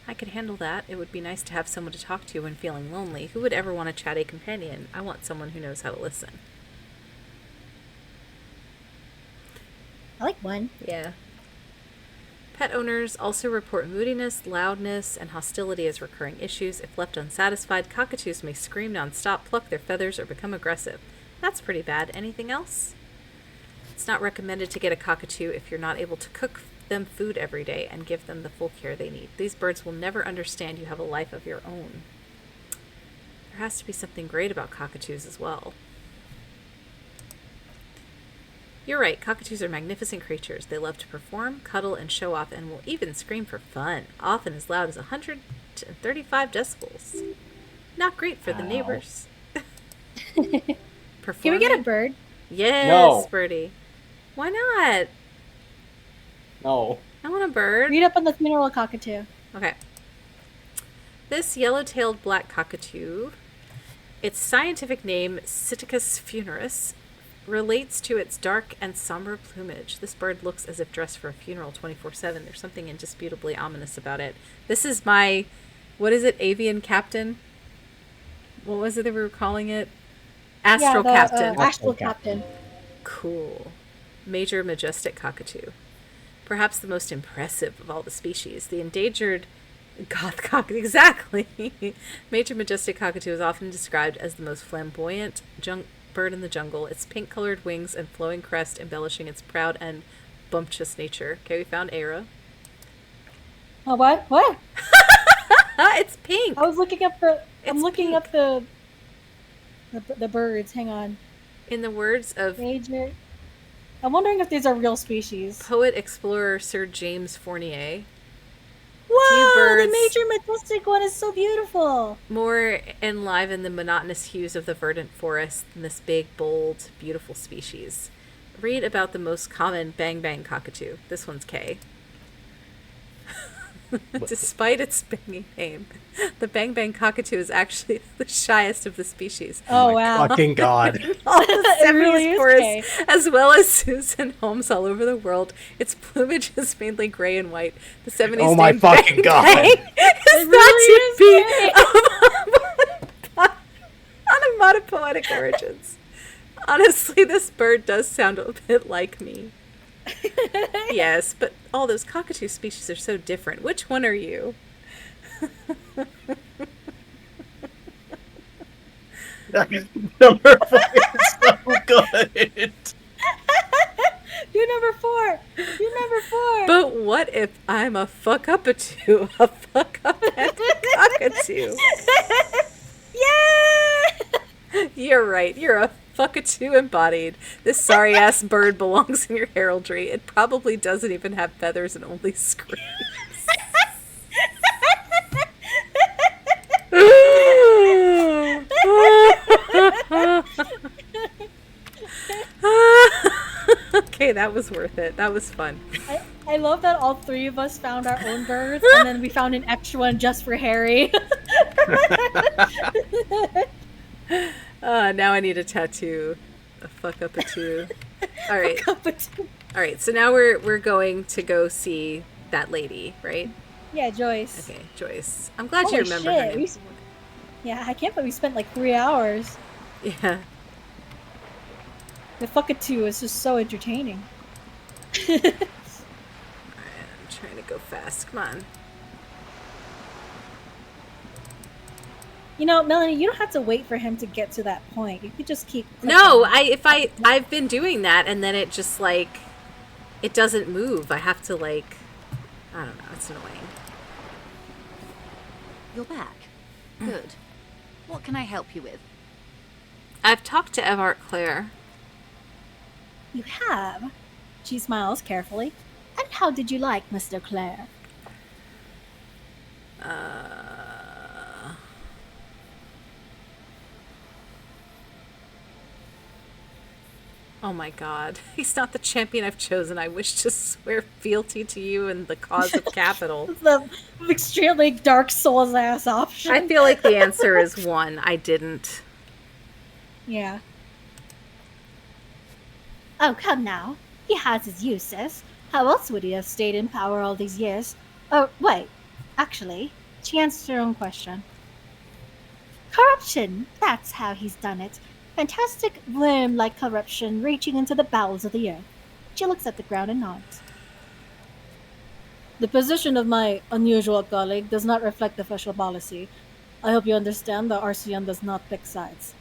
Speaker 1: I could handle that. It would be nice to have someone to talk to when feeling lonely. Who would ever want a chatty companion? I want someone who knows how to listen.
Speaker 12: I like one.
Speaker 1: Yeah. Pet owners also report moodiness, loudness, and hostility as recurring issues. If left unsatisfied, cockatoos may scream nonstop, pluck their feathers, or become aggressive. That's pretty bad. Anything else? It's not recommended to get a cockatoo if you're not able to cook them food every day and give them the full care they need. These birds will never understand you have a life of your own. There has to be something great about cockatoos as well. You're right, cockatoos are magnificent creatures. They love to perform, cuddle, and show off, and will even scream for fun, often as loud as 135 decibels. Not great for the neighbors.
Speaker 2: Can we get a bird?
Speaker 1: Yes,
Speaker 3: No.
Speaker 1: Birdie. Why not?
Speaker 3: No.
Speaker 1: I want a bird.
Speaker 2: Read up on the funeral cockatoo.
Speaker 1: Okay. This yellow-tailed black cockatoo, its scientific name, Psittacus funeris, relates to its dark and somber plumage. This bird looks as if dressed for a funeral 24/7. There's something indisputably ominous about it. This is my, what is it, avian captain? What was it that we were calling it? Astral Captain.
Speaker 2: Astral Captain.
Speaker 1: Cool. Major majestic cockatoo. Perhaps the most impressive of all the species. The endangered goth cockatoo. Exactly. Major majestic cockatoo is often described as the most flamboyant bird in the jungle, its pink-colored wings and flowing crest embellishing its proud and bumptious nature. Okay, we found Era.
Speaker 2: Oh, what? What?
Speaker 1: It's pink.
Speaker 2: I was looking up the. I'm
Speaker 1: It's
Speaker 2: looking
Speaker 1: pink.
Speaker 2: up the birds. Hang on.
Speaker 1: In the words of
Speaker 2: Major. I'm wondering if these are real species.
Speaker 1: poet explorer Sir James Fournier,
Speaker 2: Whoa!
Speaker 1: birds-
Speaker 2: The major majestic one is so beautiful.
Speaker 1: more enliven the monotonous hues of the verdant forest than this big, bold, beautiful species. Read about the most common bang-bang cockatoo. This one's K. Despite its banging name, the bang-bang cockatoo is actually the shyest of the species.
Speaker 2: Oh wow!
Speaker 3: Fucking God.
Speaker 1: All the
Speaker 2: It really
Speaker 1: seventies
Speaker 2: is
Speaker 1: forests, as well as zoos and homes all over the world. Its plumage is mainly gray and white. The 70s
Speaker 3: Oh my
Speaker 1: name
Speaker 3: fucking God.
Speaker 1: Bang is thought to be onomatopoetic origins. Honestly, this bird does sound a bit like me. Yes, but all those cockatoo species are so different. Which one are you?
Speaker 3: Number 4 is so good.
Speaker 2: Do number 4. Do number 4.
Speaker 1: But what if I'm a fuckupatoo? A fuckupatoo.
Speaker 2: Yeah!
Speaker 1: You're right. You're a fuckatoo embodied. This sorry-ass bird belongs in your heraldry. It probably doesn't even have feathers and only screams. Okay, that was worth it. That was fun.
Speaker 2: I love that all three of us found our own birds, and then we found an extra one just for Harry.
Speaker 1: Now I need a tattoo. A fuckupatoo. All right.
Speaker 2: Fuckupatoo.
Speaker 1: All right. So now we're going to go see that lady, right?
Speaker 2: Yeah, Joyce.
Speaker 1: Okay, Joyce. I'm glad you
Speaker 2: Holy
Speaker 1: remember her
Speaker 2: shit,
Speaker 1: name.
Speaker 2: Yeah, I can't believe we spent like 3 hours.
Speaker 1: Yeah.
Speaker 2: The fuckatoo is just so entertaining.
Speaker 1: All right, I'm trying to go fast. Come on.
Speaker 2: You know, Melanie, you don't have to wait for him to get to that point. You could just keep clicking.
Speaker 1: No, I've been doing that, and then it just like it doesn't move. I have to like I don't know. It's annoying.
Speaker 13: You're back. Good. What can I help you with?
Speaker 1: I've talked to Evart Claire.
Speaker 2: You have? She smiles carefully. And how did you like Mr. Clare?
Speaker 1: Oh my god. He's not the champion I've chosen. I wish to swear fealty to you in the cause of capital.
Speaker 2: The extremely Dark Souls ass option.
Speaker 1: I feel like the answer is 1. I didn't.
Speaker 2: Yeah.
Speaker 12: Oh, come now. He has his uses. How else would he have stayed in power all these years? Oh, wait. Actually,
Speaker 2: She answered her own question.
Speaker 12: corruption. That's how he's done it. Fantastic worm-like corruption reaching into the bowels of the earth. She looks at the ground and nods.
Speaker 2: The position of my unusual colleague does not reflect official policy. I hope you understand that RCM does not pick sides.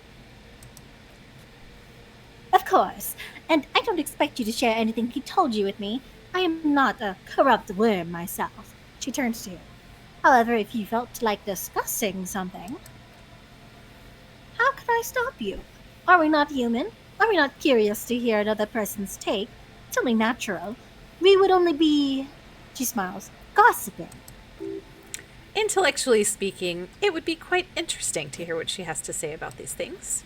Speaker 12: Of course, and I don't expect you to share anything he told you with me. I am not a corrupt worm myself.
Speaker 2: She turns to you.
Speaker 12: However, if you felt like discussing something, how could I stop you? Are we not human? Are we not curious to hear another person's take? It's only natural. We would only be, she smiles, gossiping.
Speaker 1: Intellectually speaking, it would be quite interesting to hear what she has to say about these things.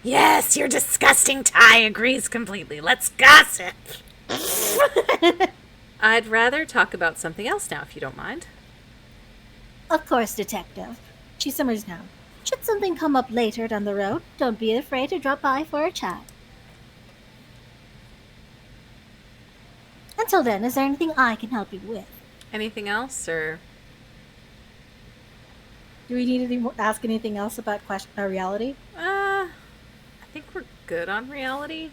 Speaker 1: Yes, your disgusting tie agrees completely. Let's gossip. I'd rather talk about something else now, if you don't mind.
Speaker 12: Of course, detective.
Speaker 2: She simmers down.
Speaker 12: Should something come up later down the road, don't be afraid to drop by for a chat. Until then, is there anything I can help you with?
Speaker 1: Anything else, or
Speaker 2: Do we need to ask anything else about reality?
Speaker 1: I think we're good on reality.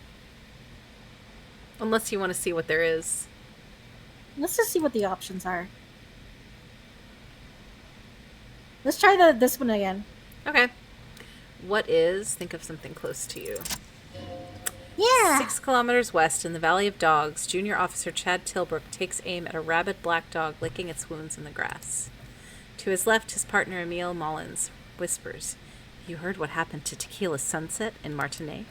Speaker 1: Unless you want to see what there is.
Speaker 2: Let's just see what the options are. Let's try this one again.
Speaker 1: Okay. What is? Think of something close to you.
Speaker 12: Yeah.
Speaker 1: 6 kilometers west in the Valley of Dogs, Junior Officer Chad Tilbrook takes aim at a rabid black dog licking its wounds in the grass. To his left, his partner Emile Mullins whispers, "You heard what happened to Tequila Sunset in Martinez?"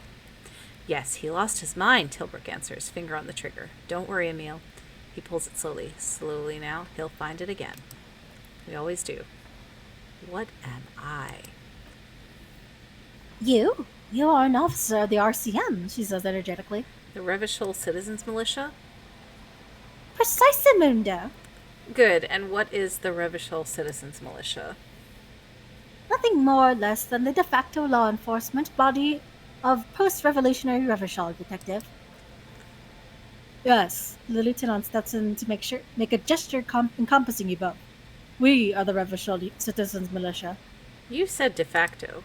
Speaker 1: "Yes, he lost his mind," Tilbrook answers, finger on the trigger. "Don't worry, Emile." He pulls it slowly. Slowly now, he'll find it again. We always do. What am I?
Speaker 12: You?
Speaker 2: You are an officer of the RCM, she says energetically.
Speaker 1: The Revachol Citizens Militia?
Speaker 12: Precisely, Mundo.
Speaker 1: Good, and what is the Revachol Citizens Militia?
Speaker 2: Nothing more or less than the de facto law enforcement body of post-revolutionary Revachol, detective. Yes, the lieutenant steps in to make a gesture encompassing you both. We are the Revachol Citizens Militia.
Speaker 1: You said de facto.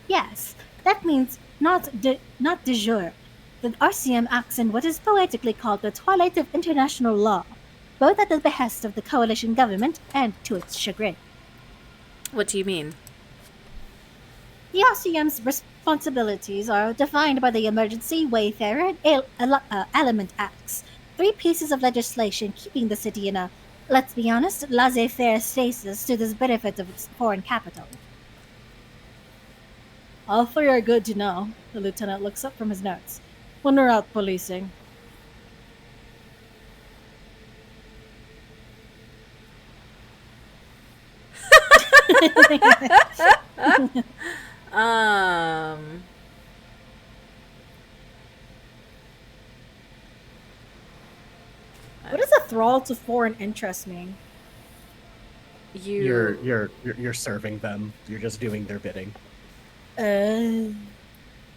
Speaker 12: Yes, that means not de jure. The RCM acts in what is poetically called the twilight of international law, both at the behest of the coalition government and to its chagrin.
Speaker 1: What do you mean?
Speaker 12: The RCM's responsibilities are defined by the Emergency, Wayfarer, and Element Acts, 3 pieces of legislation keeping the city in a, let's be honest, laissez-faire stasis to the benefit of its foreign capital.
Speaker 2: All 3 are good to know. The lieutenant looks up from his notes. When we're out policing. What does a thrall to foreign interest mean?
Speaker 3: You're serving them. You're just doing their bidding.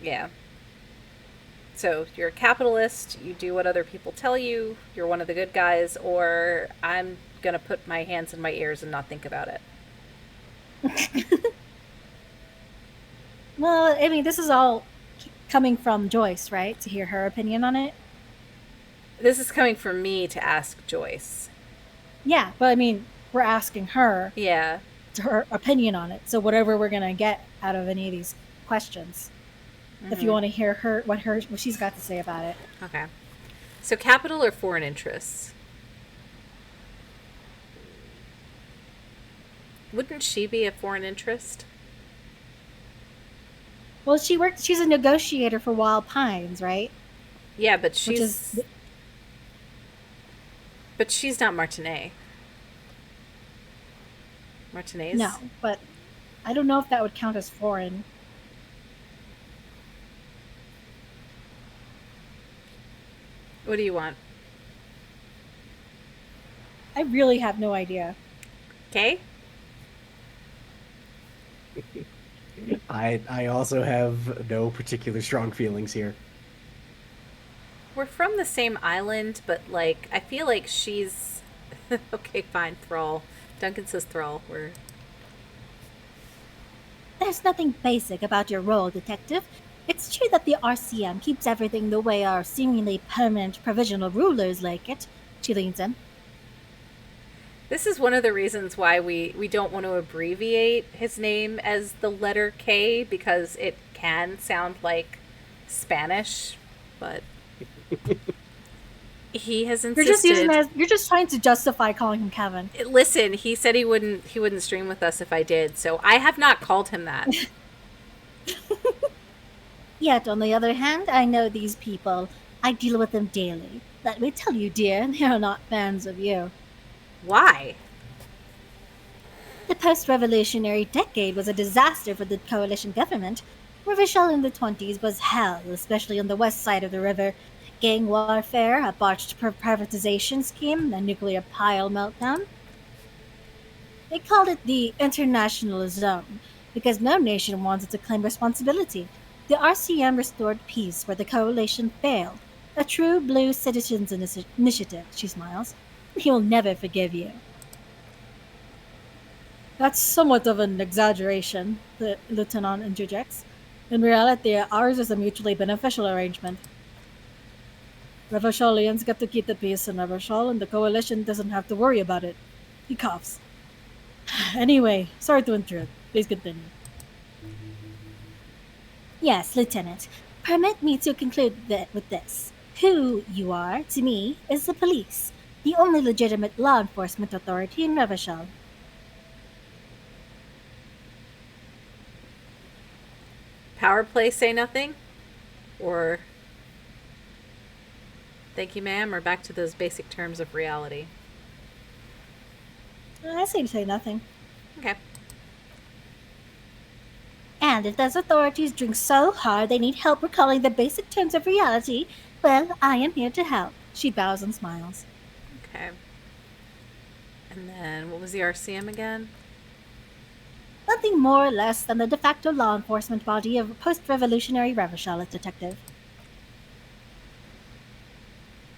Speaker 1: Yeah. So you're a capitalist, you do what other people tell you, you're one of the good guys, or I'm gonna put my hands in my ears and not think about it.
Speaker 2: Well, I mean, this is all coming from Joyce, right? To hear her opinion on it.
Speaker 1: This is coming from me to ask Joyce.
Speaker 2: Yeah, but I mean, we're asking her.
Speaker 1: Yeah.
Speaker 2: Her opinion on it. So whatever we're gonna get out of any of these questions, if you want to hear what she's got to say about it.
Speaker 1: Okay. So capital or foreign interests? Wouldn't she be a foreign interest?
Speaker 2: Well, she's a negotiator for Wild Pines, right?
Speaker 1: Yeah, but she's not Martinet. Martinez?
Speaker 2: No, but I don't know if that would count as foreign.
Speaker 1: What do you want?
Speaker 2: I really have no idea.
Speaker 1: Okay.
Speaker 3: I also have no particular strong feelings here.
Speaker 1: We're from the same island, but like I feel like she's okay, fine, Thrall. Duncan says Thrall.
Speaker 12: There's nothing basic about your role, Detective. It's true that the RCM keeps everything the way our seemingly permanent provisional rulers like it. She leans in.
Speaker 1: This is one of the reasons why we don't want to abbreviate his name as the letter K, because it can sound like Spanish, but he has insisted.
Speaker 2: You're just trying to justify calling him Kevin.
Speaker 1: Listen, he said he wouldn't stream with us if I did, so I have not called him that.
Speaker 12: Yet, on the other hand, I know these people. I deal with them daily. Let me tell you, dear, they are not fans of you.
Speaker 1: Why?
Speaker 12: The post-revolutionary decade was a disaster for the coalition government. Revachol in the 20s was hell, especially on the west side of the river. Gang warfare, a botched privatization scheme, a nuclear pile meltdown. They called it the international zone because no nation wanted to claim responsibility. The RCM restored peace where the coalition failed. A true blue citizens initiative, she smiles. He will never forgive you.
Speaker 2: That's somewhat of an exaggeration, the lieutenant interjects. In reality, ours is a mutually beneficial arrangement. Revacholians get to keep the peace in Revachol, and the coalition doesn't have to worry about it. He coughs. Anyway, sorry to intrude. Please continue.
Speaker 12: Yes, Lieutenant. Permit me to conclude with this. Who you are, to me, is the police, the only legitimate law enforcement authority in Revachol.
Speaker 1: Power play say nothing? Or thank you, ma'am, or back to those basic terms of reality?
Speaker 2: I say nothing.
Speaker 1: Okay.
Speaker 12: And if those authorities drink so hard they need help recalling the basic terms of reality, well, I am here to help.
Speaker 2: She bows and smiles.
Speaker 1: Okay. And then, what was the RCM again?
Speaker 12: Nothing more or less than the de facto law enforcement body of post-revolutionary Revachol, Detective.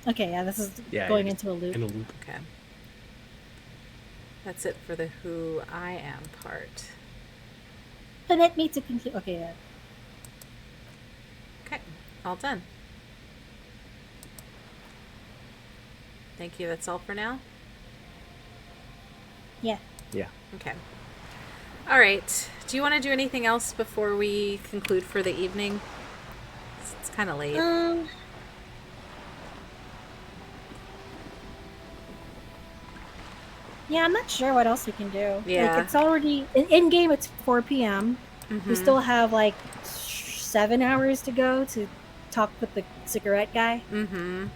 Speaker 2: Okay, yeah, this is going into a loop.
Speaker 1: Okay. That's it for the who I am part.
Speaker 12: Permit me to conclude.
Speaker 2: Okay, yeah.
Speaker 1: Okay, all done. Thank you, that's all for now?
Speaker 12: Yeah.
Speaker 3: Yeah.
Speaker 1: Okay. All right. Do you want to do anything else before we conclude for the evening? It's kind of late.
Speaker 2: Yeah, I'm not sure what else we can do.
Speaker 1: Yeah.
Speaker 2: Like, it's already in game. It's 4 p.m.
Speaker 1: Mm-hmm.
Speaker 2: We still have like 7 hours to go to talk with the cigarette guy.
Speaker 1: Mm-hmm.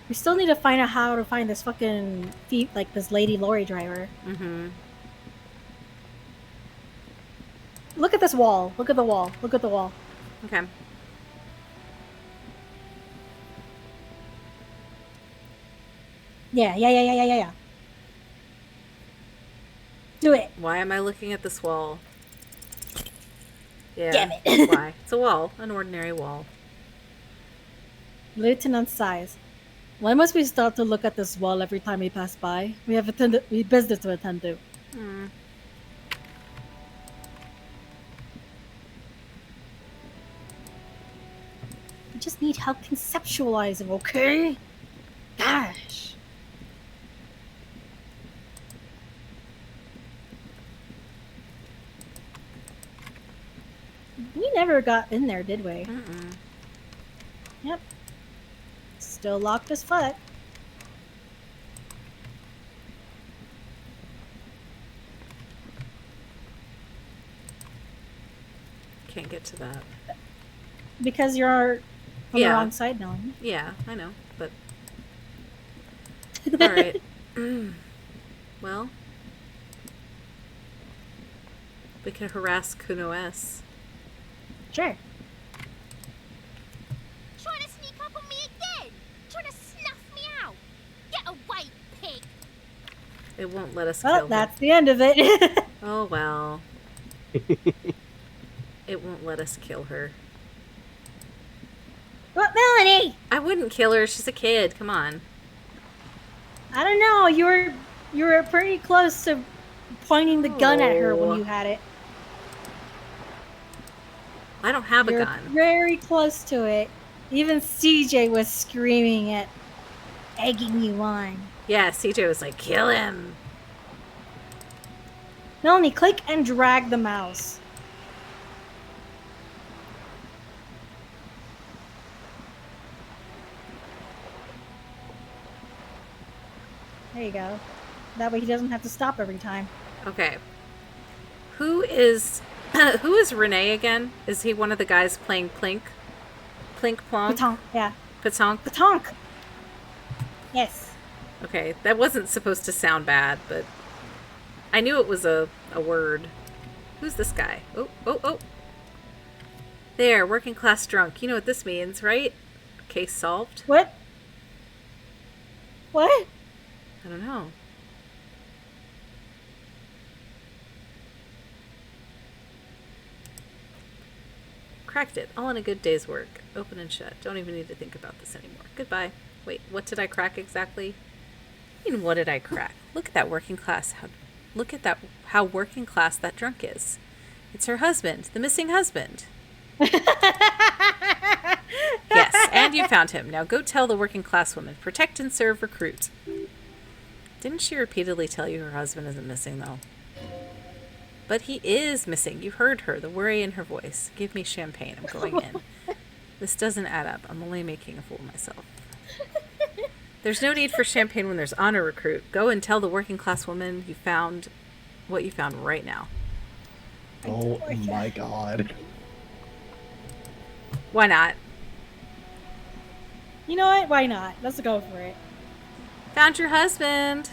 Speaker 2: We still need to find out how to find this fucking this lady lorry driver.
Speaker 1: Mm-hmm.
Speaker 2: Look at this wall. Look at the wall. Look at the wall.
Speaker 1: Okay.
Speaker 2: Yeah. Do it.
Speaker 1: Why am I looking at this wall? Yeah.
Speaker 12: Damn it.
Speaker 1: Why? It's a wall. An ordinary wall.
Speaker 2: Lieutenant sighs. Why must we stop to look at this wall every time we pass by? We have business to attend to.
Speaker 1: Hmm.
Speaker 2: I just need help conceptualizing, okay? Gosh. We never got in there, did we?
Speaker 1: Mm-mm.
Speaker 2: Yep. Still locked as fuck.
Speaker 1: Can't get to that.
Speaker 2: Because you're on
Speaker 1: Yeah.
Speaker 2: the wrong side now.
Speaker 1: Yeah, I know, but... Alright. Well... We can harass Kuno S.
Speaker 2: Sure.
Speaker 14: Trying to sneak up on me again? Trying to snuff me out? Get away, pig!
Speaker 1: It won't let us
Speaker 2: Well,
Speaker 1: kill
Speaker 2: that's
Speaker 1: her.
Speaker 2: the end of it.
Speaker 1: Oh, well. It won't let us kill her.
Speaker 12: What, Melanie?
Speaker 1: I wouldn't kill her. She's a kid. Come on.
Speaker 2: I don't know. You were pretty close to pointing the gun at her when you had it.
Speaker 1: I don't have
Speaker 2: You're
Speaker 1: a gun.
Speaker 2: very close to it. Even CJ was screaming it, egging you on.
Speaker 1: Yeah, CJ was like, kill him.
Speaker 2: Melanie, click and drag the mouse. There you go. That way he doesn't have to stop every time.
Speaker 1: Okay. Who is Renee again? Is he one of the guys playing Plink? Plink Plonk?
Speaker 2: Patonk, yeah.
Speaker 1: Patonk?
Speaker 2: Patonk! Yes.
Speaker 1: Okay, that wasn't supposed to sound bad, but I knew it was a word. Who's this guy? Oh. There, working class drunk. You know what this means, right? Case solved?
Speaker 2: What? What?
Speaker 1: I don't know. Cracked it. All in a good day's work. Open and shut. Don't even need to think about this anymore. Goodbye. Wait, what did I crack exactly? I mean, what did I crack? Look at that working class. Look at that. How working class that drunk is. It's her husband. The missing husband. Yes, and you found him. Now go tell the working class woman. Protect and serve, recruit. Didn't she repeatedly tell you her husband isn't missing, though? But he is missing. You heard her, the worry in her voice. Give me champagne. I'm going in. This doesn't add up. I'm only making a fool of myself. There's no need for champagne when there's honor, recruit. Go and tell the working class woman you found what you found right now.
Speaker 3: Oh my god.
Speaker 1: Why not?
Speaker 2: You know what? Why not? Let's go for it.
Speaker 1: Found your husband.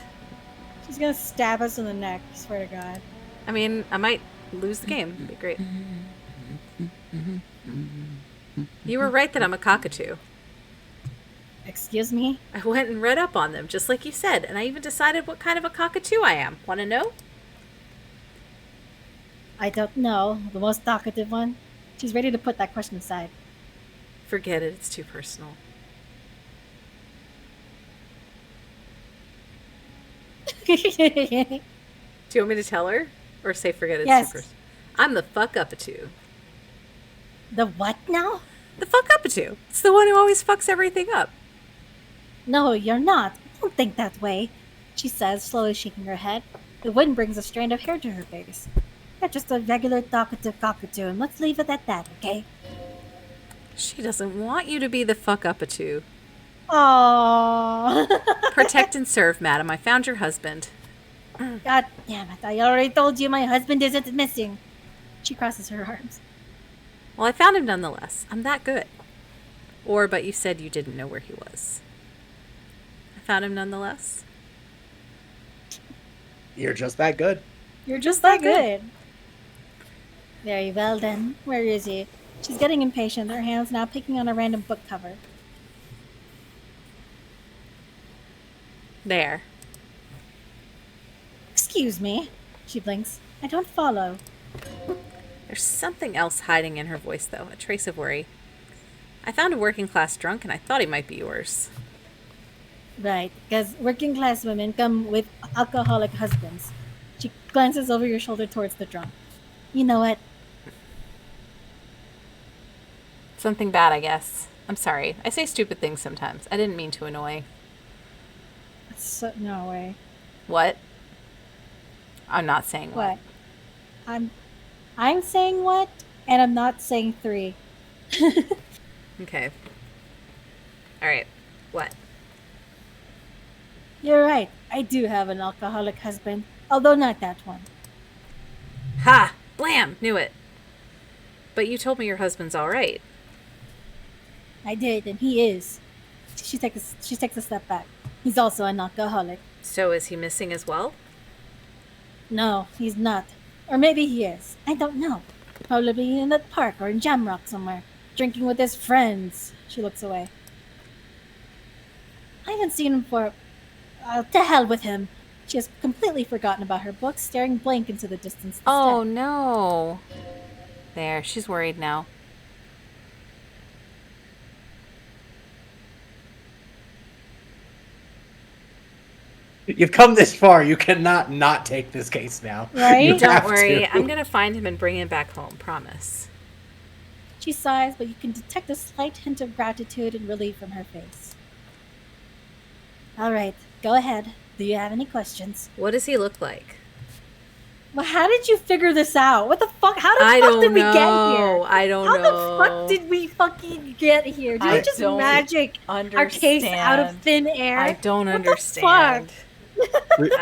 Speaker 2: She's gonna stab us in the neck, I swear to God.
Speaker 1: I mean, I might lose the game. It'd be great. You were right that I'm a cockatoo.
Speaker 2: Excuse me?
Speaker 1: I went and read up on them, just like you said, and I even decided what kind of a cockatoo I am. Want to know?
Speaker 2: I don't know. The most talkative one? She's ready to put that question aside.
Speaker 1: Forget it. It's too personal. Do you want me to tell her? Or say forget it's
Speaker 2: Yes.
Speaker 1: too personal? I'm the fuckupatoo.
Speaker 2: The what now?
Speaker 1: The fuckupatoo. It's the one who always fucks everything up.
Speaker 2: No, you're not. Don't think that way, she says, slowly shaking her head. The wind brings a strand of hair to her face. You're just a regular talkative cockatoo, and let's leave it at that, okay?
Speaker 1: She doesn't want you to be the fuckupatoo.
Speaker 2: Aww.
Speaker 1: Protect and serve, madam. I found your husband.
Speaker 2: God damn it. I already told you my husband isn't missing. She crosses her arms.
Speaker 1: Well, I found him nonetheless. I'm that good. Or, but you said you didn't know where he was. I found him nonetheless.
Speaker 3: You're just that good.
Speaker 2: You're just that good. Very well then. Where is he? She's getting impatient, her hands now picking on a random book cover.
Speaker 1: There.
Speaker 2: Excuse me. She blinks. I don't follow.
Speaker 1: There's something else hiding in her voice, though, a trace of worry. I found a working-class drunk, and I thought he might be yours.
Speaker 2: Right, because working class women come with alcoholic husbands. She glances over your shoulder towards the drunk. You know what?
Speaker 1: Something bad, I guess. I'm sorry. I say stupid things sometimes. I didn't mean to annoy.
Speaker 2: No way.
Speaker 1: What? I'm not saying what.
Speaker 2: I'm saying what, and I'm not saying 3.
Speaker 1: Okay. Alright. What?
Speaker 2: You're right. I do have an alcoholic husband, although not that one.
Speaker 1: Ha! Blam! Knew it. But you told me your husband's alright.
Speaker 2: I did, and he is. She takes a step back. He's also an alcoholic.
Speaker 1: So is he missing as well?
Speaker 2: No, he's not. Or maybe he is. I don't know. Probably in that park or in Jamrock somewhere, drinking with his friends. She looks away. I haven't seen him for... to hell with him. She has completely forgotten about her books, staring blank into the distance.
Speaker 1: Oh, no. There, she's worried now.
Speaker 3: You've come this far. You cannot not take this case now.
Speaker 2: Right?
Speaker 1: Don't worry. I'm going to find him and bring him back home. Promise.
Speaker 2: She sighs, but you can detect a slight hint of gratitude and relief from her face. All right, go ahead. Do you have any questions?
Speaker 1: What does he look like?
Speaker 2: Well, how did you figure this out? What the fuck? How the fuck did we get here?
Speaker 1: I don't
Speaker 2: know.
Speaker 1: know.
Speaker 2: How the fuck did we fucking get here? Did we just magic our case out of thin air?
Speaker 1: I don't
Speaker 2: What
Speaker 1: understand.
Speaker 2: The fuck?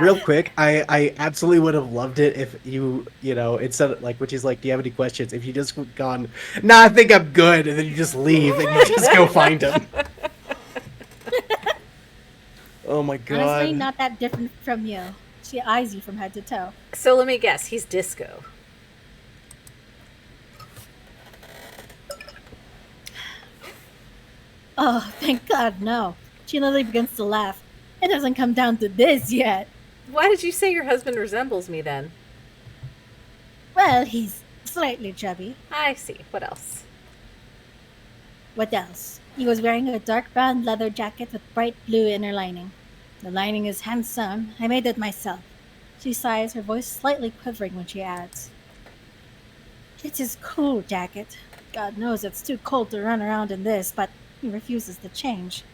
Speaker 3: Real quick, I absolutely would have loved it if you know, instead, like, which is like, do you have any questions? If you just gone, nah, I think I'm good, and then you just leave and you just go find him. Oh my god.
Speaker 2: Honestly, not that different from you. She eyes you from head to toe.
Speaker 1: So let me guess, he's disco.
Speaker 2: Oh, thank God, no. She literally begins to laugh. It doesn't come down to this yet.
Speaker 1: Why did you say your husband resembles me then?
Speaker 2: Well, he's slightly chubby.
Speaker 1: I see. What else?
Speaker 2: What else? He was wearing a dark brown leather jacket with bright blue inner lining. The lining is hand sewn. I made it myself. She sighs, her voice slightly quivering when she adds, "It's his cool jacket. God knows it's too cold to run around in this, but he refuses to change."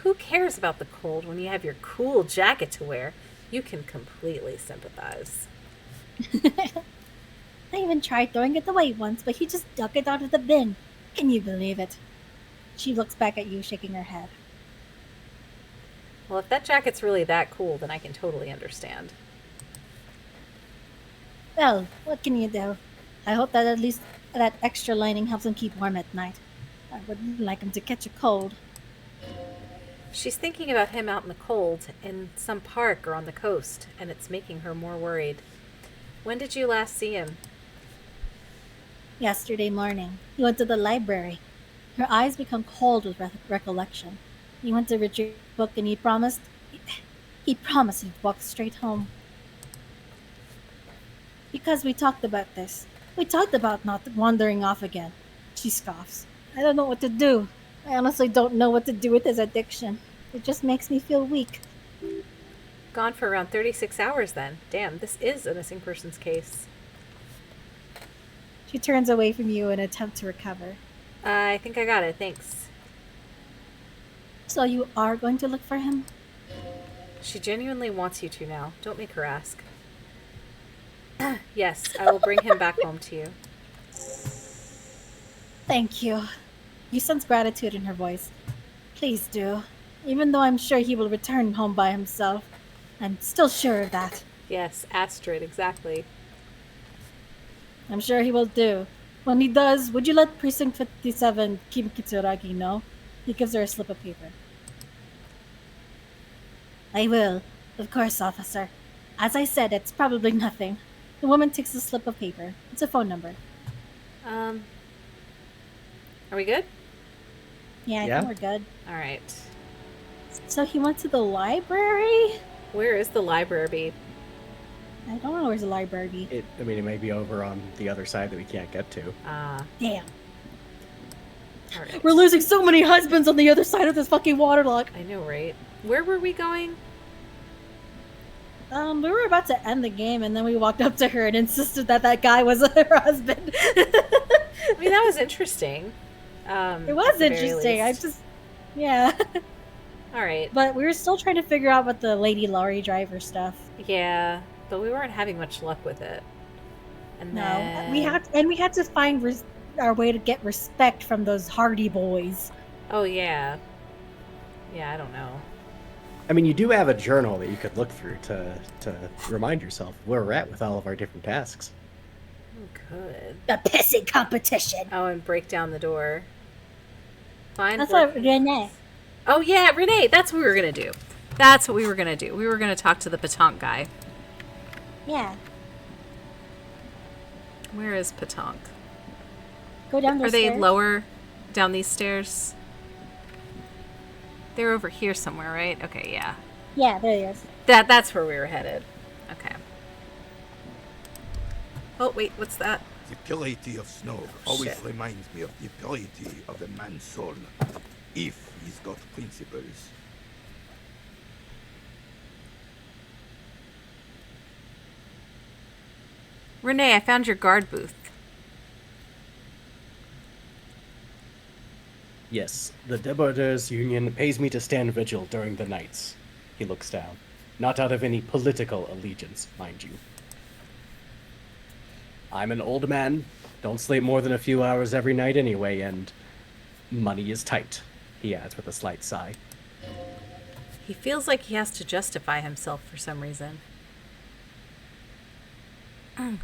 Speaker 1: Who cares about the cold when you have your cool jacket to wear? You can completely sympathize.
Speaker 2: I even tried throwing it away once, but he just dug it out of the bin. Can you believe it? She looks back at you, shaking her head.
Speaker 1: Well, if that jacket's really that cool, then I can totally understand.
Speaker 2: Well, what can you do? I hope that at least that extra lining helps him keep warm at night. I wouldn't like him to catch a cold.
Speaker 1: She's thinking about him out in the cold, in some park or on the coast, and it's making her more worried. When did you last see him?
Speaker 2: Yesterday morning, he went to the library. Her eyes become cold with recollection. He went to retrieve a book and he promised he'd walk straight home. Because we talked about this. We talked about not wandering off again. She scoffs. I don't know what to do. I honestly don't know what to do with his addiction. It just makes me feel weak.
Speaker 1: Gone for around 36 hours then. Damn, this is a missing persons case.
Speaker 2: She turns away from you in an attempt to recover.
Speaker 1: I think I got it, thanks.
Speaker 2: So you are going to look for him?
Speaker 1: She genuinely wants you to now. Don't make her ask. Yes, I will bring him back home to you.
Speaker 2: Thank you. You sense gratitude in her voice. Please do. Even though I'm sure he will return home by himself. I'm still sure of that.
Speaker 1: Yes, Astrid, exactly.
Speaker 2: I'm sure he will do. When he does, would you let Precinct 57 Kim Kitsuragi know? He gives her a slip of paper. I will. Of course, officer. As I said, it's probably nothing. The woman takes the slip of paper. It's a phone number.
Speaker 1: Are we good?
Speaker 2: Yeah, I think we're good.
Speaker 1: All right.
Speaker 2: So he went to the library?
Speaker 1: Where is the library?
Speaker 2: I don't know where's the library.
Speaker 3: I mean, it may be over on the other side that we can't get to.
Speaker 2: Damn.
Speaker 1: All right.
Speaker 2: We're losing so many husbands on the other side of this fucking waterlock.
Speaker 1: I know, right? Where were we going?
Speaker 2: We were about to end the game, and then we walked up to her and insisted that that guy was her husband.
Speaker 1: I mean, that was interesting.
Speaker 2: It was interesting. I just, yeah.
Speaker 1: All right.
Speaker 2: But we were still trying to figure out what the lady lorry driver stuff.
Speaker 1: Yeah, but we weren't having much luck with it. And then...
Speaker 2: we had to find our way to get respect from those hardy boys.
Speaker 1: Oh yeah. Yeah, I don't know.
Speaker 3: I mean, you do have a journal that you could look through to remind yourself where we're at with all of our different tasks.
Speaker 1: Oh, good.
Speaker 12: The pissing competition.
Speaker 1: Oh, and break down the door. Find
Speaker 2: That's what Renee.
Speaker 1: Oh yeah, Renee. That's what we were gonna do. That's what we were gonna do. We were gonna talk to the Petanque guy.
Speaker 2: Yeah.
Speaker 1: Where is Petanque?
Speaker 2: Go down the
Speaker 1: Are
Speaker 2: stairs.
Speaker 1: they lower down these stairs? They're over here somewhere, right? Okay, yeah.
Speaker 2: Yeah, there he is.
Speaker 1: That's where we were headed. Okay. Oh wait, what's that?
Speaker 15: The purity of snow always reminds me of the purity of the man's soul, if he's got principles.
Speaker 1: Renee, I found your guard booth.
Speaker 3: Yes, the Debardeurs Union pays me to stand vigil during the nights. He looks down. Not out of any political allegiance, mind you. I'm an old man, don't sleep more than a few hours every night anyway, and money is tight, he adds with a slight sigh.
Speaker 1: He feels like he has to justify himself for some reason.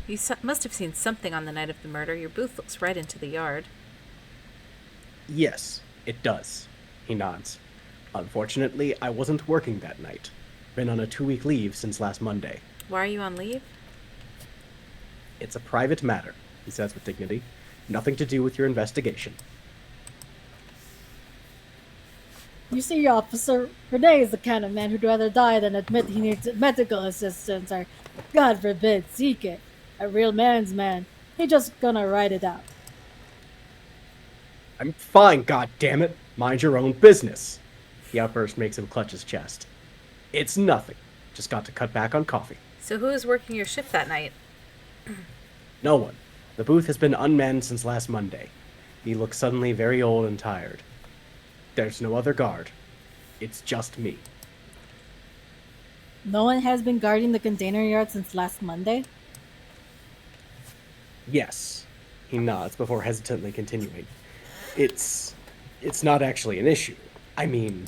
Speaker 1: You must have seen something on the night of the murder. Your booth looks right into the yard.
Speaker 3: Yes, it does, he nods. Unfortunately, I wasn't working that night. Been on a 2-week leave since last Monday.
Speaker 1: Why are you on leave?
Speaker 3: It's a private matter, he says with dignity. Nothing to do with your investigation.
Speaker 2: You see, officer, Renee is the kind of man who'd rather die than admit he needs medical assistance or, God forbid, seek it. A real man's man. He just gonna ride it out.
Speaker 3: I'm fine, goddammit. Mind your own business. The outburst makes him clutch his chest. It's nothing. Just got to cut back on coffee.
Speaker 1: So who is working your shift that night?
Speaker 3: No one. The booth has been unmanned since last Monday. He looks suddenly very old and tired. There's no other guard. It's just me.
Speaker 2: No one has been guarding the container yard since last Monday?
Speaker 3: Yes. He nods before hesitantly continuing. It's not actually an issue. I mean...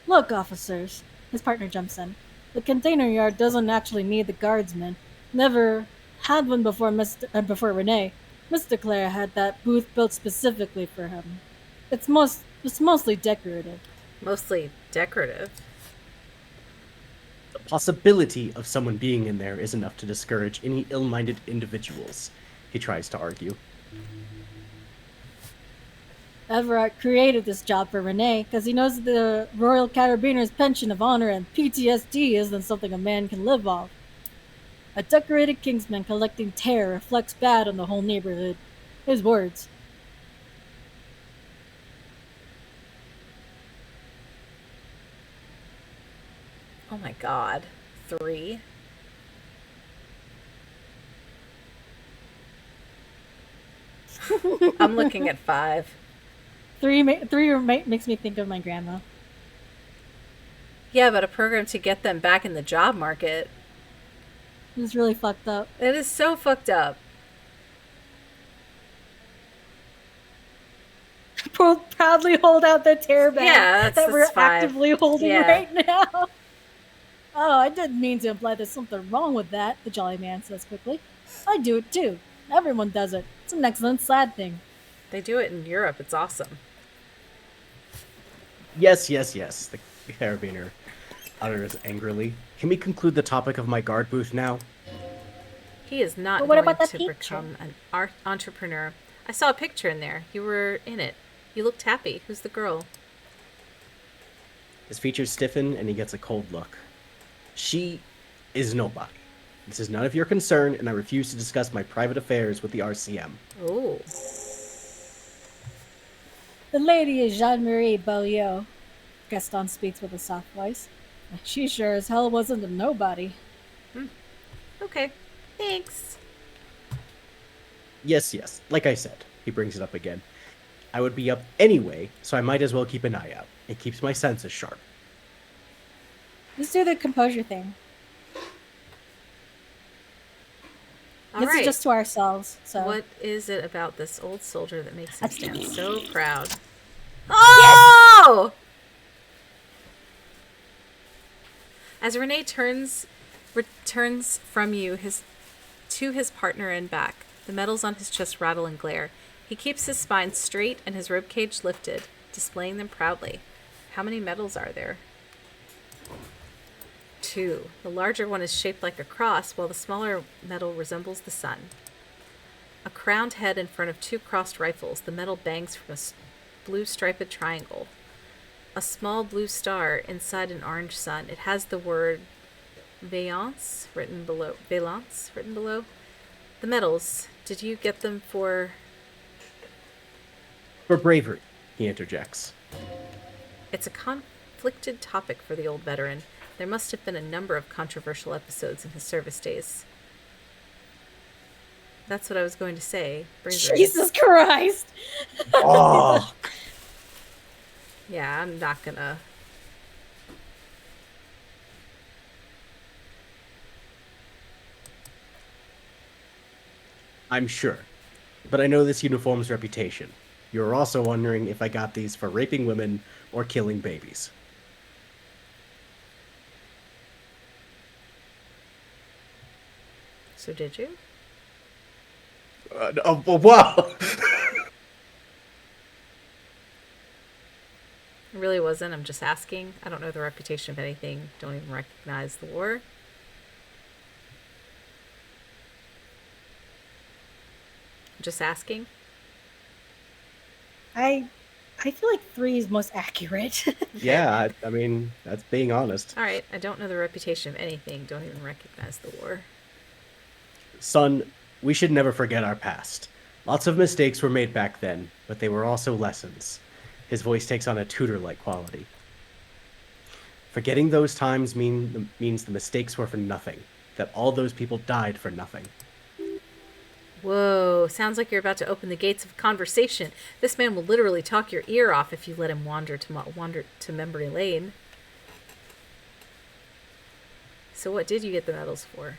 Speaker 2: Look, officers. His partner jumps in. The container yard doesn't actually need the guardsmen. Never had one before before Renee. Mr. Clare had that booth built specifically for him. It's mostly decorative.
Speaker 1: Mostly decorative?
Speaker 3: The possibility of someone being in there is enough to discourage any ill-minded individuals, he tries to argue.
Speaker 2: Everett created this job for Renee because he knows the Royal Carabiners' pension of honor and PTSD isn't something a man can live off. A decorated Kingsman collecting terror reflects bad on the whole neighborhood. His words.
Speaker 1: Oh my god. 3? I'm looking at 5.
Speaker 2: 3 makes me think of my grandma.
Speaker 1: Yeah, but a program to get them back in the job market.
Speaker 2: It's really fucked up.
Speaker 1: It is so fucked up.
Speaker 2: Proudly hold out the tear bag
Speaker 1: Yeah,
Speaker 2: that we're
Speaker 1: 5.
Speaker 2: actively holding
Speaker 1: Yeah.
Speaker 2: right now. Oh, I didn't mean to imply there's something wrong with that, the jolly man says quickly. I do it too. Everyone does it. It's an excellent sad thing.
Speaker 1: They do it in Europe. It's awesome.
Speaker 3: Yes, the carabiner utters angrily. Can we conclude the topic of my guard booth now?
Speaker 1: He is not
Speaker 2: But what
Speaker 1: going
Speaker 2: about
Speaker 1: to
Speaker 2: that picture?
Speaker 1: become an art entrepreneur. I saw a picture in there. You were in it. You looked happy. Who's the girl?
Speaker 3: His features stiffen and he gets a cold look. She is nobody. This is none of your concern, and I refuse to discuss my private affairs with the RCM.
Speaker 1: Oh.
Speaker 2: The lady is Jean-Marie Beaulieu. Gaston speaks with a soft voice. She sure as hell wasn't a nobody.
Speaker 1: Okay. Thanks.
Speaker 3: Yes, like I said, he brings it up again. I would be up anyway, so I might as well keep an eye out. It keeps my senses sharp.
Speaker 2: Let's do the composure thing.
Speaker 1: All
Speaker 2: This
Speaker 1: right.
Speaker 2: is just to ourselves. So
Speaker 1: What is it about this old soldier that makes him stand so proud? Oh! Yes! As Renee returns from you to his partner and back, the metals on his chest rattle and glare. He keeps his spine straight and his ribcage lifted, displaying them proudly. How many metals are there? 2. The larger one is shaped like a cross, while the smaller metal resembles the sun. A crowned head in front of 2 crossed rifles. The metal bangs from a blue striped triangle. A small blue star inside an orange sun. It has the word Valence written below. The medals, did you get them for...
Speaker 3: For bravery, he interjects.
Speaker 1: It's a conflicted topic for the old veteran. There must have been a number of controversial episodes in his service days. That's what I was going to say. Bravery.
Speaker 2: Jesus Christ!
Speaker 3: Oh!
Speaker 1: Yeah, I'm not gonna...
Speaker 3: I'm sure. But I know this uniform's reputation. You're also wondering if I got these for raping women or killing babies.
Speaker 1: So did you?
Speaker 3: Wow!
Speaker 1: It really wasn't. I'm just asking. I don't know the reputation of anything. Don't even recognize the war. Just asking.
Speaker 2: I feel like 3 is most accurate.
Speaker 3: Yeah, I mean, that's being honest.
Speaker 1: All right. I don't know the reputation of anything. Don't even recognize the war.
Speaker 3: Son, we should never forget our past. Lots of mistakes were made back then, but they were also lessons. His voice takes on a tutor-like quality. Forgetting those times means the mistakes were for nothing, that all those people died for nothing.
Speaker 1: Whoa, sounds like you're about to open the gates of conversation. This man will literally talk your ear off if you let him wander to memory lane. So what did you get the medals for?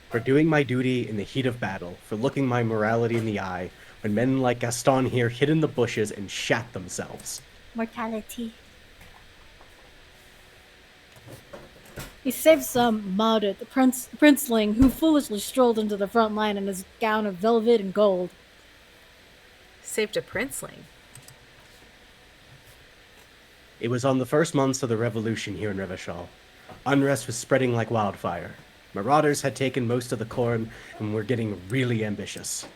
Speaker 3: For doing my duty in the heat of battle, for looking my morality in the eye, when men like Gaston here hid in the bushes and shat themselves.
Speaker 12: Mortality.
Speaker 2: He saved some Maudet, the princeling, who foolishly strolled into the front line in his gown of velvet and gold.
Speaker 1: Saved a princeling.
Speaker 3: It was on the first months of the revolution here in Revachol. Unrest was spreading like wildfire. Marauders had taken most of the corn and were getting really ambitious.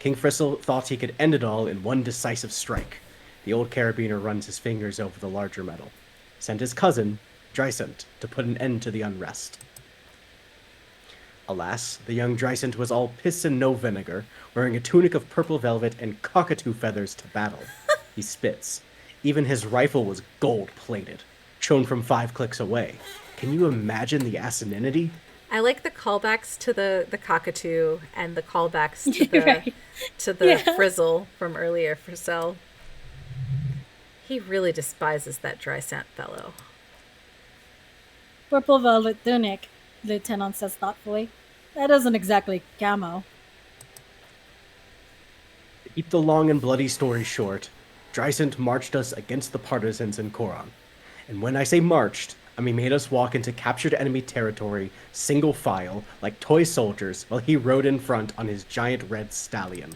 Speaker 3: King Fristle thought he could end it all in one decisive strike. The old carabiner runs his fingers over the larger medal. Sent his cousin, Dreisent, to put an end to the unrest. Alas, the young Dreisent was all piss and no vinegar, wearing a tunic of purple velvet and cockatoo feathers to battle. He spits. Even his rifle was gold-plated, shown from 5 clicks away. Can you imagine the asininity?
Speaker 1: I like the callbacks to the cockatoo and the callbacks to the
Speaker 2: Right.
Speaker 1: to the
Speaker 2: Yeah.
Speaker 1: frizzle from earlier for Cell. He really despises that Dreisent fellow.
Speaker 2: Purple velvet tunic, the lieutenant says thoughtfully. That isn't exactly camo.
Speaker 3: To keep the long and bloody story short, Dreisent marched us against the partisans in Coron. And when I say marched, I mean made us walk into captured enemy territory, single file, like toy soldiers, while he rode in front on his giant red stallion.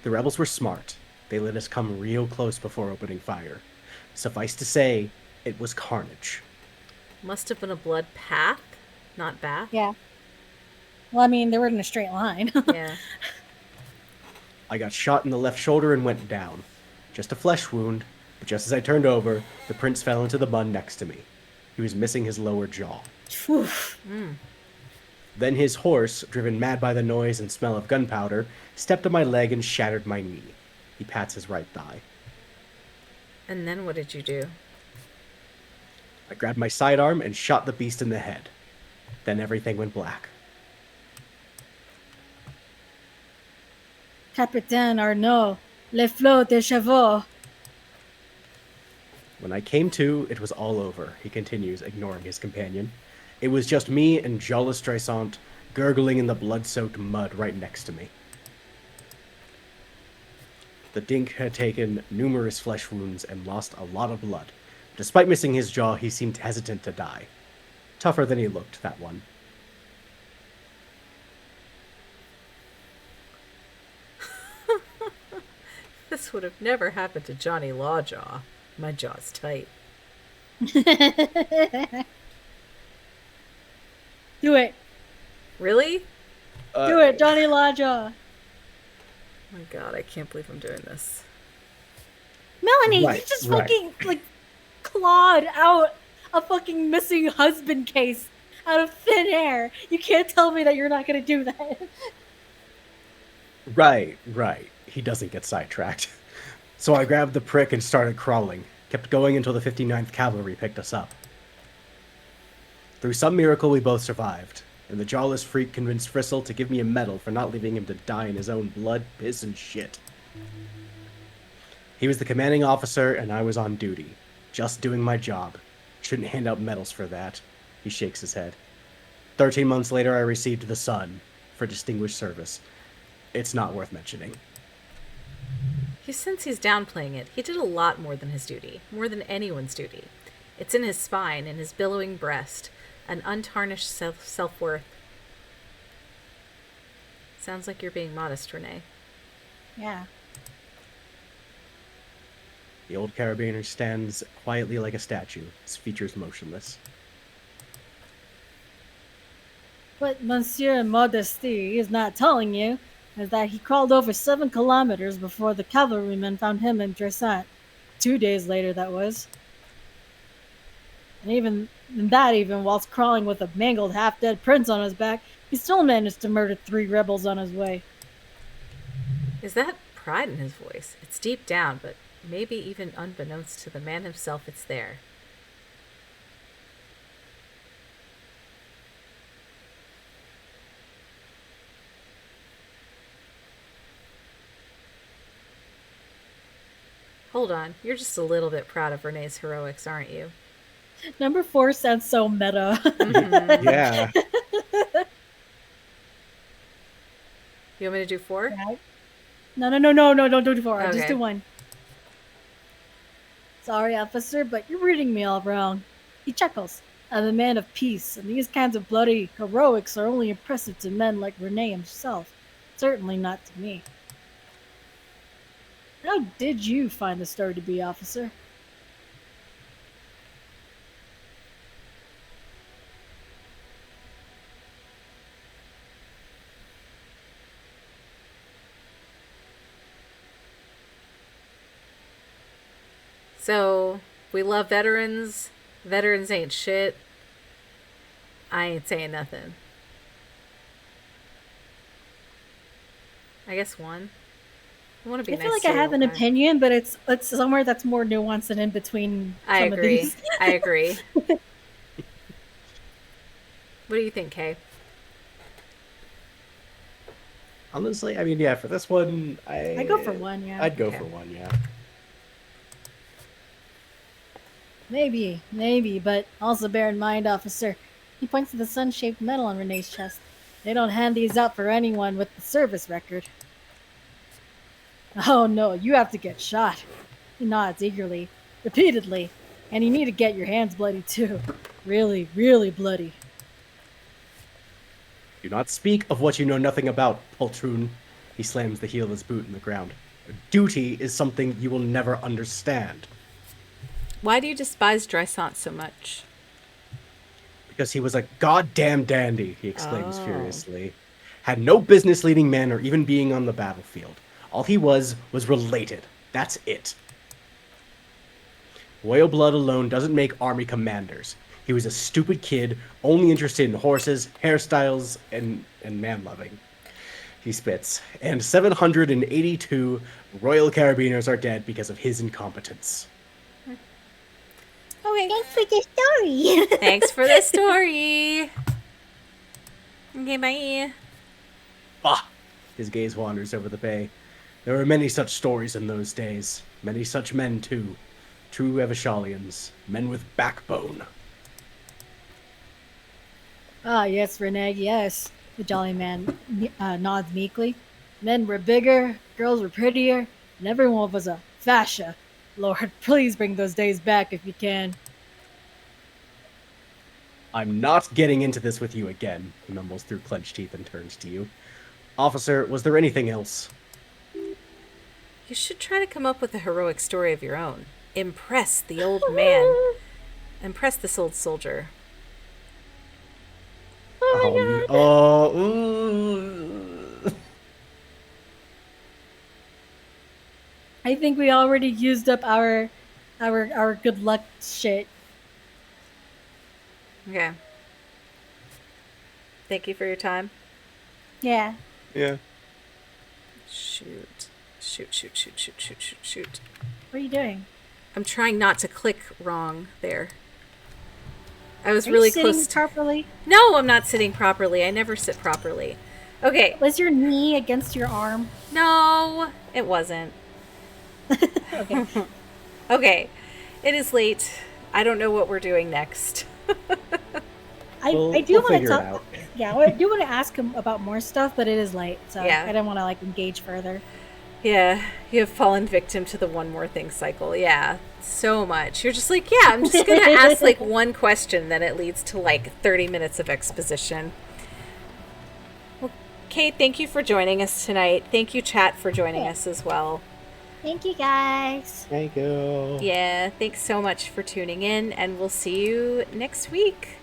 Speaker 3: The rebels were smart. They let us come real close before opening fire. Suffice to say, it was carnage.
Speaker 1: Must have been a blood path, not bath.
Speaker 2: Yeah. Well, I mean, they were in a straight line.
Speaker 1: Yeah.
Speaker 3: I got shot in the left shoulder and went down. Just a flesh wound, But just as I turned over, the prince fell into the bun next to me. He was missing his lower jaw. Then his horse, driven mad by the noise and smell of gunpowder, stepped on my leg and shattered my knee. He pats his right thigh.
Speaker 1: And then what did you do?
Speaker 3: I grabbed my sidearm and shot the beast in the head. Then everything went black.
Speaker 2: Capitaine Arnaud, le flot de chevaux.
Speaker 3: When I came to, it was all over, he continues, ignoring his companion. It was just me and Jolles Stressant gurgling in the blood-soaked mud right next to me. The dink had taken numerous flesh wounds and lost a lot of blood. Despite missing his jaw, he seemed hesitant to die. Tougher than he looked, that one.
Speaker 1: This would have never happened to Johnny Lawjaw. My jaw's tight.
Speaker 2: Do it.
Speaker 1: Really?
Speaker 2: Do it, Johnny Lawjaw.
Speaker 1: Oh my god, I can't believe I'm doing this.
Speaker 2: Melanie, you just fucking, like, clawed out a fucking missing husband case out of thin air. You can't tell me that you're not gonna do that.
Speaker 3: Right. He doesn't get sidetracked. So I grabbed the prick and started crawling. Kept going until the 59th Cavalry picked us up. Through some miracle, we both survived, and the jawless freak convinced Fristle to give me a medal for not leaving him to die in his own blood, piss, and shit. He was the commanding officer, and I was on duty. Just doing my job. Shouldn't hand out medals for that. He shakes his head. 13 months later, I received the Sun for distinguished service. It's not worth mentioning.
Speaker 1: Since he's downplaying it, he did a lot more than his duty. More than anyone's duty. It's in his spine, in his billowing breast. An untarnished self-worth. Sounds like you're being modest, Renee.
Speaker 2: Yeah.
Speaker 3: The old carabiner stands quietly like a statue, his features motionless.
Speaker 2: What Monsieur Modesty is not telling you is that he crawled over 7 kilometers before the cavalrymen found him in Dressant. 2 days later, that was. And even whilst crawling with a mangled, half-dead prince on his back, he still managed to murder 3 rebels on his way.
Speaker 1: Is that pride in his voice? It's deep down, but maybe even unbeknownst to the man himself, it's there. Hold on, you're just a little bit proud of Renee's heroics, aren't you?
Speaker 2: Number 4 sounds so meta.
Speaker 1: Mm-hmm.
Speaker 3: Yeah.
Speaker 1: You want me to do 4?
Speaker 2: No, don't do 4.
Speaker 1: Okay.
Speaker 2: Just do 1. Sorry, officer, but you're reading me all wrong. He chuckles. I'm a man of peace, and these kinds of bloody heroics are only impressive to men like Renee himself. Certainly not to me. How did you find the story to be, officer?
Speaker 1: So, we love veterans. Veterans ain't shit. I ain't saying nothing. I guess 1. I want to be
Speaker 2: I feel
Speaker 1: nice
Speaker 2: like
Speaker 1: to
Speaker 2: I have
Speaker 1: you,
Speaker 2: an
Speaker 1: okay?
Speaker 2: opinion, but it's somewhere that's more nuanced and in between
Speaker 1: I
Speaker 2: some
Speaker 1: agree.
Speaker 2: of these.
Speaker 1: I agree. What do you think, Kay?
Speaker 3: Honestly, I mean, yeah, for this one,
Speaker 2: I go for 1, yeah.
Speaker 3: I'd go
Speaker 1: Okay.
Speaker 3: for 1, yeah.
Speaker 2: Maybe, but also bear in mind, officer, he points to the sun-shaped medal on Renee's chest. They don't hand these out for anyone with the service record. Oh no, you have to get shot. He nods eagerly, repeatedly, and you need to get your hands bloody too. Really, really bloody.
Speaker 3: Do not speak of what you know nothing about, poltroon. He slams the heel of his boot in the ground. Duty is something you will never understand.
Speaker 1: Why do you despise Drysant so much?
Speaker 3: Because he was a goddamn dandy, he exclaims
Speaker 1: Oh.
Speaker 3: furiously. Had no business leading men or even being on the battlefield. All he was related. That's it. Royal blood alone doesn't make army commanders. He was a stupid kid, only interested in horses, hairstyles, and man-loving. He spits. And 782 Royal Carabiners are dead because of his incompetence.
Speaker 12: Okay. Thanks for the story.
Speaker 1: Thanks for the story. Okay, bye.
Speaker 3: Ah! His gaze wanders over the bay. There were many such stories in those days. Many such men, too. True Evishalians. Men with backbone.
Speaker 2: Ah, yes, Renee, yes. The jolly man nods meekly. Men were bigger, girls were prettier, and everyone was a fascia. Lord, please bring those days back if you can.
Speaker 3: I'm not getting into this with you again, he mumbles through clenched teeth and turns to you. Officer, was there anything else?
Speaker 1: You should try to come up with a heroic story of your own. Impress the old man. Impress this old soldier.
Speaker 2: I think we already used up our good luck shit.
Speaker 1: Okay. Thank you for your time.
Speaker 12: Yeah.
Speaker 3: Yeah.
Speaker 1: Shoot.
Speaker 2: What are you doing?
Speaker 1: I'm trying not to click wrong there. I was
Speaker 2: Are
Speaker 1: really
Speaker 2: you sitting
Speaker 1: close.
Speaker 2: properly?
Speaker 1: No, I'm not sitting properly. I never sit properly. Okay.
Speaker 2: Was your knee against your arm?
Speaker 1: No, it wasn't.
Speaker 2: Okay.
Speaker 1: Okay. It is late. I don't know what we're doing next.
Speaker 2: I do want to
Speaker 3: figure it
Speaker 2: talk.
Speaker 3: out.
Speaker 2: Yeah, I do want to ask him about more stuff, but it is late, so
Speaker 1: Yeah.
Speaker 2: I don't want to engage further.
Speaker 1: Yeah, you have fallen victim to the one more thing cycle. Yeah, so much. You're just like, yeah, I'm just going to ask one question, then it leads to 30 minutes of exposition. Well, Kate, thank you for joining us tonight. Thank you, chat, for joining us as well.
Speaker 12: Thank you, guys.
Speaker 3: Thank you.
Speaker 1: Yeah, thanks so much for tuning in, and we'll see you next week.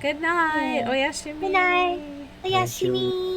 Speaker 1: Good night.
Speaker 12: Yeah.
Speaker 1: Oyashimi.
Speaker 12: Good night. Oyashimi.